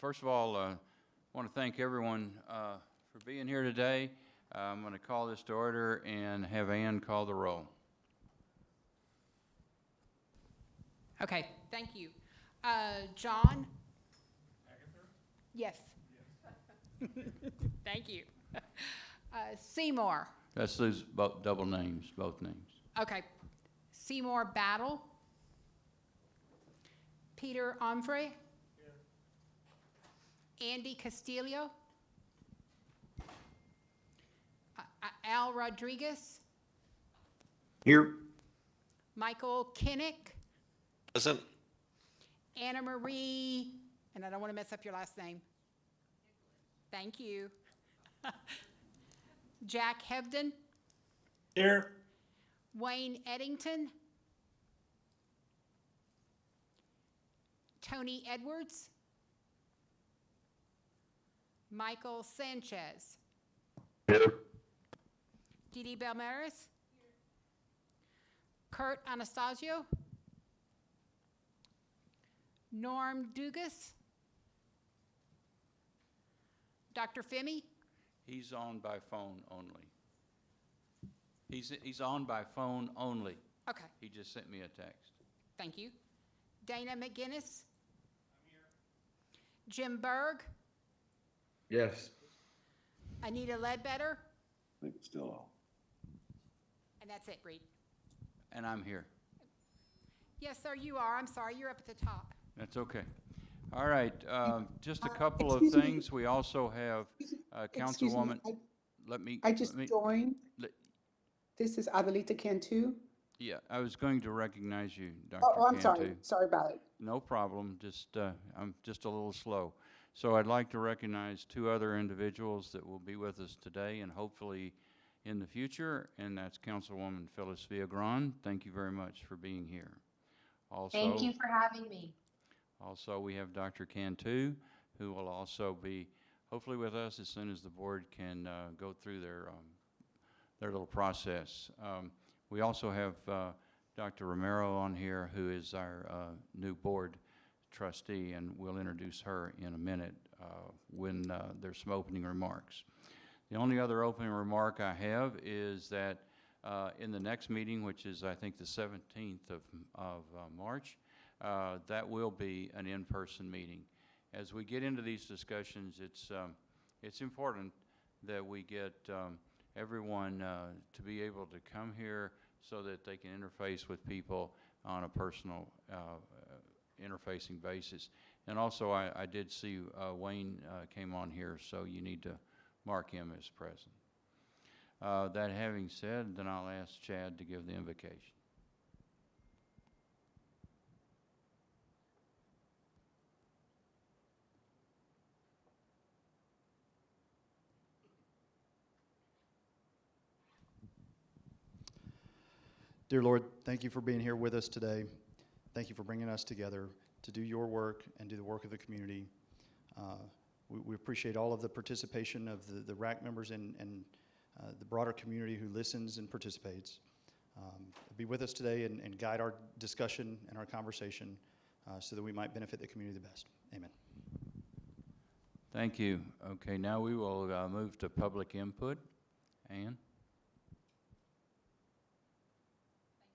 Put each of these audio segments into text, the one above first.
First of all, I want to thank everyone for being here today. I'm going to call this to order and have Ann call the roll. Okay, thank you. John? Agatha? Yes. Thank you. Seymour? Let's lose double names, both names. Okay. Seymour Battle? Peter Omfrey? Here. Andy Castillo? Al Rodriguez? Here. Michael Kinnick? Present. Anna Marie, and I don't want to mess up your last name. Thank you. Jack Hebden? Here. Wayne Eddington? Tony Edwards? Michael Sanchez? Here. Didi Belmaris? Kurt Anastasio? Norm Dugas? Dr. Femi? He's on by phone only. He's on by phone only. Okay, He just sent me a text. thank you. Dana McGinnis? I'm here. Jim Berg? Yes. Anita Ledbetter? I think it's still on. And that's it, Reed. And I'm here. Yes, sir, you are. I'm sorry, you're up at the top. That's okay. All right, just a couple of excuse me. things. We also have Excuse me, Councilwoman. Let me. I just joined. let- This is Adelita Cantu. Yeah, I was going to recognize you, Dr. Oh, I'm Cantu. sorry. Sorry about it. No problem, just, I'm just a little slow. So I'd like to recognize two other individuals that will be with us today and hopefully in the future, and that's Councilwoman Phyllis Villagran. Thank you very much for being here. Also, Thank you for having me. Also, we have Dr. Cantu, who will also be hopefully with us as soon as the board can go through their little process. We also have Dr. Romero on here, who is our new board trustee, and we'll introduce her in a minute when there's some opening remarks. The only other opening remark I have is that in the next meeting, which is I think the 17th of March, that will be an in-person meeting. As we get into these discussions, it's important that we get everyone to be able to come here so that they can interface with people on a personal interfacing basis. And also, I did see Wayne came on here, so you need to mark him as present. That having said, then I'll ask Chad to give the invocation. Dear Lord, thank you for being here with us today. Thank you for bringing us together to do your work and do the work of the community. We appreciate all of the participation of the RAC members and the broader community who listens and participates. Be with us today and guide our discussion and our conversation so that we might benefit the community the best. Amen. Thank you. Okay, now we will move to public input. Ann?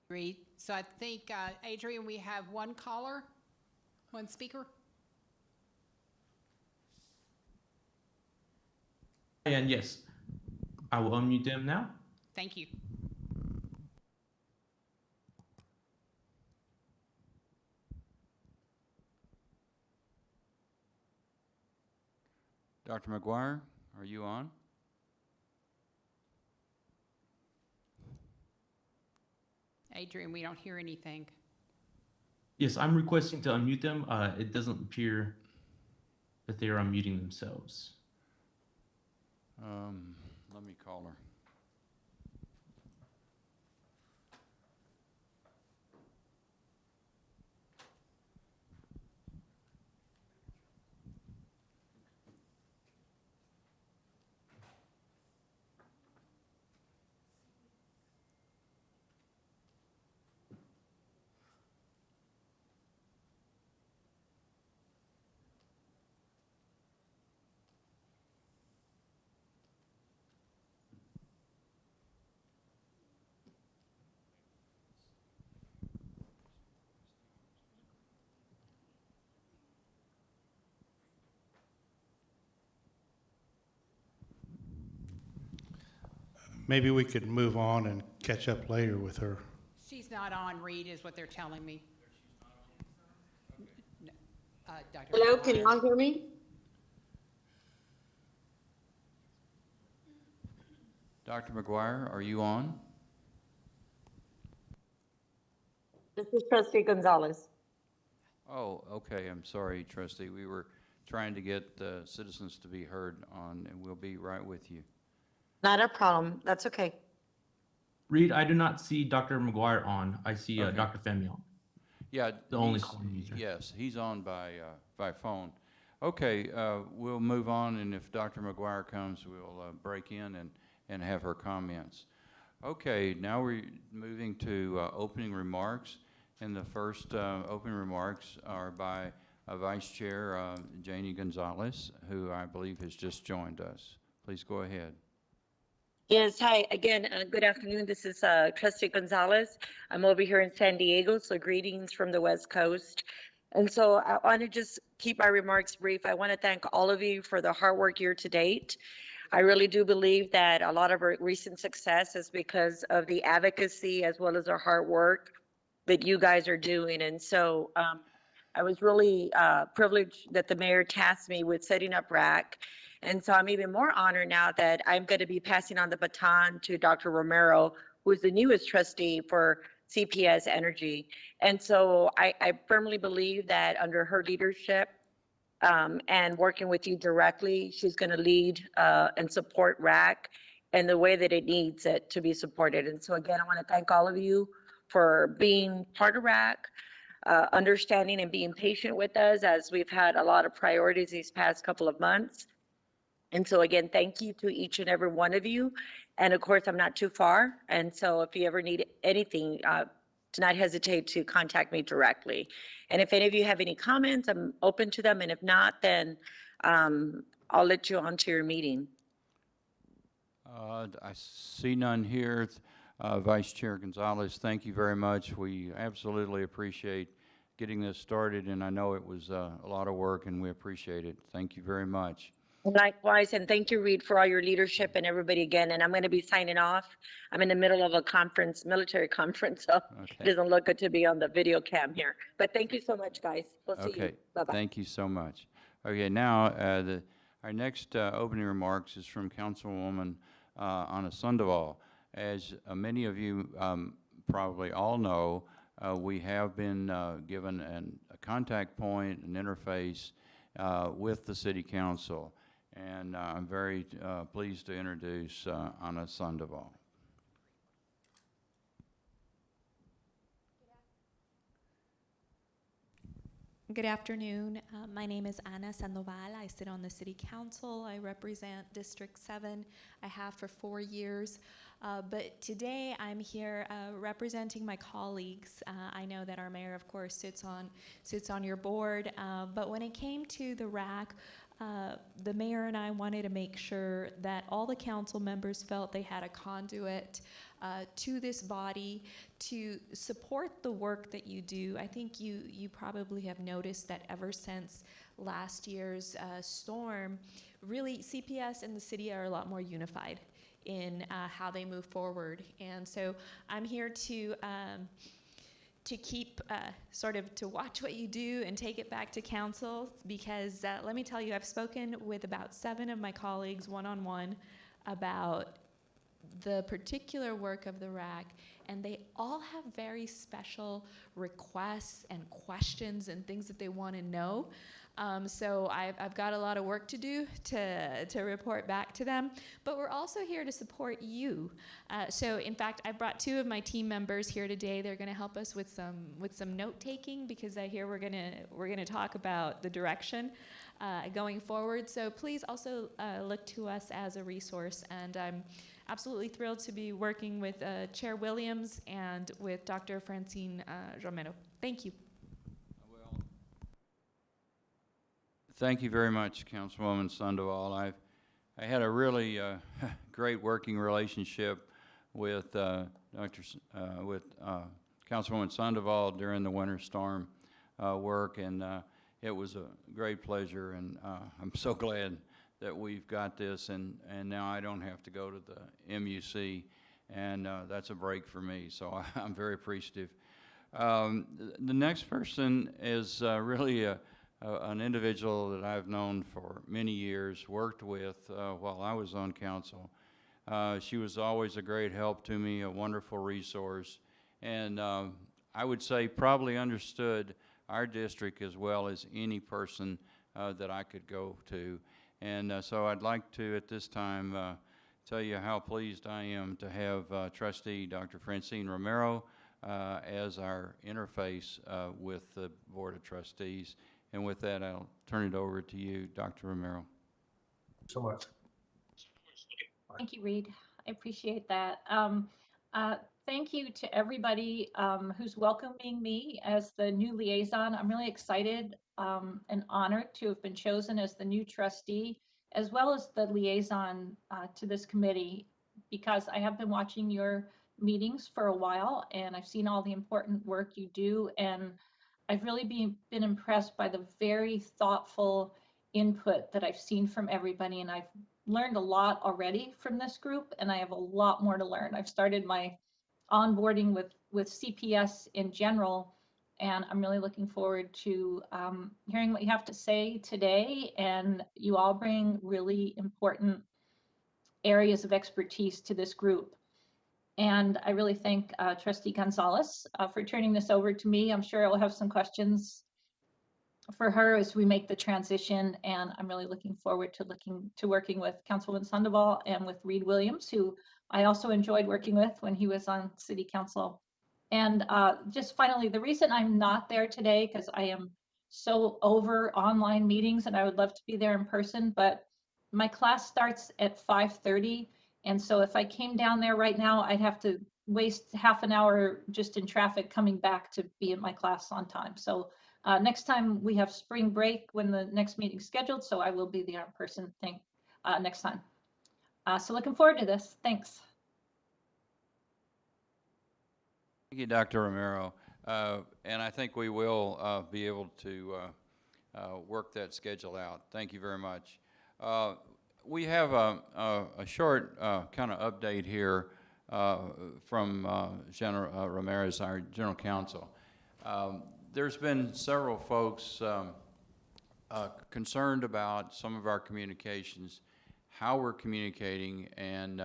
Reed. So I think, Adrian, we have one caller, one speaker. And yes, I will unmute them now. Thank you. Dr. McGuire, are you on? Adrian, we don't hear anything. Yes, I'm requesting to unmute them. It doesn't appear that they are unmuting themselves. Let me call her. maybe we could move on and catch up later with her. She's not on, Reed, is what they're telling me. Dr. Hello, can you McGuire. all hear me? Dr. McGuire, are you on? This is Trustee Gonzalez. Oh, okay, I'm sorry, trustee. We were trying to get citizens to be heard on, and we'll be right with you. Not a problem, that's okay. Reed, I do not see Dr. McGuire on. I see Okay. Dr. Femi on. Yeah. The only he's- calling user. Yes, he's on by phone. Okay, we'll move on, and if Dr. McGuire comes, we'll break in and have her comments. Okay, now we're moving to opening remarks, and the first opening remarks are by Vice Chair Janie Gonzalez, who I believe has just joined us. Please go ahead. Yes, hi, again, good afternoon. This is Trustee Gonzalez. I'm over here in San Diego, so greetings from the West Coast. And so I want to just keep my remarks brief. I want to thank all of you for the hard work year to date. I really do believe that a lot of our recent success is because of the advocacy as well as our hard work that you guys are doing. And so I was really privileged that the mayor tasked me with setting up RAC. And so I'm even more honored now that I'm going to be passing on the baton to Dr. Romero, who is the newest trustee for CPS Energy. And so I firmly believe that under her leadership and working with you directly, she's going to lead and support RAC in the way that it needs it to be supported. And so again, I want to thank all of you for being part of RAC, understanding and being patient with us as we've had a lot of priorities these past couple of months. And so again, thank you to each and every one of you. And of course, I'm not too far. And so if you ever need anything, do not hesitate to contact me directly. And if any of you have any comments, I'm open to them. And if not, then I'll let you on to your meeting. I see none here. Vice Chair Gonzalez, thank you very much. We absolutely appreciate getting this started, and I know it was a lot of work, and we appreciate it. Thank you very much. Likewise, and thank you, Reed, for all your leadership and everybody again. And I'm going to be signing off. I'm in the middle of a conference, military conference, so it Okay. doesn't look good to be on the video cam here. But thank you so much, guys. We'll see you. Okay, Bye-bye. thank you so much. Okay, now, our next opening remarks is from Councilwoman Anna Sandoval. As many of you probably all know, we have been given a contact point, an interface with the City Council. And I'm very pleased to introduce Anna Sandoval. Good afternoon. My name is Ana Sandoval. I sit on the City Council. I represent District 7. I have for 4 years. But today I'm here representing my colleagues. I know that our mayor, of course, sits on your board. But when it came to the RAC, the mayor and I wanted to make sure that all the council members felt they had a conduit to this body to support the work that you do. I think you probably have noticed that ever since last year's storm, really CPS and the city are a lot more unified in how they move forward. And so I'm here to keep to watch what you do and take it back to council, because let me tell you, I've spoken with about 7 of my colleagues one-on-one about the particular work of the RAC, and they all have very special requests and questions and things that they want to know. So I've got a lot of work to do to report back to them, but we're also here to support you. So in fact, I brought 2 of my team members here today. They're going to help us with some note taking, because I hear we're going to talk about the direction going forward. So please also look to us as a resource, and I'm absolutely thrilled to be working with Chair Williams and with Dr. Francine Romero. Thank you. Well, thank you very much, Councilwoman Sandoval. I had a really great working relationship with Councilwoman Sandoval during the winter storm work, and it was a great pleasure, and I'm so glad that we've got this, and now I don't have to go to the MUC, and that's a break for me, so I'm very appreciative. The next person is really an individual that I've known for many years, worked with while I was on council. She was always a great help to me, a wonderful resource, and I would say probably understood our district as well as any person that I could go to. And so I'd like to, at this time, tell you how pleased I am to have trustee Dr. Francine Romero as our interface with the Board of Trustees. And with that, I'll turn it over to you, Dr. Romero. So much. Thank you, Reed. I appreciate that. Thank you to everybody who's welcoming me as the new liaison. I'm really excited and honored to have been chosen as the new trustee, as well as the liaison to this committee, because I have been watching your meetings for a while and I've seen all the important work you do. And I've really been impressed by the very thoughtful input that I've seen from everybody. And I've learned a lot already from this group, and I have a lot more to learn. I've started my onboarding with CPS in general, and I'm really looking forward to hearing what you have to say today. And you all bring really important areas of expertise to this group. And I really thank Trustee Gonzalez for turning this over to me. I'm sure I will have some questions for her as we make the transition, and I'm really looking forward to working with Councilwoman Sandoval and with Reed Williams, who I also enjoyed working with when he was on City Council. And just finally, the reason I'm not there today, because I am so over online meetings and I would love to be there in person, but my class starts at 5:30. And so if I came down there right now, I'd have to waste half an hour just in traffic coming back to be in my class on time. So next time we have spring break when the next meeting's scheduled, so I will be the person next time. So looking forward to this. Thanks. Thank you, Dr. Romero. And I think we will be able to work that schedule out. Thank you very much. We have a short kind of update here from General Ramirez, our General Counsel. There's been several folks concerned about some of our communications, how we're communicating, and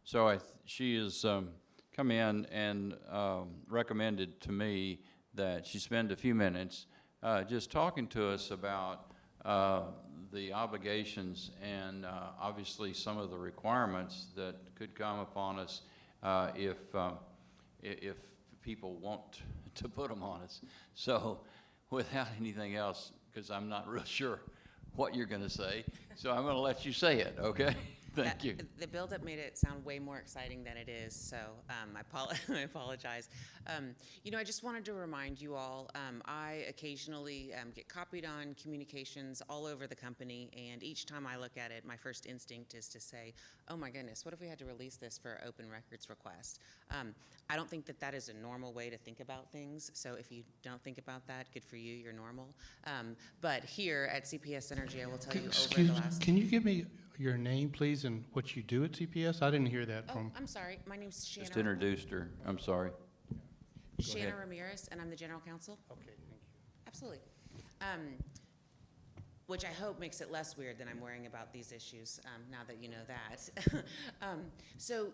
so she has come in and recommended to me that she spend a few minutes just talking to us about the obligations and obviously some of the requirements that could come upon us if people want to put them on us. So without anything else, because I'm not real sure what you're going to say, so I'm going to let you say it, okay? Thank you. The build-up made it sound way more exciting than it is, so I apologize. You know, I just wanted to remind you all, I occasionally get copied on communications all over the company, and each time I look at it, my first instinct is to say, oh my goodness, what if we had to release this for open records request? I don't think that that is a normal way to think about things, so if you don't think about that, good for you, you're normal. But here at CPS Energy, I will tell you over the last... Can you give me your name, please, and what you do at CPS? I didn't hear that Oh, from... I'm sorry, my name's Shanna. Just introduced her. I'm sorry. Shanna Ramirez, and I'm the General Counsel. Okay, thank you. Absolutely. Which I hope makes it less weird than I'm worrying about these issues, now that you know that. So,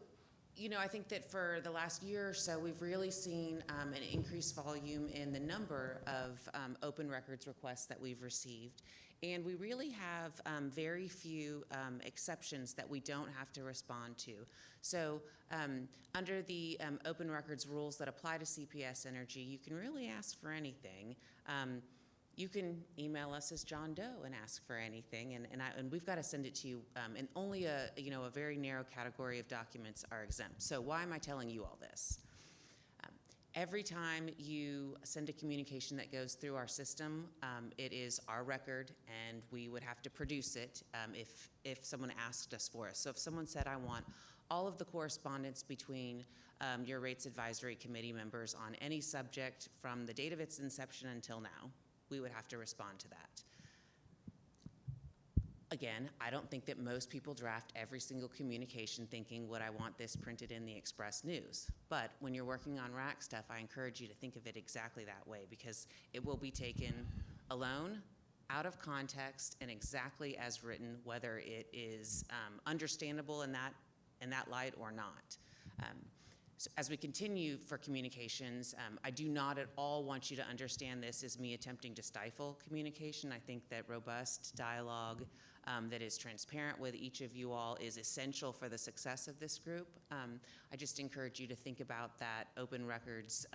you know, I think that for the last year or so, we've really seen an increased volume in the number of open records requests that we've received. And we really have very few exceptions that we don't have to respond to. So under the open records rules that apply to CPS Energy, you can really ask for anything. You can email us as John Doe and ask for anything, and we've got to send it to you, and only a very narrow category of documents are exempt. So why am I telling you all this? Every time you send a communication that goes through our system, it is our record, and we would have to produce it if someone asked us for it. So if someone said, I want all of the correspondence between your Rates Advisory Committee members on any subject from the date of its inception until now, we would have to respond to that. Again, I don't think that most people draft every single communication thinking, would I want this printed in the Express News? But when you're working on RAC stuff, I encourage you to think of it exactly that way, because it will be taken alone, out of context, and exactly as written, whether it is understandable in that light or not. So as we continue for communications, I do not at all want you to understand this as me attempting to stifle communication. I think that robust dialogue that is transparent with each of you all is essential for the success of this group. I just encourage you to think about that open records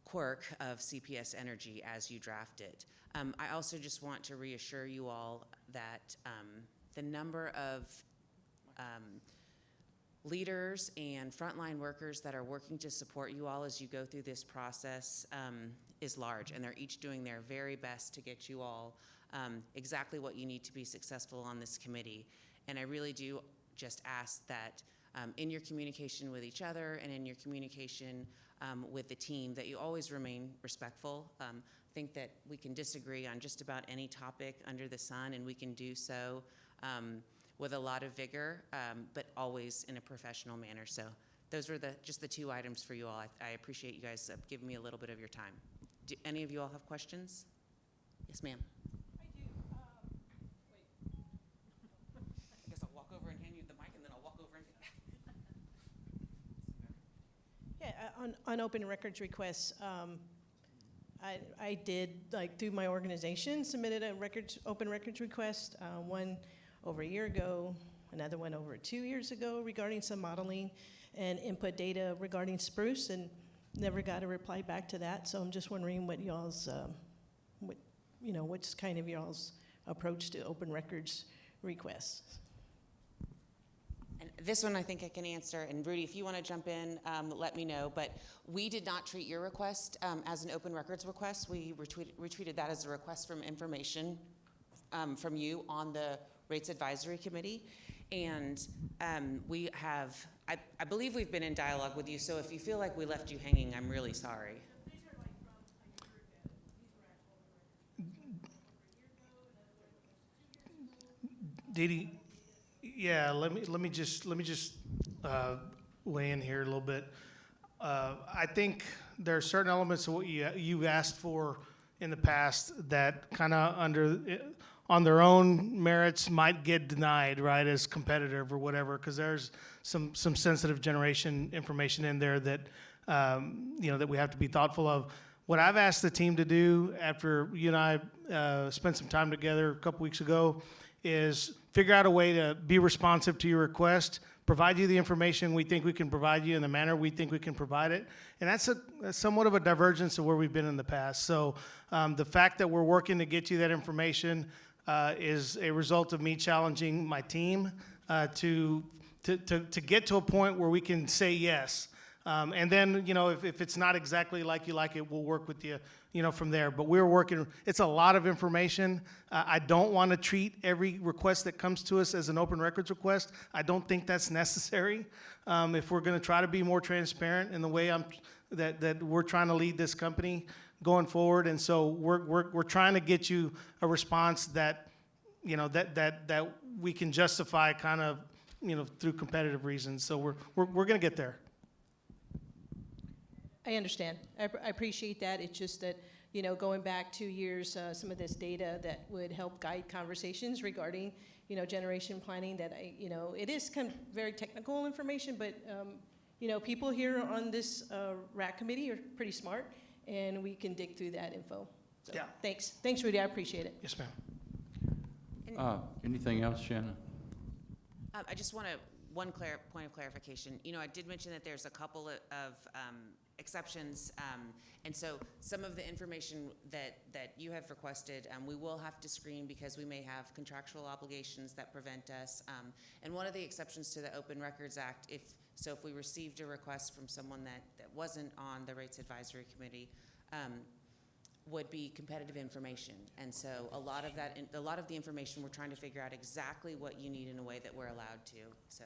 quirk of CPS Energy as you draft it. I also just want to reassure you all that the number of leaders and frontline workers that are working to support you all as you go through this process is large, and they're each doing their very best to get you all exactly what you need to be successful on this committee. And I really do just ask that in your communication with each other and in your communication with the team, that you always remain respectful. I think that we can disagree on just about any topic under the sun, and we can do so with a lot of vigor, but always in a professional manner. So those were just the two items for you all. I appreciate you guys giving me a little bit of your time. Do any of you all have questions? Yes, ma'am. I do. Wait. I guess I'll walk over and hand you the mic, and then I'll walk over and get back. Yeah, on open records requests, I did, like, through my organization, submitted a open records request, one over a year ago, another one over 2 years ago regarding some modeling and input data regarding spruce, and never got a reply back to that. So I'm just wondering what y'all's, what's kind of y'all's approach to open records requests. And this one I think I can answer, and Rudy, if you want to jump in, let me know. But we did not treat your request as an open records request. We treated that as a request from information from you on the Rates Advisory Committee. And I believe we've been in dialogue with you, so if you feel like we left you hanging, I'm really sorry. Dee Dee, yeah, let me just weigh in here a little bit. I think there are certain elements of what you asked for in the past that kind of on their own merits might get denied, right, as competitive or whatever, because there's some sensitive generation information in there that that we have to be thoughtful of. What I've asked the team to do after you and I spent some time together a couple weeks ago is figure out a way to be responsive to your request, provide you the information we think we can provide you in the manner we think we can provide it. And that's somewhat of a divergence of where we've been in the past. So the fact that we're working to get you that information is a result of me challenging my team to get to a point where we can say yes. And then, if it's not exactly like you like it, we'll work with you, from there. But we're working, it's a lot of information. I don't want to treat every request that comes to us as an open records request. I don't think that's necessary. If we're going to try to be more transparent in the way that we're trying to lead this company going forward. And so we're trying to get you a response that, that we can justify kind of, through competitive reasons. So we're going to get there. I understand. I appreciate that. It's just that, going back 2 years, some of this data that would help guide conversations regarding, generation planning that it is kind of very technical information, but, people here on this RAC committee are pretty smart, and we can dig through that info. So, Yeah. Thanks. Thanks, Rudy. I appreciate it. Yes, ma'am. Anything else, Shannon? I just want one point of clarification. I did mention that there's a couple of exceptions, and so some of the information that you have requested, we will have to screen because we may have contractual obligations that prevent us. And one of the exceptions to the Open Records Act, if we received a request from someone that wasn't on the Rates Advisory Committee, would be competitive information. And so a lot of the information, we're trying to figure out exactly what you need in a way that we're allowed to. So.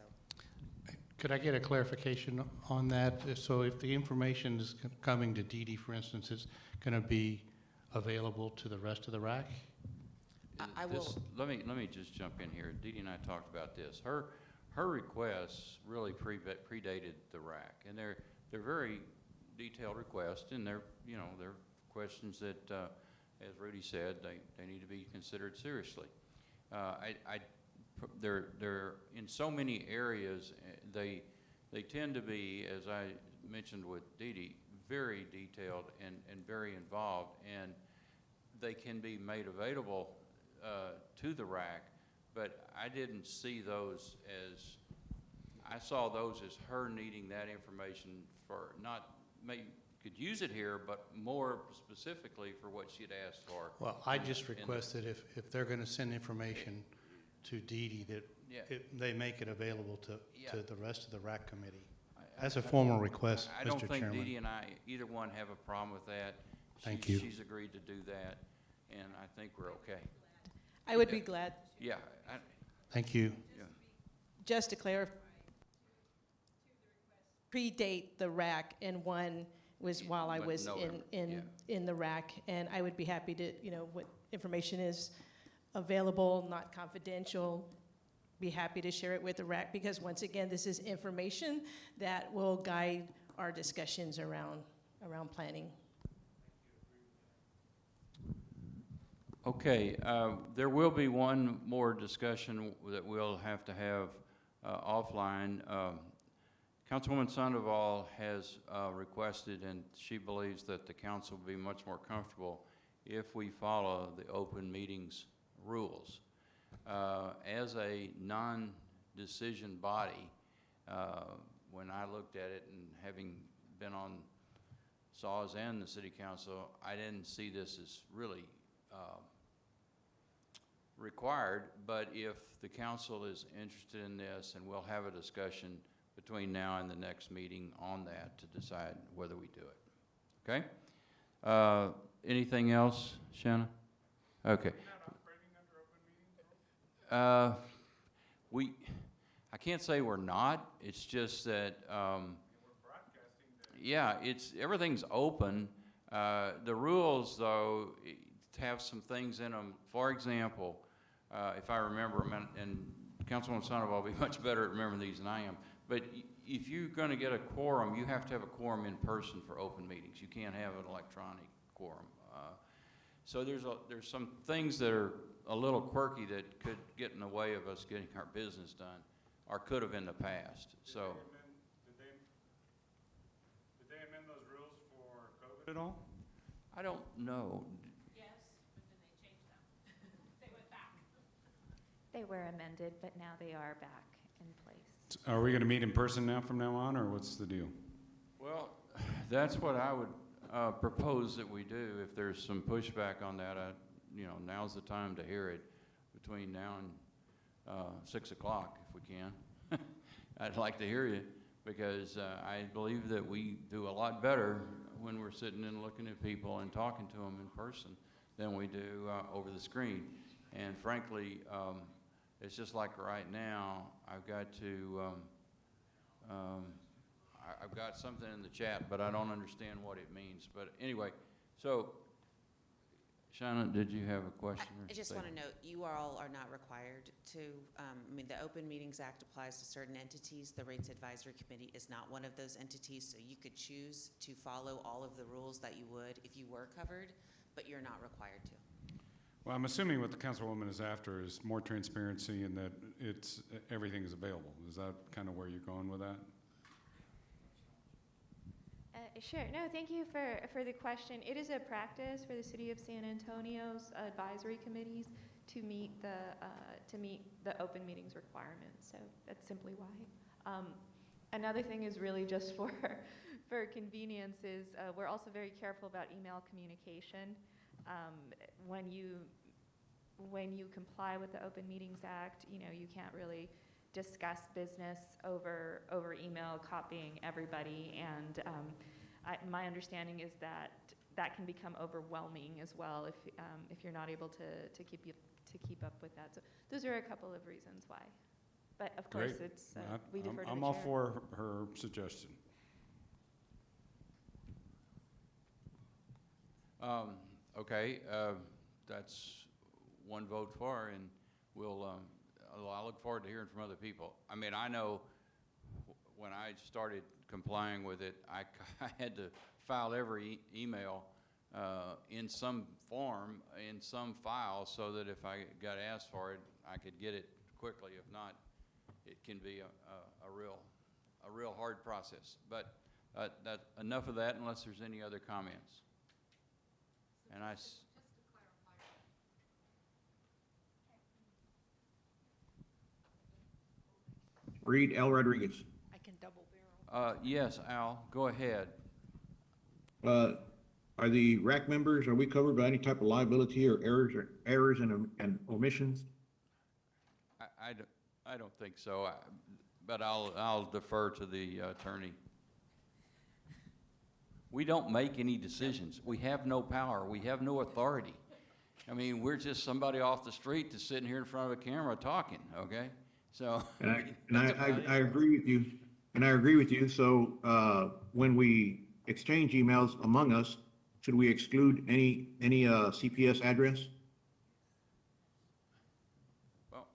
Could I get a clarification on that? So if the information is coming to Dee Dee, for instance, it's going to be available to the rest of the RAC? I will, Let me just jump in here. Dee Dee and I talked about this. Her requests really predated the RAC, and they're very detailed requests, and they're questions that, as Rudy said, they need to be considered seriously. They're in so many areas, they tend to be, as I mentioned with Dee Dee, very detailed and very involved, and they can be made available to the RAC, but I didn't see those as, I saw those as her needing that information for not, maybe could use it here, but more specifically for what she'd asked for. Well, I just requested if they're gonna send information to Dee Dee, that Yeah. they make it available to Yeah. the rest of the RAC committee. That's a formal request, I don't Mr. think Chairman. Dee Dee and I, either one, have a problem with that. Thank you. She's agreed to do that, and I think we're okay. I would be glad, Yeah, Thank you. just to clarify, predate the RAC, and one was while I But was no, in the RAC, and I would be happy to, what information is available, not confidential, be happy to share it with the RAC, because once again, this is information that will guide our discussions around planning. Okay, there will be one more discussion that we'll have to have offline. Councilwoman Sandoval has requested, and she believes that the council will be much more comfortable if we follow the open meetings rules. As a non-decision body, when I looked at it, and having been on SAWS and the city council, I didn't see this as really required, but if the council is interested in this, and we'll have a discussion between now and the next meeting on that to decide whether we do it. Okay? Anything else, Shanna? Okay. I can't say we're not. It's just that, yeah, everything's open. The rules, though, have some things in them. For example, if I remember them, and Councilwoman Sandoval will be much better at remembering these than I am, but if you're going to get a quorum, you have to have a quorum in person for open meetings. You can't have an electronic quorum. So there's some things that are a little quirky that could get in the way of us getting our business done, or could have in the past. So. Did they amend those rules for COVID at all? I don't know. Yes, but then they changed them. They went back. They were amended, but now they are back in place. Are we going to meet in person now from now on, or what's the deal? Well, that's what I would propose that we do. If there's some pushback on that, now's the time to hear it between now and 6 o'clock, if we can. I'd like to hear you, because I believe that we do a lot better when we're sitting and looking at people and talking to them in person than we do over the screen. And frankly, it's just like right now, I've got something in the chat, but I don't understand what it means. But anyway, so Shannon, did you have a question? I just want to note, you all are not required to, the Open Meetings Act applies to certain entities. The Rates Advisory Committee is not one of those entities, so you could choose to follow all of the rules that you would if you were covered, but you're not required to. Well, I'm assuming what the councilwoman is after is more transparency and that everything is available. Is that kind of where you're going with that? Sure. No, thank you for the question. It is a practice for the City of San Antonio's advisory committees to meet the open meetings requirements. So that's simply why. Another thing is really just for convenience is we're also very careful about email communication. When you comply with the Open Meetings Act, you can't really discuss business over email, copying everybody, and my understanding is that can become overwhelming as well if you're not able to keep up with that. So those are a couple of reasons why. But of course, Great. it's we defer to the chair. I'm all for her suggestion. Okay, that's one vote for, and I look forward to hearing from other people. I mean, I know when I started complying with it, I had to file every email in some form, in some file, so that if I got asked for it, I could get it quickly. If not, it can be a real hard process. But enough of that, unless there's any other comments. And Reed L. Rodriguez. I can double barrel. yes, Al, go ahead. Are the RAC members, are we covered by any type of liability or errors and omissions? I don't think so, but I'll defer to the attorney. We don't make any decisions. We have no power. We have no authority. I mean, we're just somebody off the street that's sitting here in front of a camera talking, okay? So. I agree with you, and I agree with you. So, when we exchange emails among us, should we exclude any CPS address? Well,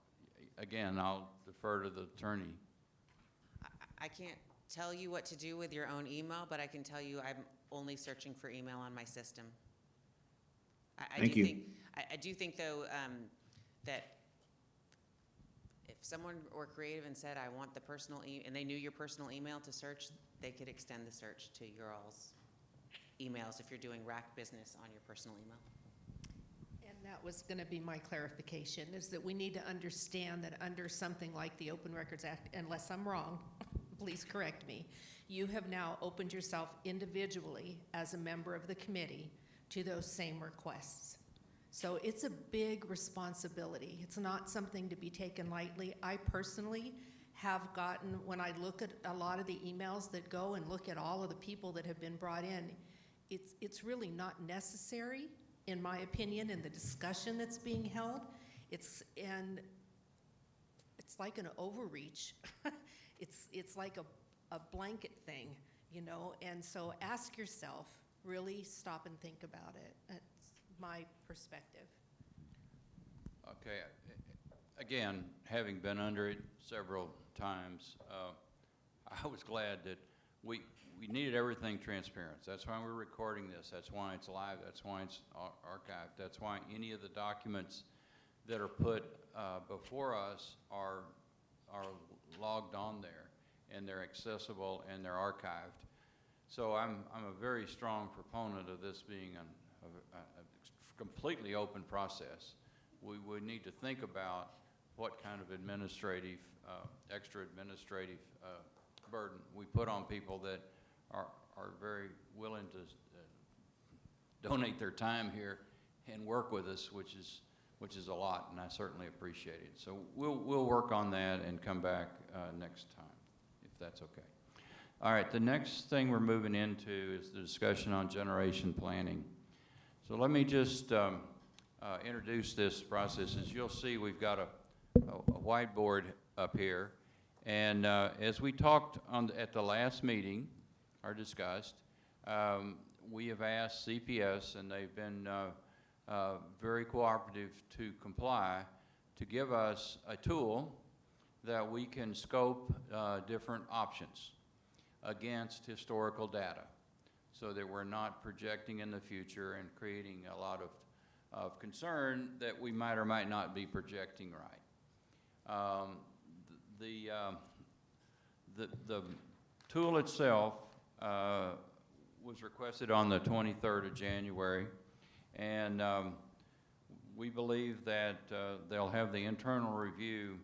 again, I'll defer to the attorney. I can't tell you what to do with your own email, but I can tell you I'm only searching for email on my system. Thank you. I do think, though, that if someone were creative and said, I want the personal and they knew your personal email to search, they could extend the search to your all's emails if you're doing rack business on your personal email. And that was going to be my clarification, is that we need to understand that under something like the Open Records Act, unless I'm wrong, please correct me, you have now opened yourself individually as a member of the committee to those same requests. So it's a big responsibility. It's not something to be taken lightly. I personally have gotten, when I look at a lot of the emails that go and look at all of the people that have been brought in, it's really not necessary, in my opinion, in the discussion that's being held. It's like an overreach. It's like a blanket thing, you know, and so ask yourself, really stop and think about it. That's my perspective. Okay, again, having been under it several times, I was glad that we needed everything transparent. That's why we're recording this. That's why it's live. That's why it's archived. That's why any of the documents that are put before us are logged on there, and they're accessible and they're archived. So I'm a very strong proponent of this being a completely open process. We would need to think about what kind of administrative, extra administrative burden we put on people that are very willing to donate their time here and work with us, which is a lot, and I certainly appreciate it. So we'll work on that and come back next time, if that's okay. All right, the next thing we're moving into is the discussion on generation planning. So let me just introduce this process. As you'll see, we've got a whiteboard up here, and as we talked at the last meeting, or discussed, we have asked CPS, and they've been very cooperative to comply, to give us a tool that we can scope different options against historical data, so that we're not projecting in the future and creating a lot of concern that we might or might not be projecting right. The tool itself was requested on the 23rd of January, and we believe that they'll have the internal review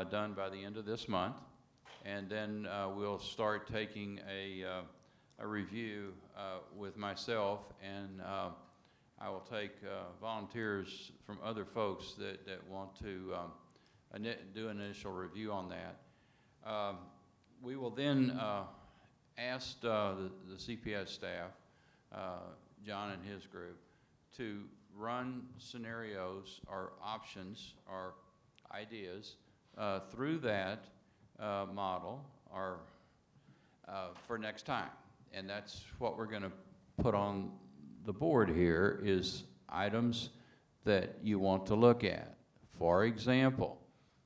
done by the end of this month, and then we'll start taking a review with myself, and I will take volunteers from other folks that want to do an initial review on that. We will then ask the CPS staff, John and his group, to run scenarios or options or ideas through that model or for next time. And that's what we're going to put on the board here, is items that you want to look at. For example,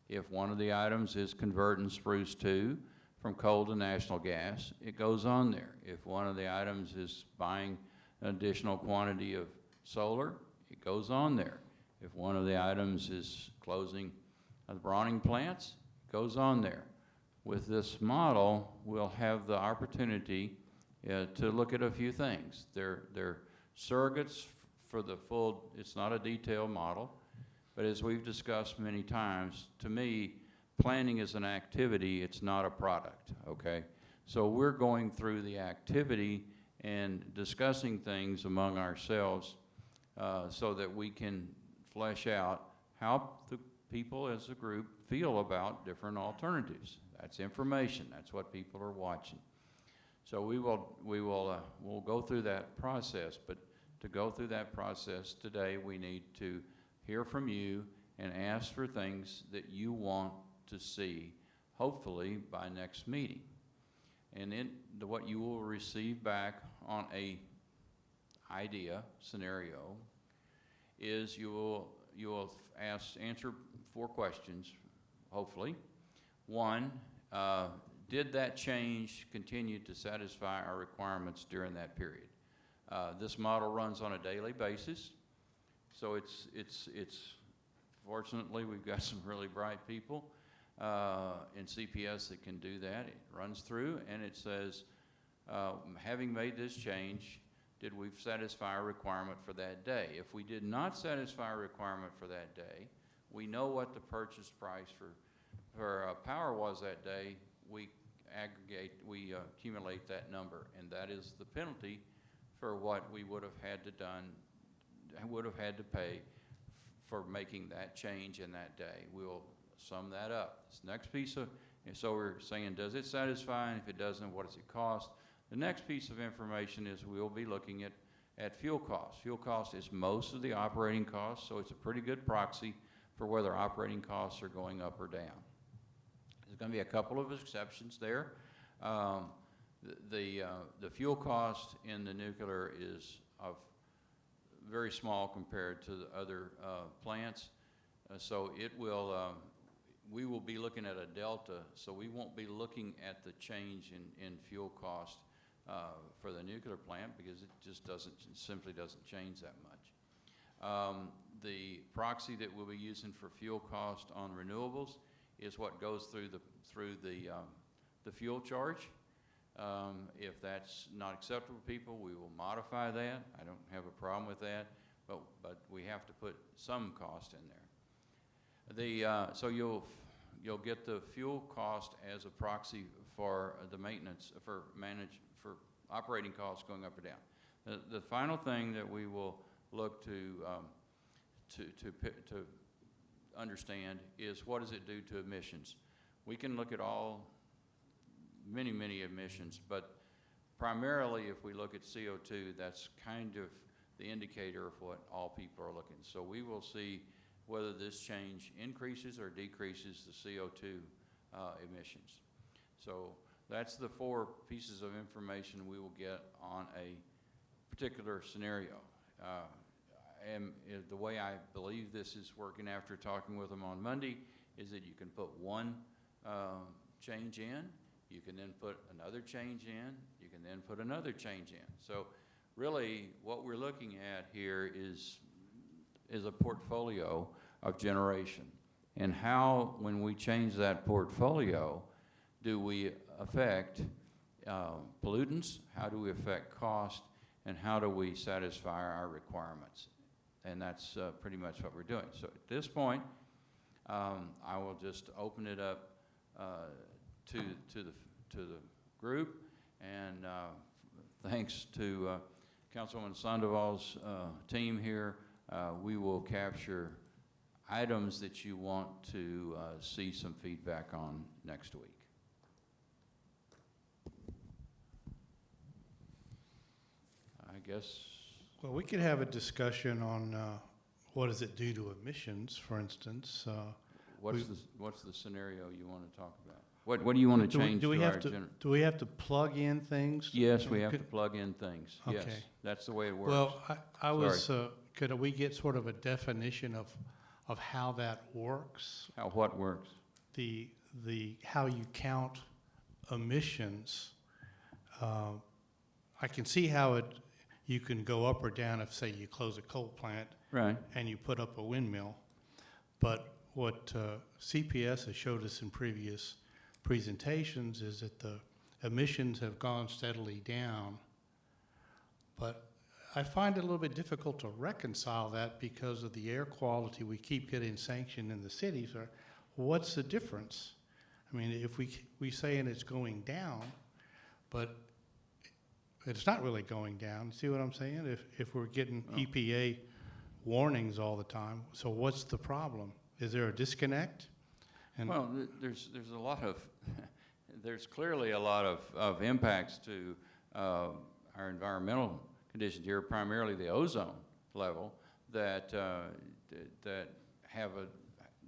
if one of the items is converting Spruce 2 from coal to natural gas, it goes on there. If one of the items is buying an additional quantity of solar, it goes on there. If one of the items is closing the Brawning plants, it goes on there. With this model, we'll have the opportunity to look at a few things. They're surrogates for the full, it's not a detailed model, but as we've discussed many times, to me, planning is an activity, it's not a product, okay? So we're going through the activity and discussing things among ourselves so that we can flesh out how the people as a group feel about different alternatives. That's information, that's what people are watching. So we'll go through that process, but to go through that process today, we need to hear from you and ask for things that you want to see, hopefully by next meeting. And then what you will receive back on a idea, scenario, is you will answer 4 questions, hopefully. 1, did that change continue to satisfy our requirements during that period? This model runs on a daily basis, so it's fortunately we've got some really bright people in CPS that can do that. It runs through and it says, having made this change, did we satisfy our requirement for that day? If we did not satisfy our requirement for that day, we know what the purchase price for power was that day. We accumulate that number, and that is the penalty for what we would have had to pay for making that change in that day. We'll sum that up. This next piece of, and so we're saying, does it satisfy? And if it doesn't, what does it cost? The next piece of information is we'll be looking at fuel costs. Fuel cost is most of the operating costs, so it's a pretty good proxy for whether operating costs are going up or down. There's going to be a couple of exceptions there. The fuel cost in the nuclear is very small compared to the other plants, so it will. We will be looking at a delta, so we won't be looking at the change in fuel cost for the nuclear plant because it just simply doesn't change that much. The proxy that we'll be using for fuel cost on renewables is what goes through the fuel charge. If that's not acceptable to people, we will modify that. I don't have a problem with that, but we have to put some cost in there. So you'll get the fuel cost as a proxy for the maintenance, for operating costs going up or down. The final thing that we will look to understand is what does it do to emissions. We can look at many emissions, but primarily if we look at CO2, that's kind of the indicator of what all people are looking. So we will see whether this change increases or decreases the CO2 emissions. So that's the 4 pieces of information we will get on a particular scenario. And the way I believe this is working after talking with them on Monday is that you can put one change in, you can then put another change in, you can then put another change in. So really what we're looking at here is a portfolio of generation, and how, when we change that portfolio, do we affect pollutants, how do we affect cost, and how do we satisfy our requirements? And that's pretty much what we're doing. So at this point, I will just open it up to the group, and thanks to Councilwoman Sandoval's team here, we will capture items that you want to see some feedback on next week. I guess. Well, we could have a discussion on what does it do to emissions, for instance. What's the scenario you want to talk about? What do you want to change do we to have our to do we have to plug in things? Yes, we have to plug in things. Yes, Okay. that's the way it works. Well, I was could we get sort of a definition of how that works? How what works? The how you count emissions. I can see how you can go up or down if, say, you close a coal plant. Right. And you put up a windmill. But what CPS has showed us in previous presentations is that the emissions have gone steadily down. But I find it a little bit difficult to reconcile that because of the air quality we keep getting sanctioned in the cities. What's the difference? I mean, if we saying it's going down, but it's not really going down. See what I'm saying? If we're getting EPA warnings all the time, so what's the problem? Is there a disconnect? And Well, there's a lot of, there's clearly a lot of impacts to our environmental conditions here, primarily the ozone level, that have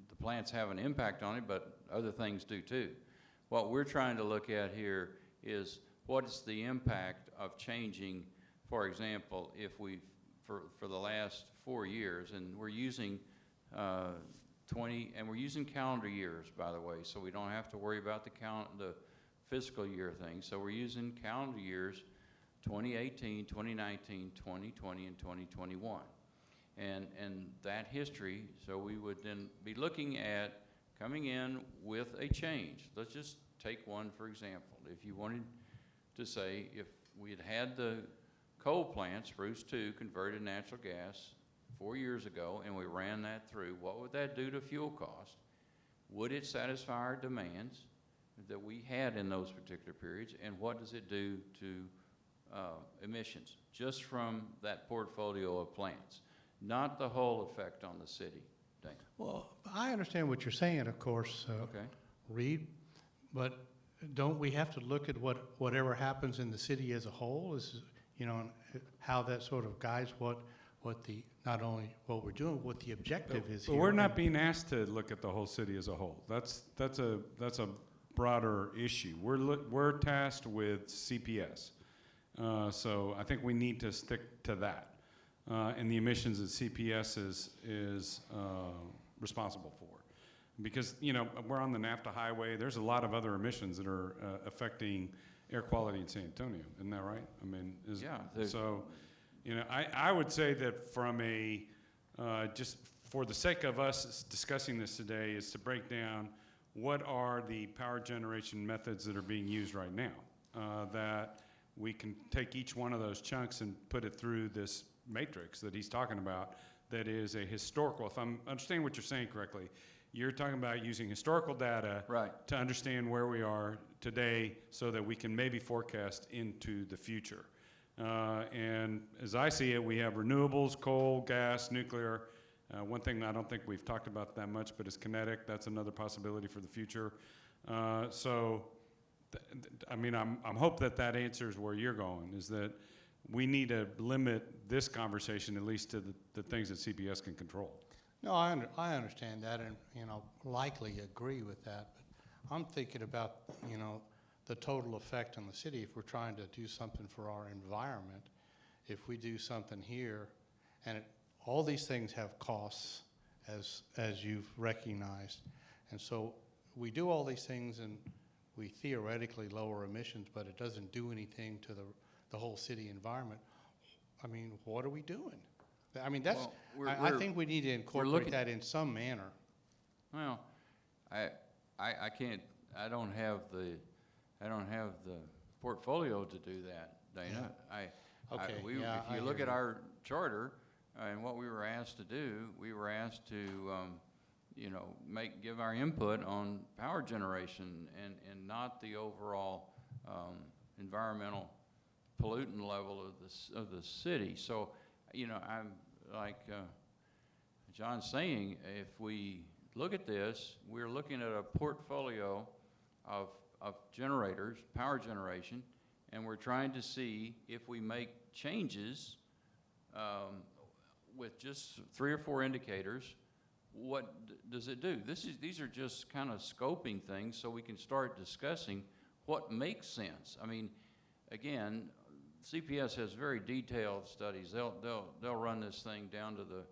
the plants have an impact on it, but other things do too. What we're trying to look at here is what is the impact of changing, for example, if we, for the last 4 years, and we're using 20, and we're using calendar years, by the way, so we don't have to worry about the fiscal year thing. So we're using calendar years 2018, 2019, 2020, and 2021. And that history, so we would then be looking at coming in with a change. Let's just take one, for example. If you wanted to say, if we had the coal plant, Spruce 2, converted natural gas 4 years ago, and we ran that through, what would that do to fuel cost? Would it satisfy our demands that we had in those particular periods, and what does it do to emissions, just from that portfolio of plants, not the whole effect on the city? Dana. well, I understand what you're saying, of course, Okay. Reed, but don't we have to look at whatever happens in the city as a whole, is, you know, how that sort of guides what the, not only what we're doing, what the objective is But here. we're not being asked to look at the whole city as a whole. That's a broader issue. We're tasked with CPS. So I think we need to stick to that. And the emissions that CPS is responsible for. Because, you know, we're on the NAFTA highway. There's a lot of other emissions that are affecting air quality in San Antonio. Isn't that right? I mean, Yeah, so, you know, I would say that from a, just for the sake of us discussing this today, is to break down what are the power generation methods that are being used right now, that we can take each one of those chunks and put it through this matrix that he's talking about that is a historical, if I'm understanding what you're saying correctly, you're talking about using historical data Right. to understand where we are today so that we can maybe forecast into the future. And as I see it, we have renewables, coal, gas, nuclear. One thing I don't think we've talked about that much, but is kinetic. That's another possibility for the future. I mean, I'm hope that answers where you're going, is that we need to limit this conversation at least to the things that CPS can control. No, I understand that, and, you know, likely agree with that, but I'm thinking about, you know, the total effect on the city if we're trying to do something for our environment. If we do something here, and all these things have costs, as you've recognized, and so we do all these things and we theoretically lower emissions, but it doesn't do anything to the whole city environment. I mean, what are we doing? I mean, that's, Well, I think we need to incorporate that in some manner. Well, I can't, I don't have the portfolio to do that, Dana. Okay, If I you look hear at you. our charter and what we were asked to do, we were asked to, you know, give our input on power generation and not the overall environmental pollutant level of the city. So, you know, I'm like John's saying, if we look at this, we're looking at a portfolio of generators, power generation, and we're trying to see if we make changes with just 3 or 4 indicators, what does it do? These are just kind of scoping things so we can start discussing what makes sense. I mean, again, CPS has very detailed studies. They'll run this thing down to the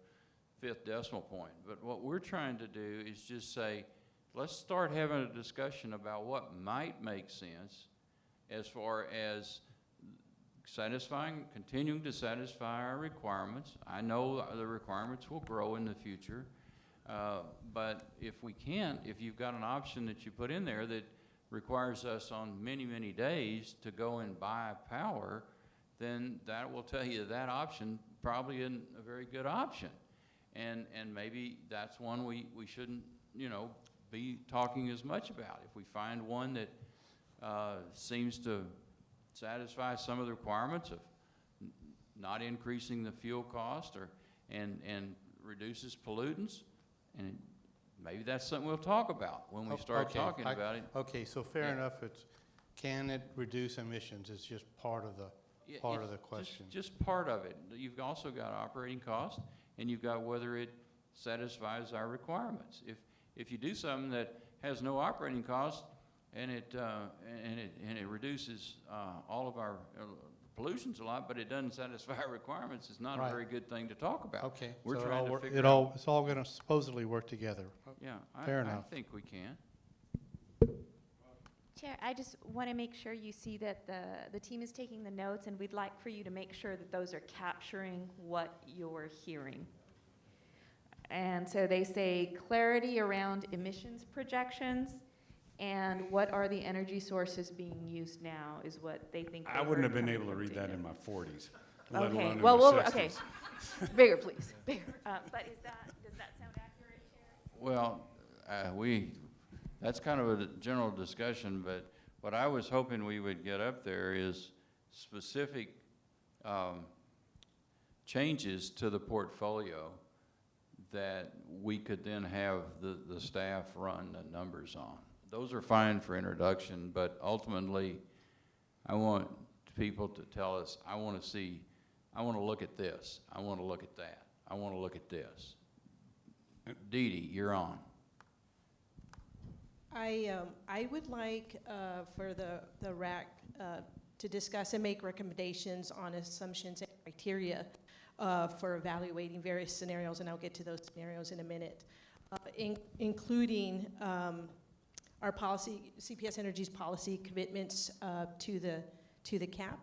5th decimal point. But what we're trying to do is just say, let's start having a discussion about what might make sense as far as continuing to satisfy our requirements. I know the requirements will grow in the future, but if you've got an option that you put in there that requires us on many, many days to go and buy power, then that will tell you that option probably isn't a very good option. And maybe that's one we shouldn't, be talking as much about. If we find one that seems to satisfy some of the requirements of not increasing the fuel cost and reduces pollutants, and maybe that's something we'll talk about when we start talking about it. Okay, so fair Yeah. enough, can it reduce emissions? It's just part of the It's question. just part of it. You've also got operating cost, and you've got whether it satisfies our requirements. If you do something that has no operating cost and it reduces all of our pollutions a lot, but it doesn't satisfy our requirements, it's not a Right. very good thing to talk about. Okay, We're so trying to figure out. it's all gonna supposedly work together. Yeah, Fair I enough. think we can. Chair, I just want to make sure you see that the team is taking the notes, and we'd like for you to make sure that those are capturing what you're hearing. And so they say clarity around emissions projections, and what are the energy sources being used now is what they think. I they wouldn't heard have been coming able to from read that data. in my 40s, let Okay, alone in well, my okay, 60s. bigger, please, bigger. But does that sound accurate, Chair? Well, that's kind of a general discussion, but what I was hoping we would get up there is specific changes to the portfolio that we could then have the staff run the numbers on. Those are fine for introduction, but ultimately, I want people to tell us, I want to look at this, I want to look at that, I want to look at this. Dee Dee, you're on. I would like for the RAC to discuss and make recommendations on assumptions and criteria for evaluating various scenarios, and I'll get to those scenarios in a minute, including our policy, CPS Energy's policy commitments to the cap.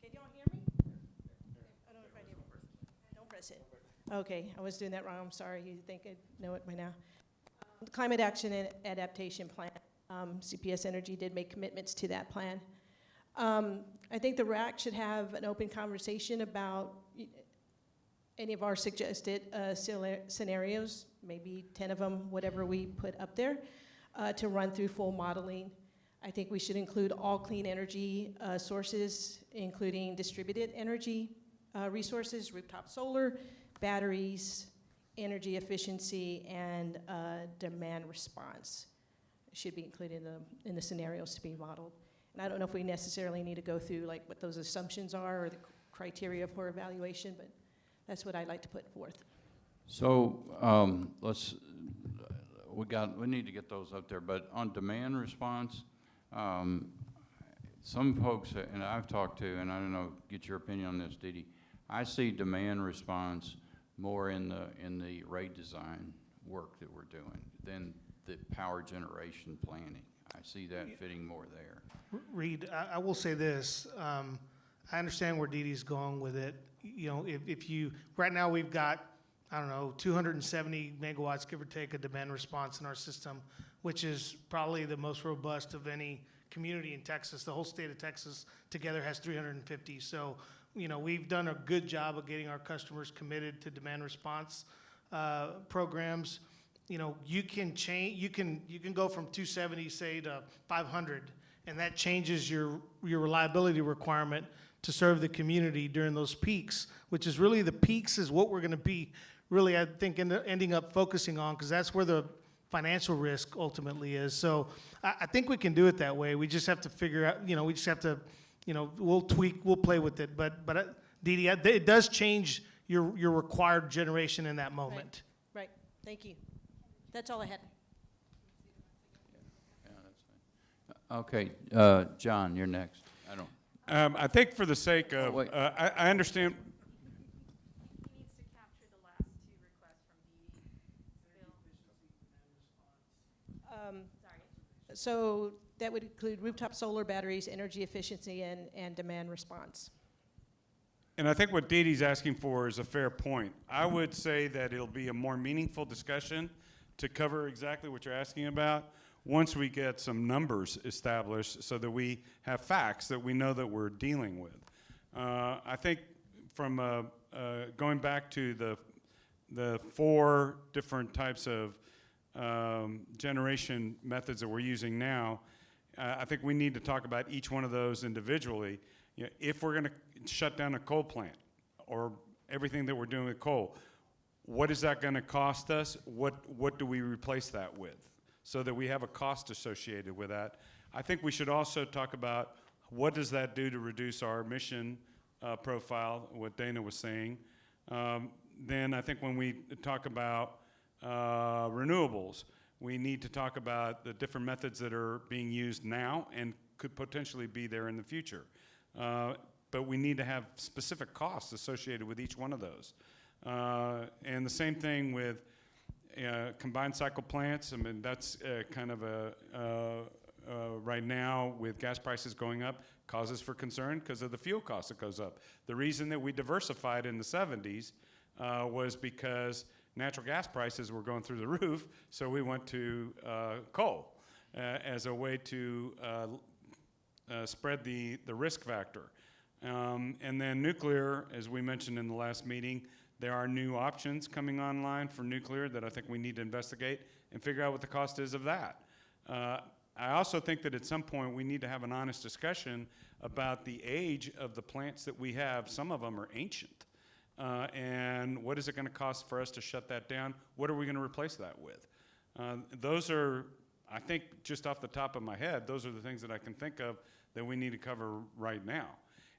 Can y'all hear me? I don't know if I did. Don't press it. Okay, I was doing that wrong. I'm sorry. You think I know it by now. Climate Action and Adaptation Plan. CPS Energy did make commitments to that plan. I think the RAC should have an open conversation about any of our suggested scenarios, maybe 10 of them, whatever we put up there, to run through full modeling. I think we should include all clean energy sources, including distributed energy resources, rooftop solar, batteries, energy efficiency, and demand response. Should be included in the scenarios to be modeled. And I don't know if we necessarily need to go through like what those assumptions are or the criteria for evaluation, but that's what I'd like to put forth. So we need to get those up there, but on demand response, some folks, and I've talked to, and I don't know, get your opinion on this, Dee Dee, I see demand response more in the rate design work that we're doing than the power generation planning. I see that fitting more there. Reed, I will say this, I understand where Dee Dee's going with it. You know, if you, right now we've got, I don't know, 270 megawatts, give or take, a demand response in our system, which is probably the most robust of any community in Texas. The whole state of Texas together has 350. So, you know, we've done a good job of getting our customers committed to demand response programs. You know, you can change, you can go from 270, say, to 500, and that changes your reliability requirement to serve the community during those peaks, which is really the peaks is what we're going to be really, I think, ending up focusing on, because that's where the financial risk ultimately is. So I think we can do it that way. We just have to figure out, you know, we just have to, you know, we'll tweak, we'll play with it. But Dee Dee, it does change your required generation in that moment. Right, thank you. That's all I had. Yeah, that's fine. Okay, John, you're next. I don't. I think for the sake of, wait. I understand. He needs to capture the last two requests from Dee Dee. So that would include rooftop solar batteries, energy efficiency, and demand response. And I think what Dee Dee's asking for is a fair point. I would say that it'll be a more meaningful discussion to cover exactly what you're asking about once we get some numbers established so that we have facts that we know that we're dealing with. I think from going back to the four different types of generation methods that we're using now, I think we need to talk about each one of those individually. You know, if we're going to shut down a coal plant or everything that we're doing with coal, what is that going to cost us? What do we replace that with? So that we have a cost associated with that. I think we should also talk about what does that do to reduce our emission profile, what Dana was saying. Then I think when we talk about renewables, we need to talk about the different methods that are being used now and could potentially be there in the future. But we need to have specific costs associated with each one of those. And the same thing with combined cycle plants. I mean, that's kind of right now with gas prices going up, causes for concern because of the fuel cost that goes up. The reason that we diversified in the 70s was because natural gas prices were going through the roof, so we went to coal as a way to spread the risk factor. And then nuclear, as we mentioned in the last meeting, there are new options coming online for nuclear that I think we need to investigate and figure out what the cost is of that. I also think that at some point we need to have an honest discussion about the age of the plants that we have. Some of them are ancient. And what is it going to cost for us to shut that down? What are we going to replace that with? Those are, I think, just off the top of my head, those are the things that I can think of that we need to cover right now.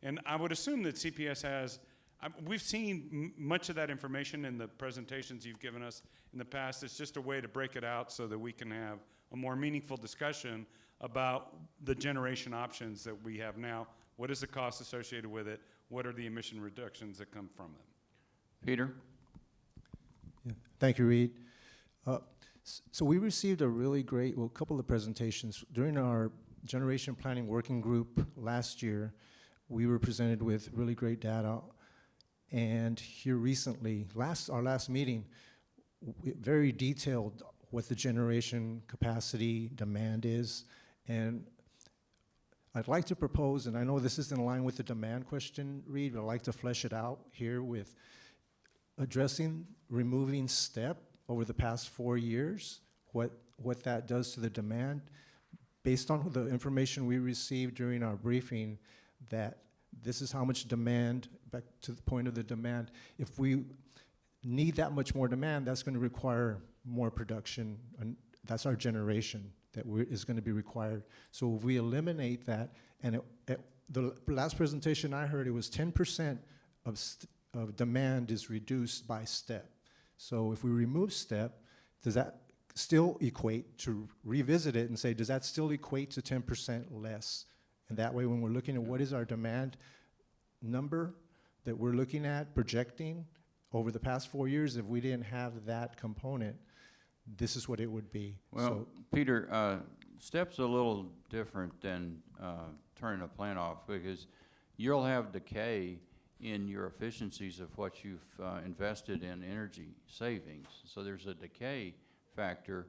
And I would assume that CPS has, we've seen much of that information in the presentations you've given us in the past. It's just a way to break it out so that we can have a more meaningful discussion about the generation options that we have now. What is the cost associated with it? What are the emission reductions that come from it? Peter? Yeah. Thank you, Reed. So we received a really great, well, couple of presentations. During our generation planning working group last year, we were presented with really great data. And here recently, our last meeting, very detailed what the generation capacity demand is. And I'd like to propose, and I know this isn't in line with the demand question, Reed, but I'd like to flesh it out here with addressing removing STEP over the past 4 years, what that does to the demand. Based on the information we received during our briefing, that this is how much demand, back to the point of the demand, if we need that much more demand, that's going to require more production, and that's our generation that is going to be required. So if we eliminate that, and the last presentation I heard, it was 10% of demand is reduced by STEP. So if we remove STEP, does that still equate to revisit it and say, does that still equate to 10% less? And that way, when we're looking at what is our demand number that we're looking at projecting over the past 4 years, if we didn't have that component, this is what it would be. Well, So, Peter, STEP's a little different than turning a plant off because you'll have decay in your efficiencies of what you've invested in energy savings. So there's a decay factor,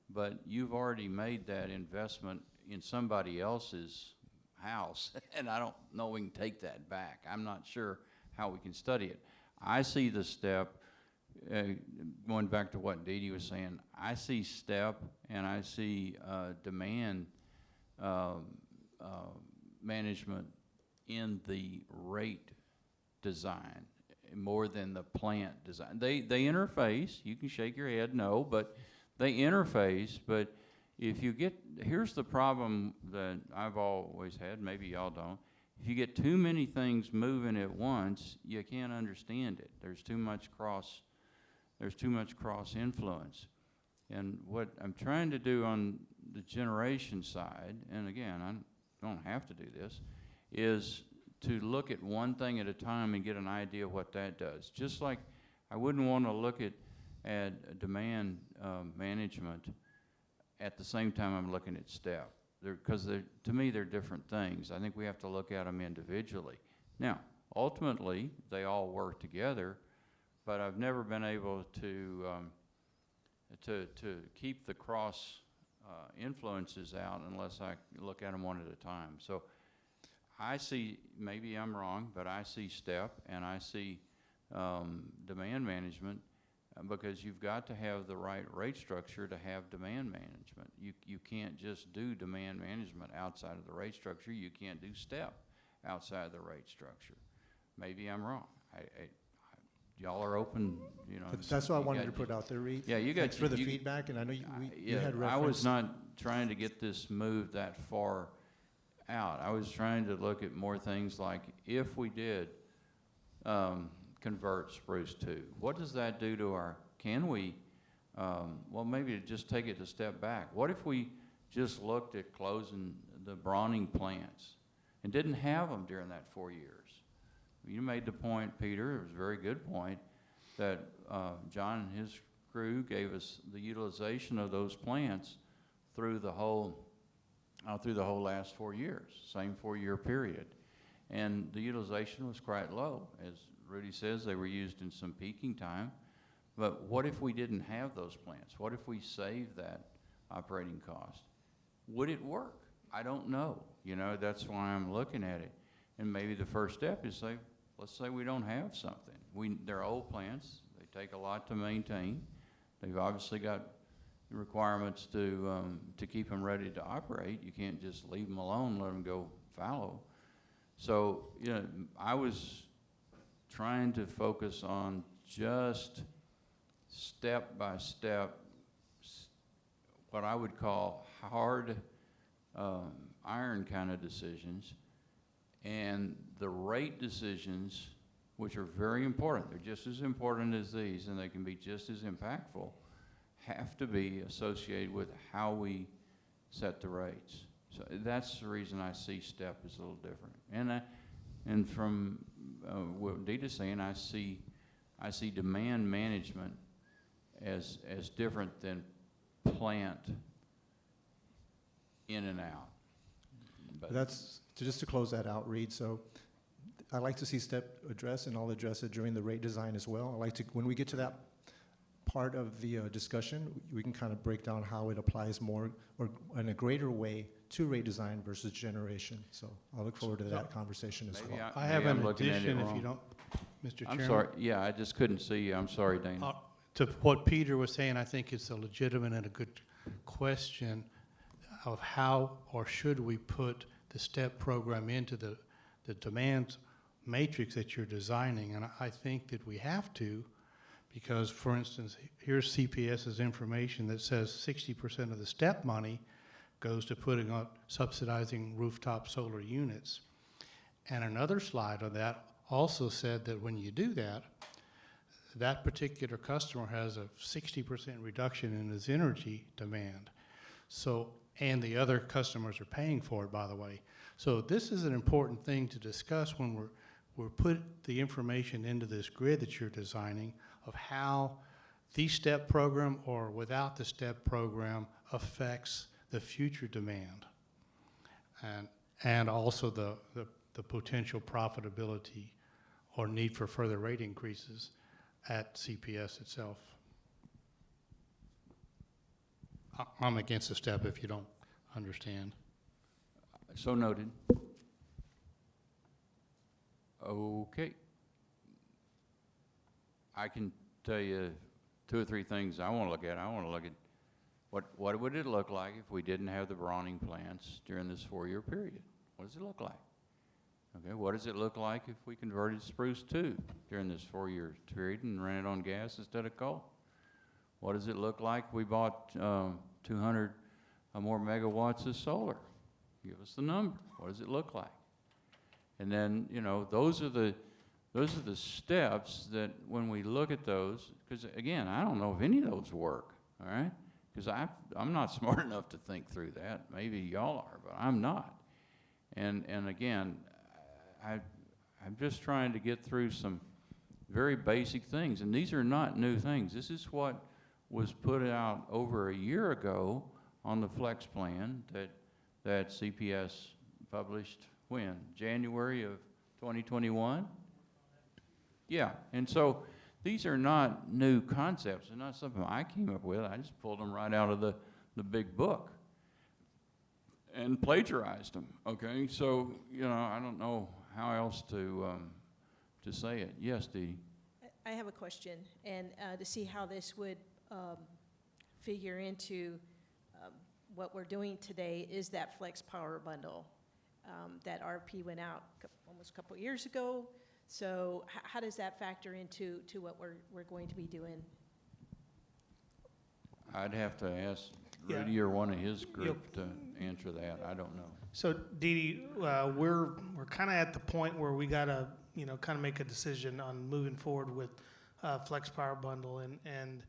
but you've already made that investment in somebody else's house, and I don't know we can take that back. I'm not sure how we can study it. I see the STEP, going back to what Dee Dee was saying, I see STEP and I see demand management in the rate design more than the plant design. They interface. You can shake your head no, but they interface. But if you get, here's the problem that I've always had, maybe y'all don't. if you get too many things moving at once, you can't understand it. There's too much cross influence. And what I'm trying to do on the generation side, and again, I don't have to do this, is to look at one thing at a time and get an idea of what that does. Just like I wouldn't want to look at demand management at the same time I'm looking at STEP. Because to me, they're different things. I think we have to look at them individually. Now, ultimately, they all work together, but I've never been able to keep the cross influences out unless I look at them one at a time. So I see, maybe I'm wrong, but I see STEP and I see demand management because you've got to have the right rate structure to have demand management. You can't just do demand management outside of the rate structure. You can't do STEP outside of the rate structure. Maybe I'm wrong. Y'all are open, you know. But that's what I wanted to put out there, Reed. Yeah, you got. Thanks for the feedback, and I know you had referenced. I was not trying to get this moved that far out. I was trying to look at more things like if we did convert Spruce 2, what does that do to our, can we, well, maybe just take it a step back. What if we just looked at closing the Brawning plants and didn't have them during that 4 years? You made the point, Peter, it was a very good point, that John and his crew gave us the utilization of those plants through the whole last 4 years, same 4-year period. And the utilization was quite low. As Rudy says, they were used in some peaking time. But what if we didn't have those plants? What if we saved that operating cost? Would it work? I don't know. You know, that's why I'm looking at it. And maybe the first step is say, let's say we don't have something. They're old plants. They take a lot to maintain. They've obviously got requirements to keep them ready to operate. You can't just leave them alone, let them go fallow. So, you know, I was trying to focus on just step by step, what I would call hard iron kind of decisions, and the rate decisions, which are very important. They're just as important as these, and they can be just as impactful, have to be associated with how we set the rates. So that's the reason I see STEP as a little different. And from what Dita's saying, I see demand management as different than plant in and out. But That's, just to close that out, Reed, so I like to see STEP addressed, and I'll address it during the rate design as well. I like to, when we get to that part of the discussion, we can kind of break down how it applies more or in a greater way to rate design versus generation. So I'll look forward to that conversation as maybe well. I have I'm an looking at it addition, if wrong. you don't, Mr. Chairman. I'm sorry, yeah, I just couldn't see you. I'm sorry, Dana. To what Peter was saying, I think it's a legitimate and a good question of how or should we put the STEP program into the demand matrix that you're designing. And I think that we have to, because, for instance, here's CPS's information that says 60% of the STEP money goes to putting on subsidizing rooftop solar units. And another slide on that also said that when you do that, that particular customer has a 60% reduction in his energy demand. So, and the other customers are paying for it, by the way. So this is an important thing to discuss when we're put the information into this grid that you're designing of how the STEP program or without the STEP program affects the future demand and also the potential profitability or need for further rate increases at CPS itself. I'm against the STEP if you don't understand. So noted. Okay. I can tell you 2 or 3 things I want to look at. I want to look at what would it look like if we didn't have the Brawning plants during this 4-year period? What does it look like? Okay, what does it look like if we converted Spruce 2 during this 4-year period and ran it on gas instead of coal? What does it look like if we bought 200 more megawatts of solar? Give us the number. What does it look like? And then, you know, those are the steps that when we look at those, because again, I don't know if any of those work, all right? Because I'm not smart enough to think through that. Maybe y'all are, but I'm not. And again, I'm just trying to get through some very basic things, and these are not new things. This is what was put out over a year ago on the flex plan that CPS published when? January of 2021? Yeah, and so these are not new concepts. They're not something I came up with. I just pulled them right out of the big book and plagiarized them, okay? So, you know, I don't know how else to say it. Yes, Dee? I have a question, and to see how this would figure into what we're doing today is that Flex Power Bundle. That RP went out almost a couple years ago. So how does that factor into what we're going to be doing? I'd have to ask Yeah. Rudy or one of his group to answer that. I don't know. So Dee Dee, we're kind of at the point where we gotta, you know, kind of make a decision on moving forward with Flex Power Bundle, and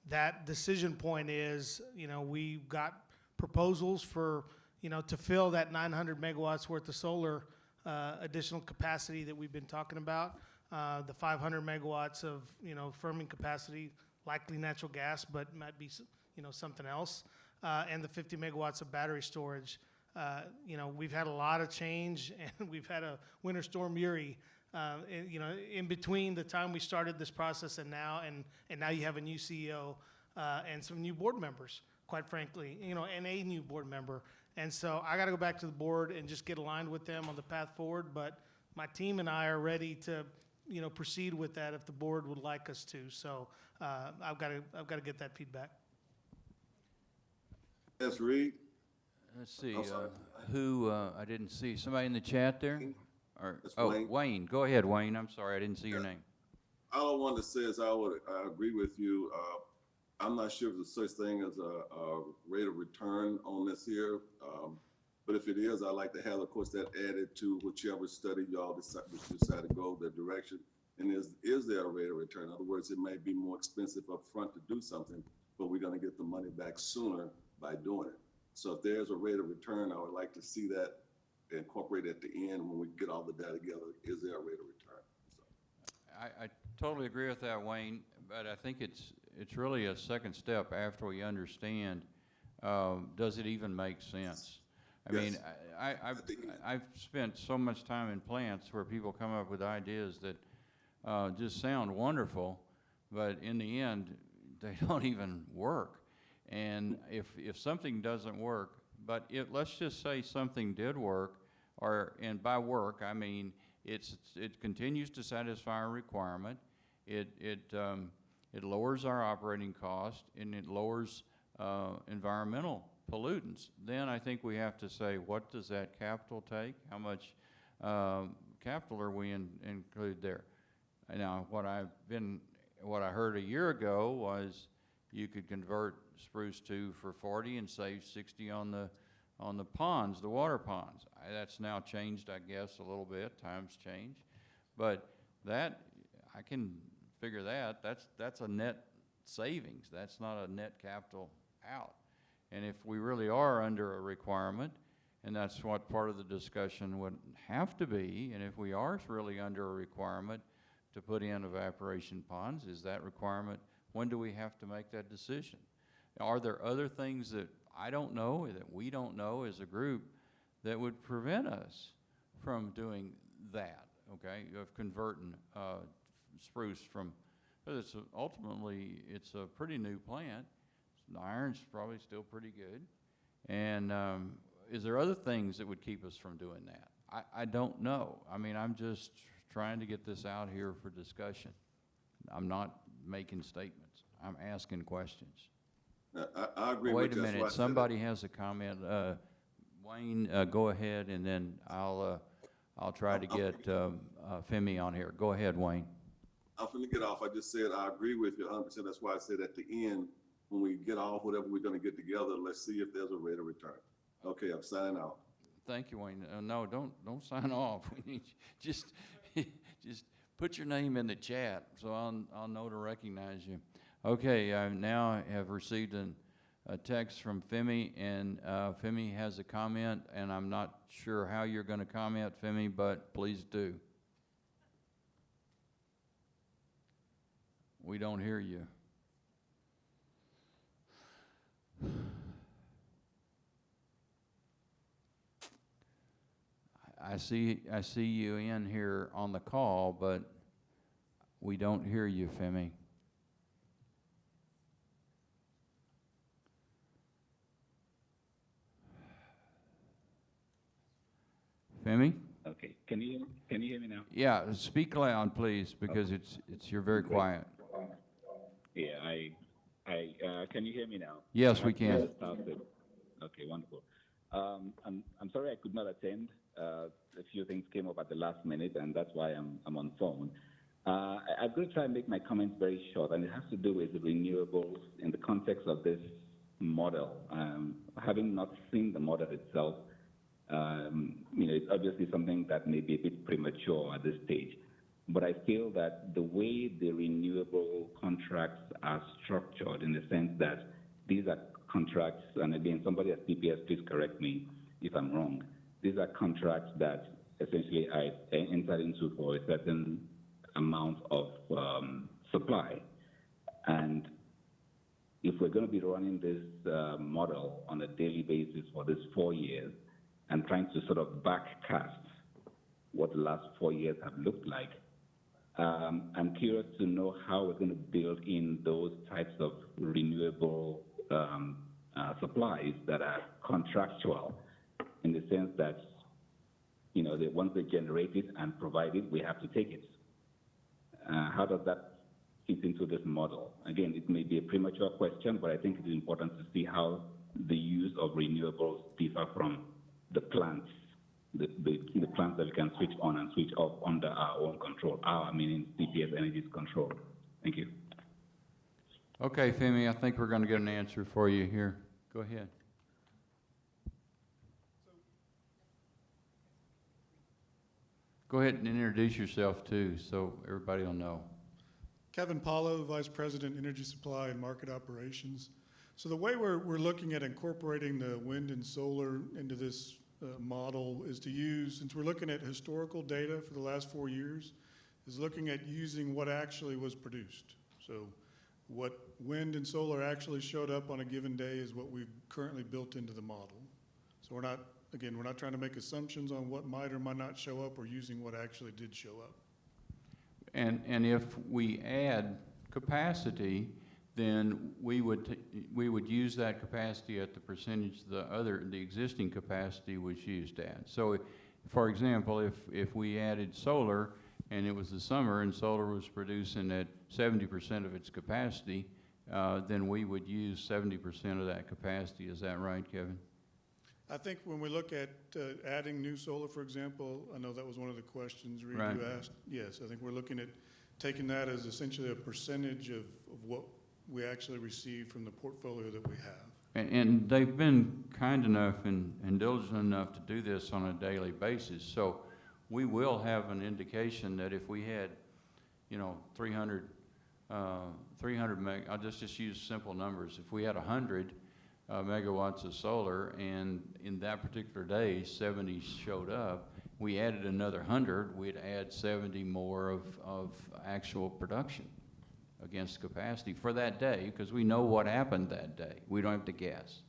that decision point is, you know, we've got proposals for, you know, to fill that 900 megawatts worth of solar additional capacity that we've been talking about, the 500 megawatts of, you know, firming capacity, likely natural gas, but might be, you know, something else, and the 50 megawatts of battery storage. You know, we've had a lot of change, and we've had a Winter Storm Uri, you know, in between the time we started this process and now you have a new CEO and some new board members, quite frankly, you know, and a new board member. And so I got to go back to the board and just get aligned with them on the path forward. But my team and I are ready to, you know, proceed with that if the board would like us to. So I've got to get that feedback. Yes, Reed. Let's see, I'm sorry. who, I didn't see, somebody in the chat there? Or, It's oh, Wayne. Wayne, go ahead, Wayne, I'm sorry, I didn't see your name. All I wanted to say is I agree with you. I'm not sure if there's such thing as a rate of return on this here. But if it is, I'd like to have, of course, that added to whichever study y'all decide to go the direction. And is there a rate of return? In other words, it may be more expensive up front to do something, but we're going to get the money back sooner by doing it. So if there's a rate of return, I would like to see that incorporated at the end when we get all the data together. Is there a rate of return? So. I totally agree with that, Wayne, but I think it's really a second step after we understand, does it even make sense? I mean, I've spent so much time in plants where people come up with ideas that just sound wonderful, but in the end, they don't even work. And if something doesn't work, but let's just say something did work, and by work, I mean, it continues to satisfy our requirement, it lowers our operating cost, and it lowers environmental pollutants, then I think we have to say, what does that capital take? How much capital are we include there? Now, what I heard a year ago was you could convert Spruce 2 for 40 and save 60 on the ponds, the water ponds. That's now changed, I guess, a little bit. Times change, but that I can figure that. That's a net savings. That's not a net capital out. And if we really are under a requirement, and that's what part of the discussion would have to be, and if we are really under a requirement to put in evaporation ponds, is that requirement, when do we have to make that decision? Are there other things that I don't know, that we don't know as a group, that would prevent us from doing that, okay, of converting spruce from, because ultimately it's a pretty new plant. The iron's probably still pretty good. And is there other things that would keep us from doing that? I don't know. I mean, I'm just trying to get this out here for discussion. I'm not making statements. I'm asking questions. I agree Wait with a you. minute, somebody has a comment. Wayne, go ahead, and then I'll try to get Femi on here. Go ahead, Wayne. I'm going to get off. I just said I agree with you 100%. That's why I said at the end, when we get off whatever we're going to get together, let's see if there's a rate of return. Okay, I'm signing out. Thank you, Wayne. No, don't sign off. We need, just, just put your name in the chat so I'll know to recognize you. Okay, I now have received a text from Femi, and Femi has a comment, and I'm not sure how you're going to comment, Femi, but please do. We don't hear you. I see you in here on the call, but we don't hear you, Femi. Femi? Okay, can you hear me now? Yeah, speak loud, please, because you're very quiet. Yeah, can you hear me now? Yes, we can. Okay, wonderful. I'm sorry I could not attend. A few things came up at the last minute, and that's why I'm on phone. I'm going to try and make my comments very short, and it has to do with the renewables in the context of this model. Having not seen the model itself, it's obviously something that may be a bit premature at this stage. But I feel that the way the renewable contracts are structured, in the sense that these are contracts, and again, somebody at CPS, please correct me if I'm wrong. These are contracts that essentially I entered into for a certain amount of supply. And if we're going to be running this model on a daily basis for this 4 years and trying to sort of backcast what the last 4 years have looked like, I'm curious to know how we're going to build in those types of renewable supplies that are contractual, in the sense that, once they generate it and provide it, we have to take it. How does that fit into this model? Again, it may be a premature question, but I think it is important to see how the use of renewables differ from the plants, the plants that we can switch on and switch off under our own control, meaning CPS Energy's control. Thank you. Okay, Femi, I think we're going to get an answer for you here. Go ahead. Go ahead and introduce yourself too, so everybody will know. Kevin Paulo, Vice President, Energy Supply and Market Operations. So the way we're looking at incorporating the wind and solar into this model is to use, since we're looking at historical data for the last 4 years, is looking at using what actually was produced. So what wind and solar actually showed up on a given day is what we've currently built into the model. So we're not trying to make assumptions on what might or might not show up, or using what actually did show up. And if we add capacity, then we would use that capacity at the percentage the existing capacity was used at. So, for example, if we added solar and it was the summer and solar was producing at 70% of its capacity, then we would use 70% of that capacity. Is that right, Kevin? I think when we look at adding new solar, for example, I know that was one of the questions Reed, right. You asked. Yes, I think we're looking at taking that as essentially a percentage of what we actually receive from the portfolio that we have. And they've been kind enough and diligent enough to do this on a daily basis. So we will have an indication that if we had, 300 meg, I'll just use simple numbers. If we had 100 megawatts of solar, and in that particular day 70 showed up, we added another 100, we'd add 70 more of actual production against capacity for that day, because we know what happened that day. We don't have to guess.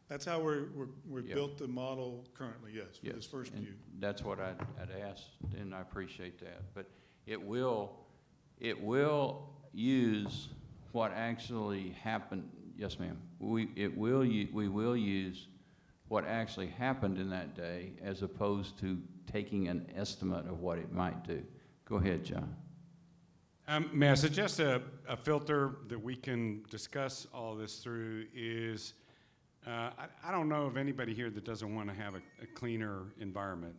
That's how we built the model currently, yes, for this first view. That's what I'd asked, and I appreciate that. But it will use what actually happened. Yes, ma'am. We will use what actually happened in that day, as opposed to taking an estimate of what it might do. Go ahead, John. May I suggest a filter that we can discuss all this through is, I don't know of anybody here that doesn't want to have a cleaner environment.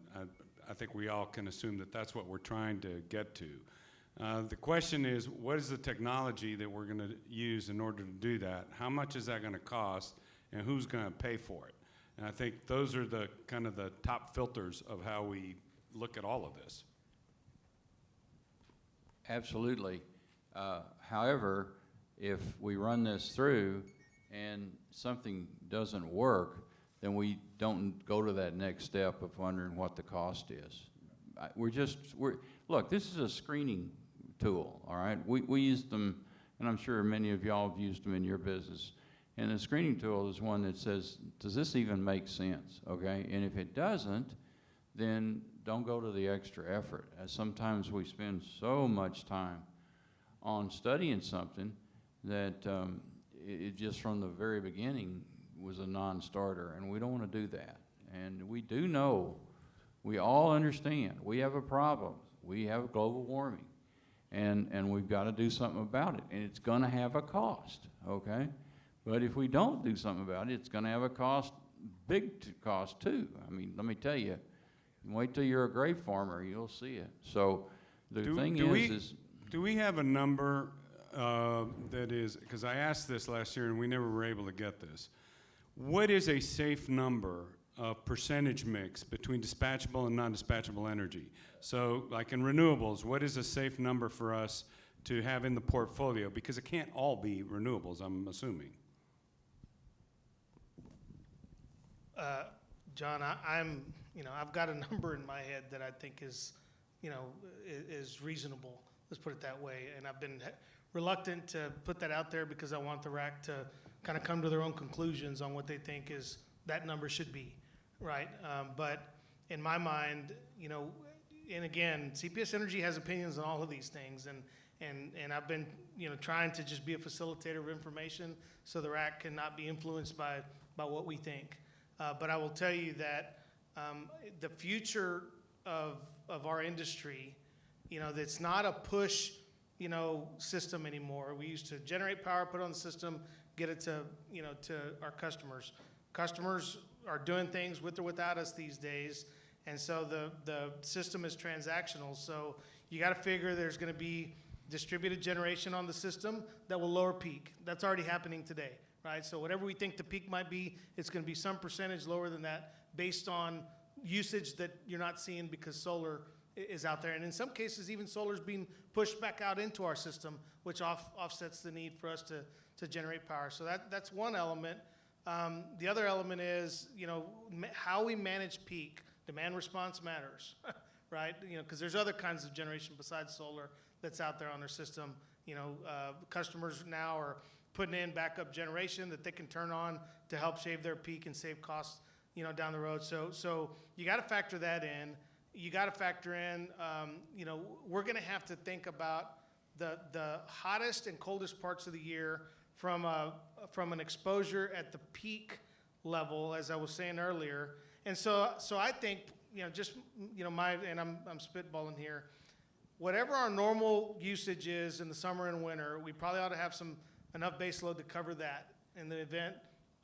I think we all can assume that that's what we're trying to get to. The question is, what is the technology that we're going to use in order to do that? How much is that going to cost, and who's going to pay for it? And I think those are the kind of the top filters of how we look at all of this. Absolutely. However, if we run this through and something doesn't work, then we don't go to that next step of wondering what the cost is. Look, this is a screening tool, all right? We use them, and I'm sure many of y'all have used them in your business. And the screening tool is one that says, does this even make sense, okay? And if it doesn't, then don't go to the extra effort. As sometimes we spend so much time on studying something that it just from the very beginning was a non-starter, and we don't want to do that. And we do know, we all understand, we have a problem. We have global warming, and we've got to do something about it, and it's going to have a cost, okay? But if we don't do something about it, it's going to have a cost, cost too. I mean, let me tell you, wait till you're a grape farmer, you'll see it. So the thing is do we have a number that is, because I asked this last year and we never were able to get this. What is a safe number of percentage mix between dispatchable and non-dispatchable energy? So like in renewables, what is a safe number for us to have in the portfolio? Because it can't all be renewables, I'm assuming. John, I've got a number in my head that I think is reasonable. Let's put it that way. And I've been reluctant to put that out there because I want the RAC to kind of come to their own conclusions on what they think is that number should be, right? But in my mind, and again, CPS Energy has opinions on all of these things, and I've been trying to just be a facilitator of information so the RAC cannot be influenced by what we think. But I will tell you that the future of our industry, that's not a push, system anymore. We used to generate power, put it on the system, get it to our customers. Customers are doing things with or without us these days, and so the system is transactional. So you got to figure there's going to be distributed generation on the system that will lower peak. That's already happening today. Right? So whatever we think the peak might be, it's going to be some percentage lower than that based on usage that you're not seeing because solar is out there. And in some cases, even solar is being pushed back out into our system, which offsets the need for us to generate power. So that's one element. The other element is, how we manage peak. Demand response matters, right? Because there's other kinds of generation besides solar that's out there on their system. Customers now are putting in backup generation that they can turn on to help shave their peak and save costs, down the road. So you got to factor that in. You got to factor in, we're going to have to think about the hottest and coldest parts of the year from an exposure at the peak level, as I was saying earlier. And so I think, and I'm spitballing here. Whatever our normal usage is in the summer and winter, we probably ought to have enough base load to cover that. In the event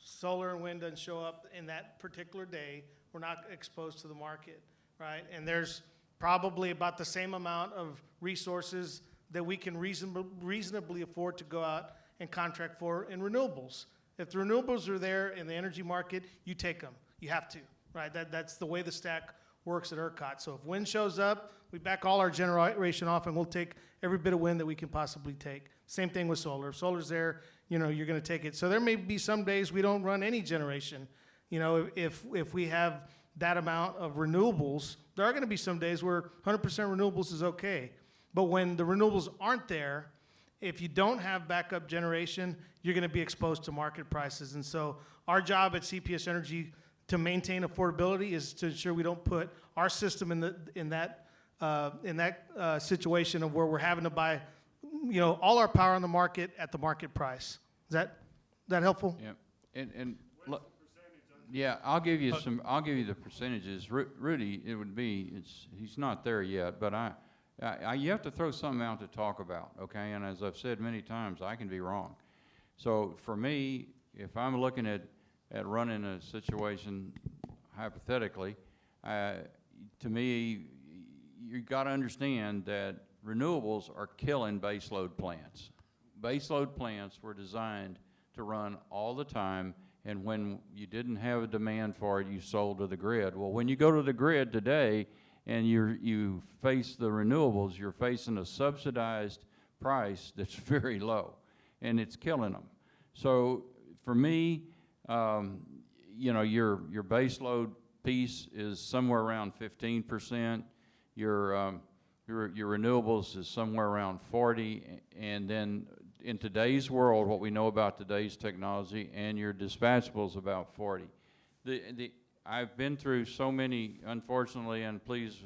solar and wind doesn't show up in that particular day, we're not exposed to the market, right? And there's probably about the same amount of resources that we can reasonably afford to go out and contract for in renewables. If the renewables are there in the energy market, you take them. You have to, right? That's the way the stack works at ERCOT. So if wind shows up, we back all our generation off and we'll take every bit of wind that we can possibly take. Same thing with solar. If solar's there, you're going to take it. So there may be some days we don't run any generation. If we have that amount of renewables, there are going to be some days where 100% renewables is okay. But when the renewables aren't there, if you don't have backup generation, you're going to be exposed to market prices. And so our job at CPS Energy to maintain affordability is to ensure we don't put our system in that situation of where we're having to buy all our power on the market at the market price. Is that helpful? Yeah, and look, yeah, I'll give you the percentages. Rudy, he's not there yet, but you have to throw something out to talk about, okay? And as I've said many times, I can be wrong. So for me, if I'm looking at running a situation hypothetically, to me, you got to understand that renewables are killing baseload plants. Baseload plants were designed to run all the time And when you didn't have a demand for it, you sold to the grid. Well, when you go to the grid today and you face the renewables, you're facing a subsidized price that's very low, and it's killing them. So for me, you know, your base load piece is somewhere around 15%. Your renewables is somewhere around 40, and then in today's world, what we know about today's technology, and your dispatchables about 40. I've been through so many, unfortunately, and please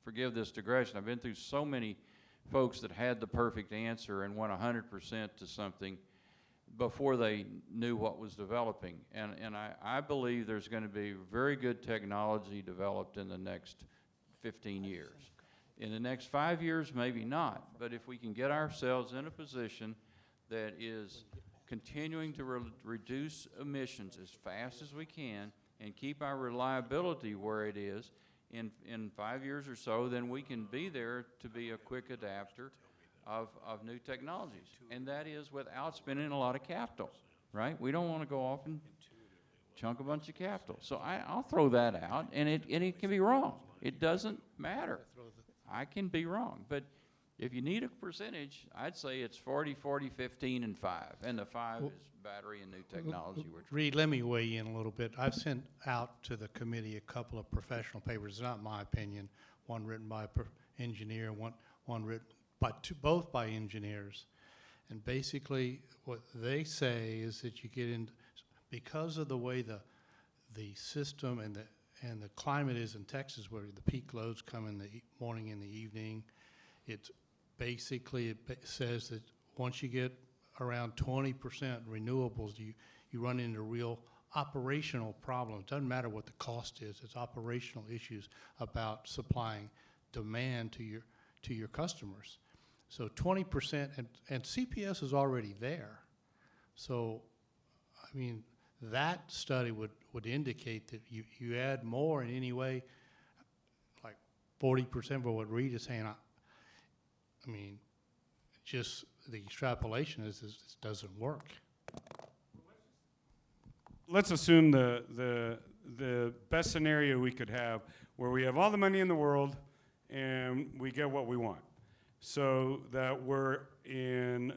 forgive this digression, I've been through so many folks that had the perfect answer and went 100% to something before they knew what was developing. And I believe there's going to be very good technology developed in the next 15 years. In the next 5 years, maybe not, but if we can get ourselves in a position that is continuing to reduce emissions as fast as we can and keep our reliability where it is, in 5 years or so, then we can be there to be a quick adapter of new technologies. And that is without spending a lot of capital, right? We don't want to go off and chunk a bunch of capital. So I'll throw that out, and it can be wrong. It doesn't matter. I can be wrong, but if you need a percentage, I'd say it's 40, 40, 15, and 5, and the 5 is battery and new technology. Reed, let me weigh in a little bit. I've sent out to the committee a couple of professional papers, it's not my opinion, one written by an engineer, one written by both by engineers. And basically what they say is that you get in, because of the way the system and the climate is in Texas, where the peak loads come in the morning and the evening, it's basically, it says that once you get around 20% renewables, you run into real operational problems. Doesn't matter what the cost is, it's operational issues about supplying demand to your customers. So 20%, and CPS is already there. So, I mean, that study would indicate that you add more in any way, like 40% of what Reed is saying. I mean, just the extrapolation is it doesn't work. Let's assume the best scenario we could have, where we have all the money in the world and we get what we want. So that we're in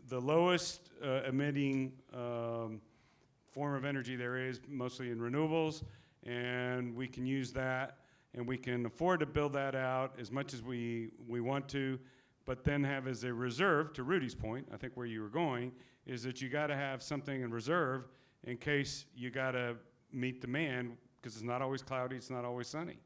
the lowest emitting form of energy there is, mostly in renewables, and we can use that, and we can afford to build that out as much as we want to, but then have as a reserve, to Rudy's point, I think where you were going, is that you gotta have something in reserve in case you gotta meet demand, because it's not always cloudy, it's not always sunny.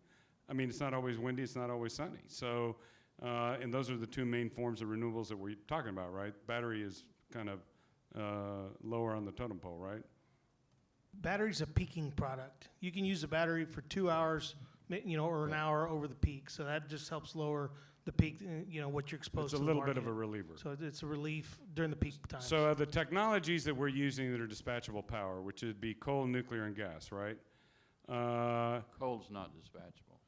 I mean, it's not always windy, it's not always sunny. So, and those are the two main forms of renewables that we're talking about, right? Battery is kind of lower on the totem pole, right? Battery's a peaking product. You can use a battery for 2 hours, or an hour over the peak. So that just helps lower the peak, what you're exposed to. It's a little bit of a reliever. So it's a relief during the peak times. So the technologies that we're using that are dispatchable power, which would be coal, nuclear, and gas, right? Coal's not dispatchable.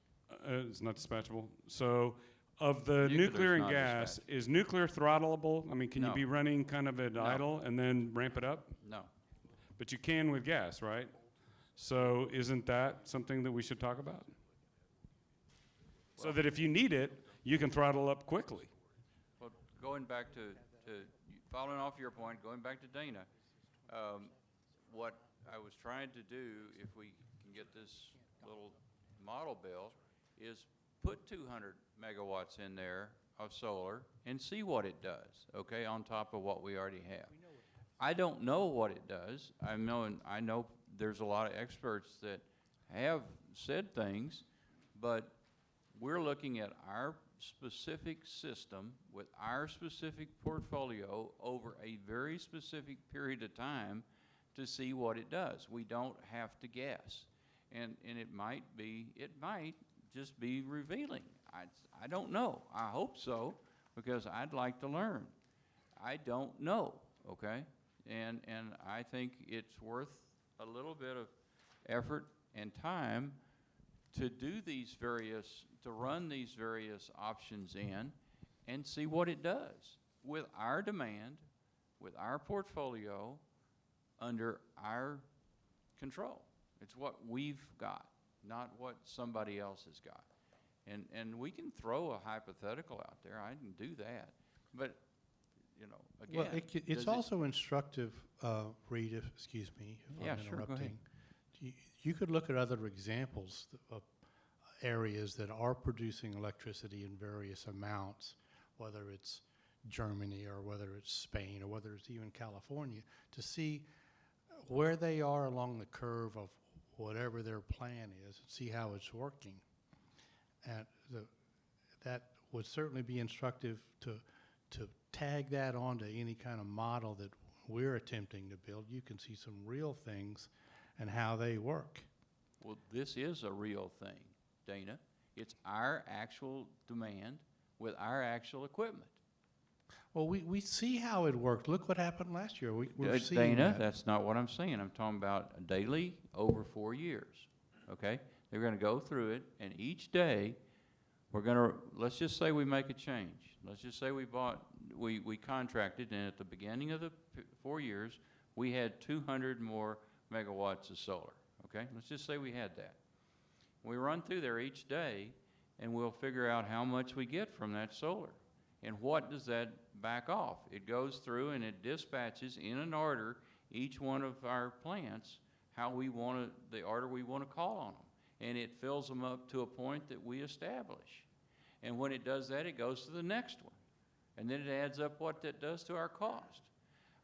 It's not dispatchable. So of the nuclear and gas, is nuclear throttleable? I mean, can you be running kind of at idle and then ramp it up? No. But you can with gas, right? So isn't that something that we should talk about? So that if you need it, you can throttle up quickly. Well, going back to following off your point, going back to Dana, what I was trying to do, if we can get this little model built, is put 200 megawatts in there of solar and see what it does, okay, on top of what we already have. I don't know what it does. I know there's a lot of experts that have said things, but we're looking at our specific system with our specific portfolio over a very specific period of time to see what it does. We don't have to guess. And it might just be revealing. I don't know. I hope so, because I'd like to learn. I don't know, okay? And I think it's worth a little bit of effort and time to do to run these various options in and see what it does with our demand, with our portfolio, under our control. It's what we've got, not what somebody else has got. And we can throw a hypothetical out there, I can do that, but, you know, Well, again. it's does also instructive, Reed, excuse me if Yeah, I'm sure, go ahead. interrupting. You could look at other examples of areas that are producing electricity in various amounts, whether it's Germany or whether it's Spain or whether it's even California, to see where they are along the curve of whatever their plan is, and see how it's working. And that would certainly be instructive to tag that onto any kind of model that we're attempting to build. You can see some real things and how they work. Well, this is a real thing, Dana. It's our actual demand with our actual equipment. Well, we see how it worked. Look what happened last year. We're seeing Dana, that. that's not what I'm saying. I'm talking about daily over 4 years, okay? They're gonna go through it, and each day, we're gonna, let's just say we make a change. Let's just say we contracted, and at the beginning of the 4 years, we had 200 more megawatts of solar, okay? Let's just say we had that. We run through there each day, and we'll figure out how much we get from that solar. And what does that back off? It goes through and it dispatches in an order each one of our plants, how we want to, the order we want to call on them. And it fills them up to a point that we establish. And when it does that, it goes to the next one. And then it adds up what that does to our cost.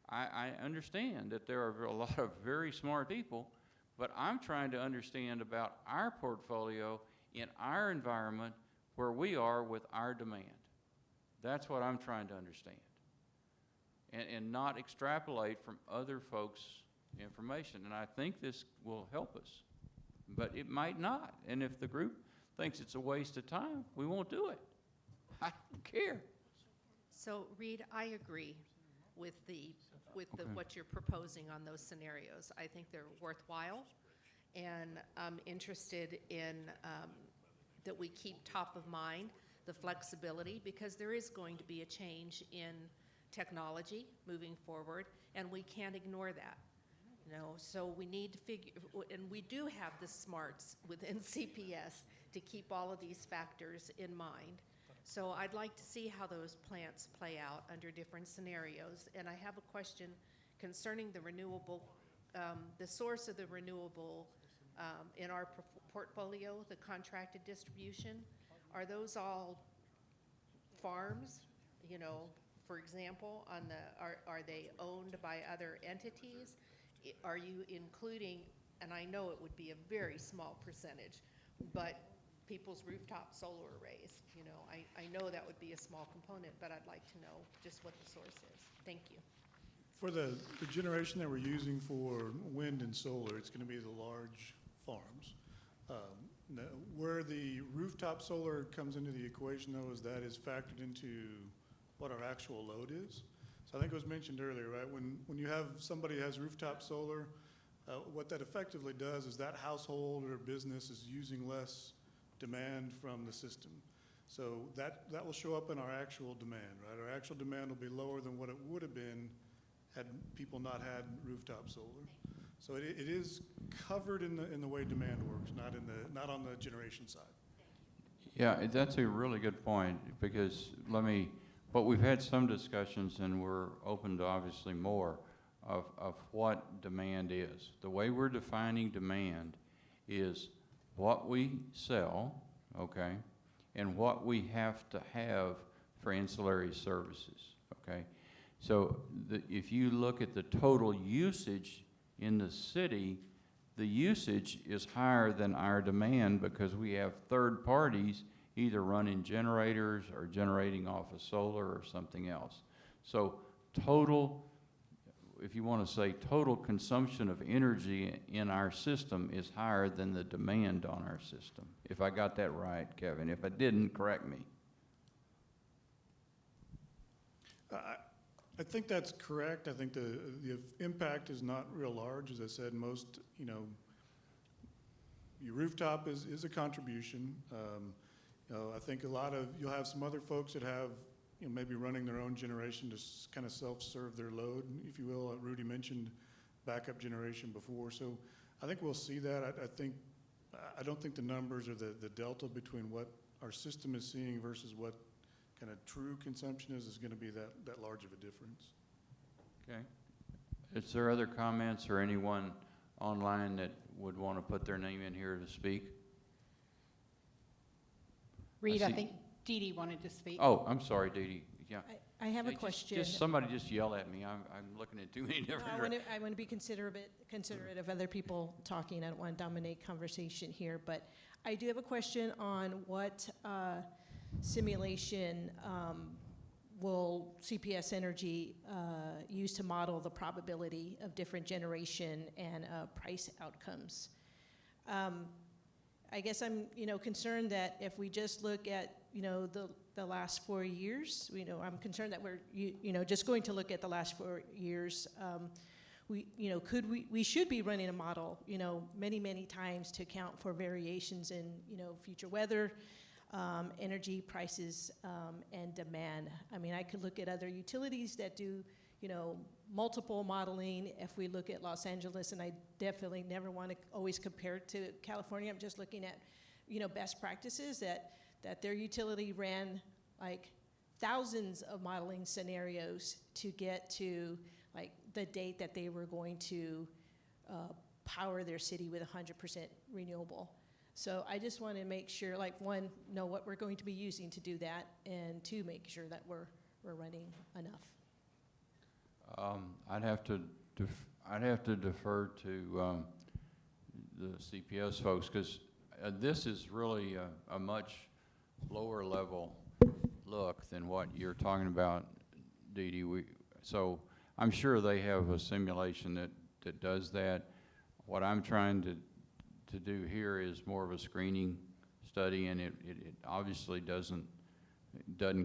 I understand that there are a lot of very smart people, but I'm trying to understand about our portfolio in our environment where we are with our demand. That's what I'm trying to understand. And not extrapolate from other folks' information. And I think this will help us, but it might not. And if the group thinks it's a waste of time, we won't do it. I don't care. So Reed, I agree with what you're proposing on those scenarios. I think they're worthwhile, and I'm interested in that we keep top of mind the flexibility, because there is going to be a change in technology moving forward, and we can't ignore that. You know, so we need to figure, and we do have the smarts within CPS to keep all of these factors in mind. So I'd like to see how those plants play out under different scenarios. And I have a question concerning the renewable, the source of the renewable in our portfolio, the contracted distribution. Are those all farms? You know, for example, on the, are they owned by other entities? Are you including, and I know it would be a very small percentage, but people's rooftop solar arrays? You know, I know that would be a small component, but I'd like to know just what the source is. Thank you. For the generation that we're using for wind and solar, it's going to be the large farms. Where the rooftop solar comes into the equation, though, is that is factored into what our actual load is. So I think it was mentioned earlier, right? When you have somebody who has rooftop solar, what that effectively does is that household or business is using less demand from the system. So that will show up in our actual demand, right? Our actual demand will be lower than what it would have been had people not had rooftop solar. So it is covered in the way demand works, not on the generation side. Yeah, that's a really good point, because but we've had some discussions, and we're open to obviously more of what demand is. The way we're defining demand is what we sell, okay, and what we have to have for ancillary services, okay? So if you look at the total usage in the city, the usage is higher than our demand because we have third parties either running generators or generating off of solar or something else. So total, if you want to say total consumption of energy in our system is higher than the demand on our system. If I got that right, Kevin. If I didn't, correct me. I think that's correct. I think the impact is not real large. As I said, most, you know, your rooftop is a contribution. You know, I think you'll have some other folks that have, you know, maybe running their own generation to kind of self-serve their load, if you will. Rudy mentioned backup generation before. So I think we'll see that. I don't think the numbers or the delta between what our system is seeing versus what kind of true consumption is going to be that large of a difference. Okay. Is there other comments or anyone online that would want to put their name in here to speak? Reed, I see- think Dee Dee wanted to speak. Oh, I'm sorry, Dee Dee. Yeah. I have a Just- question. Just somebody just yell at me. I'm looking at too many different. I want to be considerate of other people talking. I don't want to dominate conversation here, but I do have a question on what simulation will CPS Energy use to model the probability of different generation and price outcomes. I guess I'm, concerned that if we just look at, the last 4 years, I'm concerned that we're, just going to look at the last 4 years. We should be running a model, many, many times to account for variations in, future weather, energy prices, and demand. I mean, I could look at other utilities that do, multiple modeling. If we look at Los Angeles, and I definitely never want to always compare it to California, I'm just looking at, best practices that their utility ran like thousands of modeling scenarios to get to like the date that they were going to power their city with 100% renewable. So I just want to make sure, like, one, know what we're going to be using to do that, and two, make sure that we're running enough. I'd have to defer to the CPS folks, because this is really a much lower level look than what you're talking about, Dee Dee. So I'm sure they have a simulation that does that. What I'm trying to do here is more of a screening study, and it obviously doesn't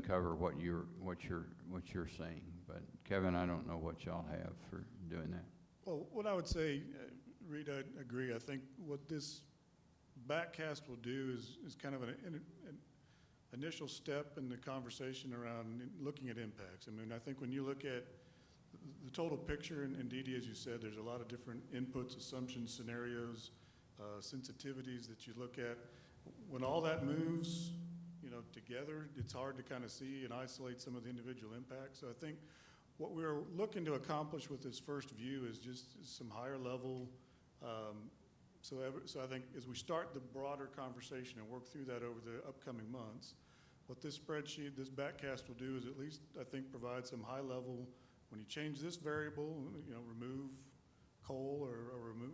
cover what you're saying. But Kevin, I don't know what y'all have for doing that. Well, what I would say, Reed, I agree. I think what this backcast will do is kind of an initial step in the conversation around looking at impacts. I mean, I think when you look at the total picture, and Dee Dee, as you said, there's a lot of different inputs, assumptions, scenarios, sensitivities that you look at. When all that moves, together, it's hard to kind of see and isolate some of the individual impacts. So I think what we're looking to accomplish with this first view is just some higher level. So I think as we start the broader conversation and work through that over the upcoming months, what this spreadsheet, this backcast will do is at least, I think, provide some high level. When you change this variable, remove coal or remove,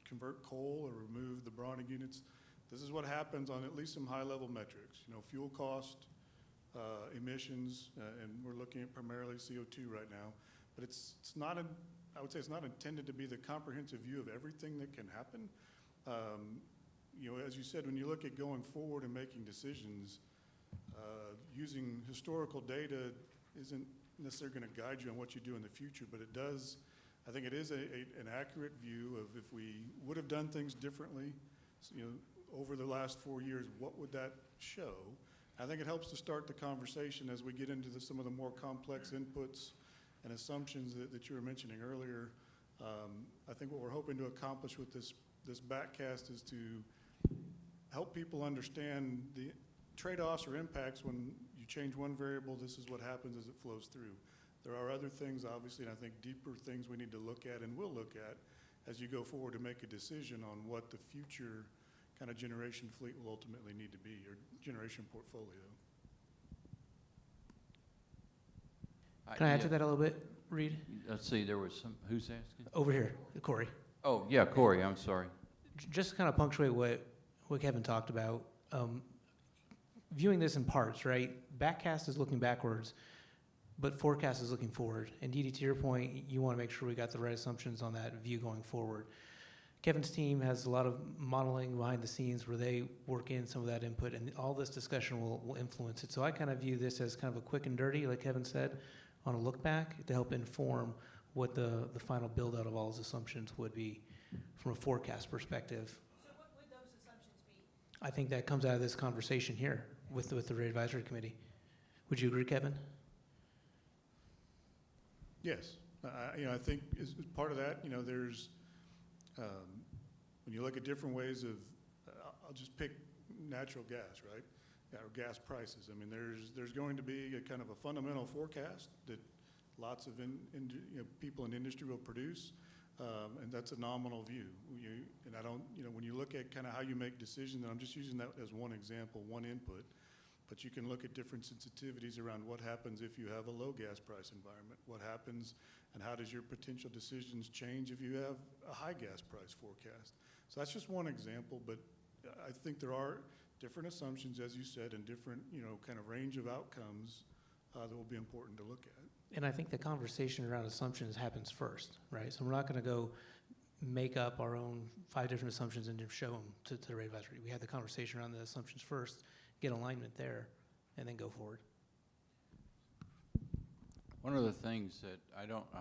convert coal or remove the Browning units, this is what happens on at least some high level metrics. Fuel cost, emissions, and we're looking at primarily CO2 right now. But it's not, I would say it's not intended to be the comprehensive view of everything that can happen. As you said, when you look at going forward and making decisions, using historical data isn't necessarily going to guide you on what you do in the future, but it does, I think it is an accurate view of if we would have done things differently, over the last 4 years, what would that show? I think it helps to start the conversation as we get into some of the more complex inputs and assumptions that you were mentioning earlier. I think what we're hoping to accomplish with this backcast is to help people understand the trade-offs or impacts when you change one variable. This is what happens as it flows through. There are other things, obviously, and I think deeper things we need to look at and will look at as you go forward to make a decision on what the future kind of generation fleet will ultimately need to be, or generation portfolio. Can I add to that a little bit, Reed? Let's see, there was who's asking? Over here, Corey. Oh, yeah, Corey, I'm sorry. Just to kind of punctuate what Kevin talked about, viewing this in parts, right? Backcast is looking backwards, but forecast is looking forward. And Dee Dee, to your point, you want to make sure we got the right assumptions on that view going forward. Kevin's team has a lot of modeling behind the scenes where they work in some of that input, and all this discussion will influence it. So I kind of view this as kind of a quick and dirty, like Kevin said, on a look back to help inform what the final build out of all those assumptions would be from a forecast perspective. So what would those assumptions be? I think that comes out of this conversation here with the Rate Advisory Committee. Would you agree, Kevin? Yes, I think as part of that, there's, when you look at different ways of, I'll just pick natural gas, right? Or gas prices. I mean, there's going to be a kind of a fundamental forecast that lots of people in industry will produce, and that's a nominal view. And I don't, when you look at kind of how you make decisions, and I'm just using that as one example, one input, but you can look at different sensitivities around what happens if you have a low gas price environment, what happens and how does your potential decisions change if you have a high gas price forecast. So that's just one example, but I think there are different assumptions, as you said, and different, kind of range of outcomes that will be important to look at. And I think the conversation around assumptions happens first, right? So we're not going to go make up our own 5 different assumptions and just show them to the rate advisory. We have the conversation around the assumptions first, get alignment there, and then go forward. One of the things that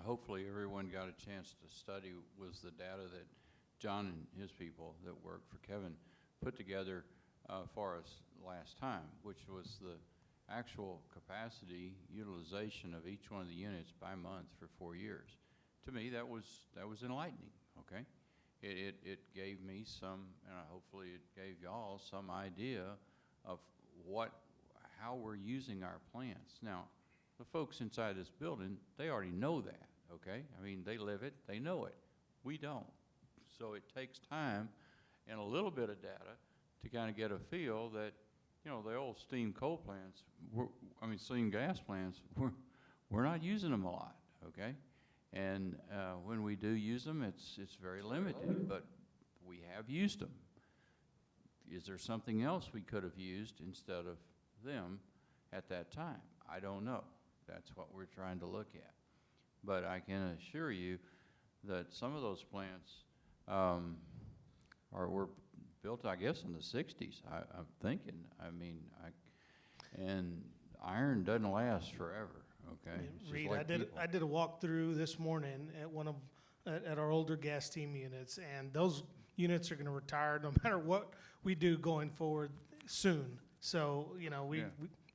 hopefully everyone got a chance to study was the data that John and his people that work for Kevin put together for us last time, which was the actual capacity utilization of each one of the units by month for 4 years. To me, that was enlightening, okay? It gave me some, and hopefully it gave y'all some idea of how we're using our plants. Now, the folks inside this building, they already know that, okay? I mean, they live it, they know it. We don't. So it takes time and a little bit of data to kind of get a feel that, the old steam coal plants, steam gas plants, we're not using them a lot, okay? And when we do use them, it's very limited, but we have used them. Is there something else we could have used instead of them at that time? I don't know. That's what we're trying to look at. But I can assure you that some of those plants were built, I guess, in the 60s, I'm thinking. And iron doesn't last forever, okay? It's just Reed, like people. I did a walkthrough this morning at our older gas steam units, and those units are going to retire no matter what we do going forward soon. So, we've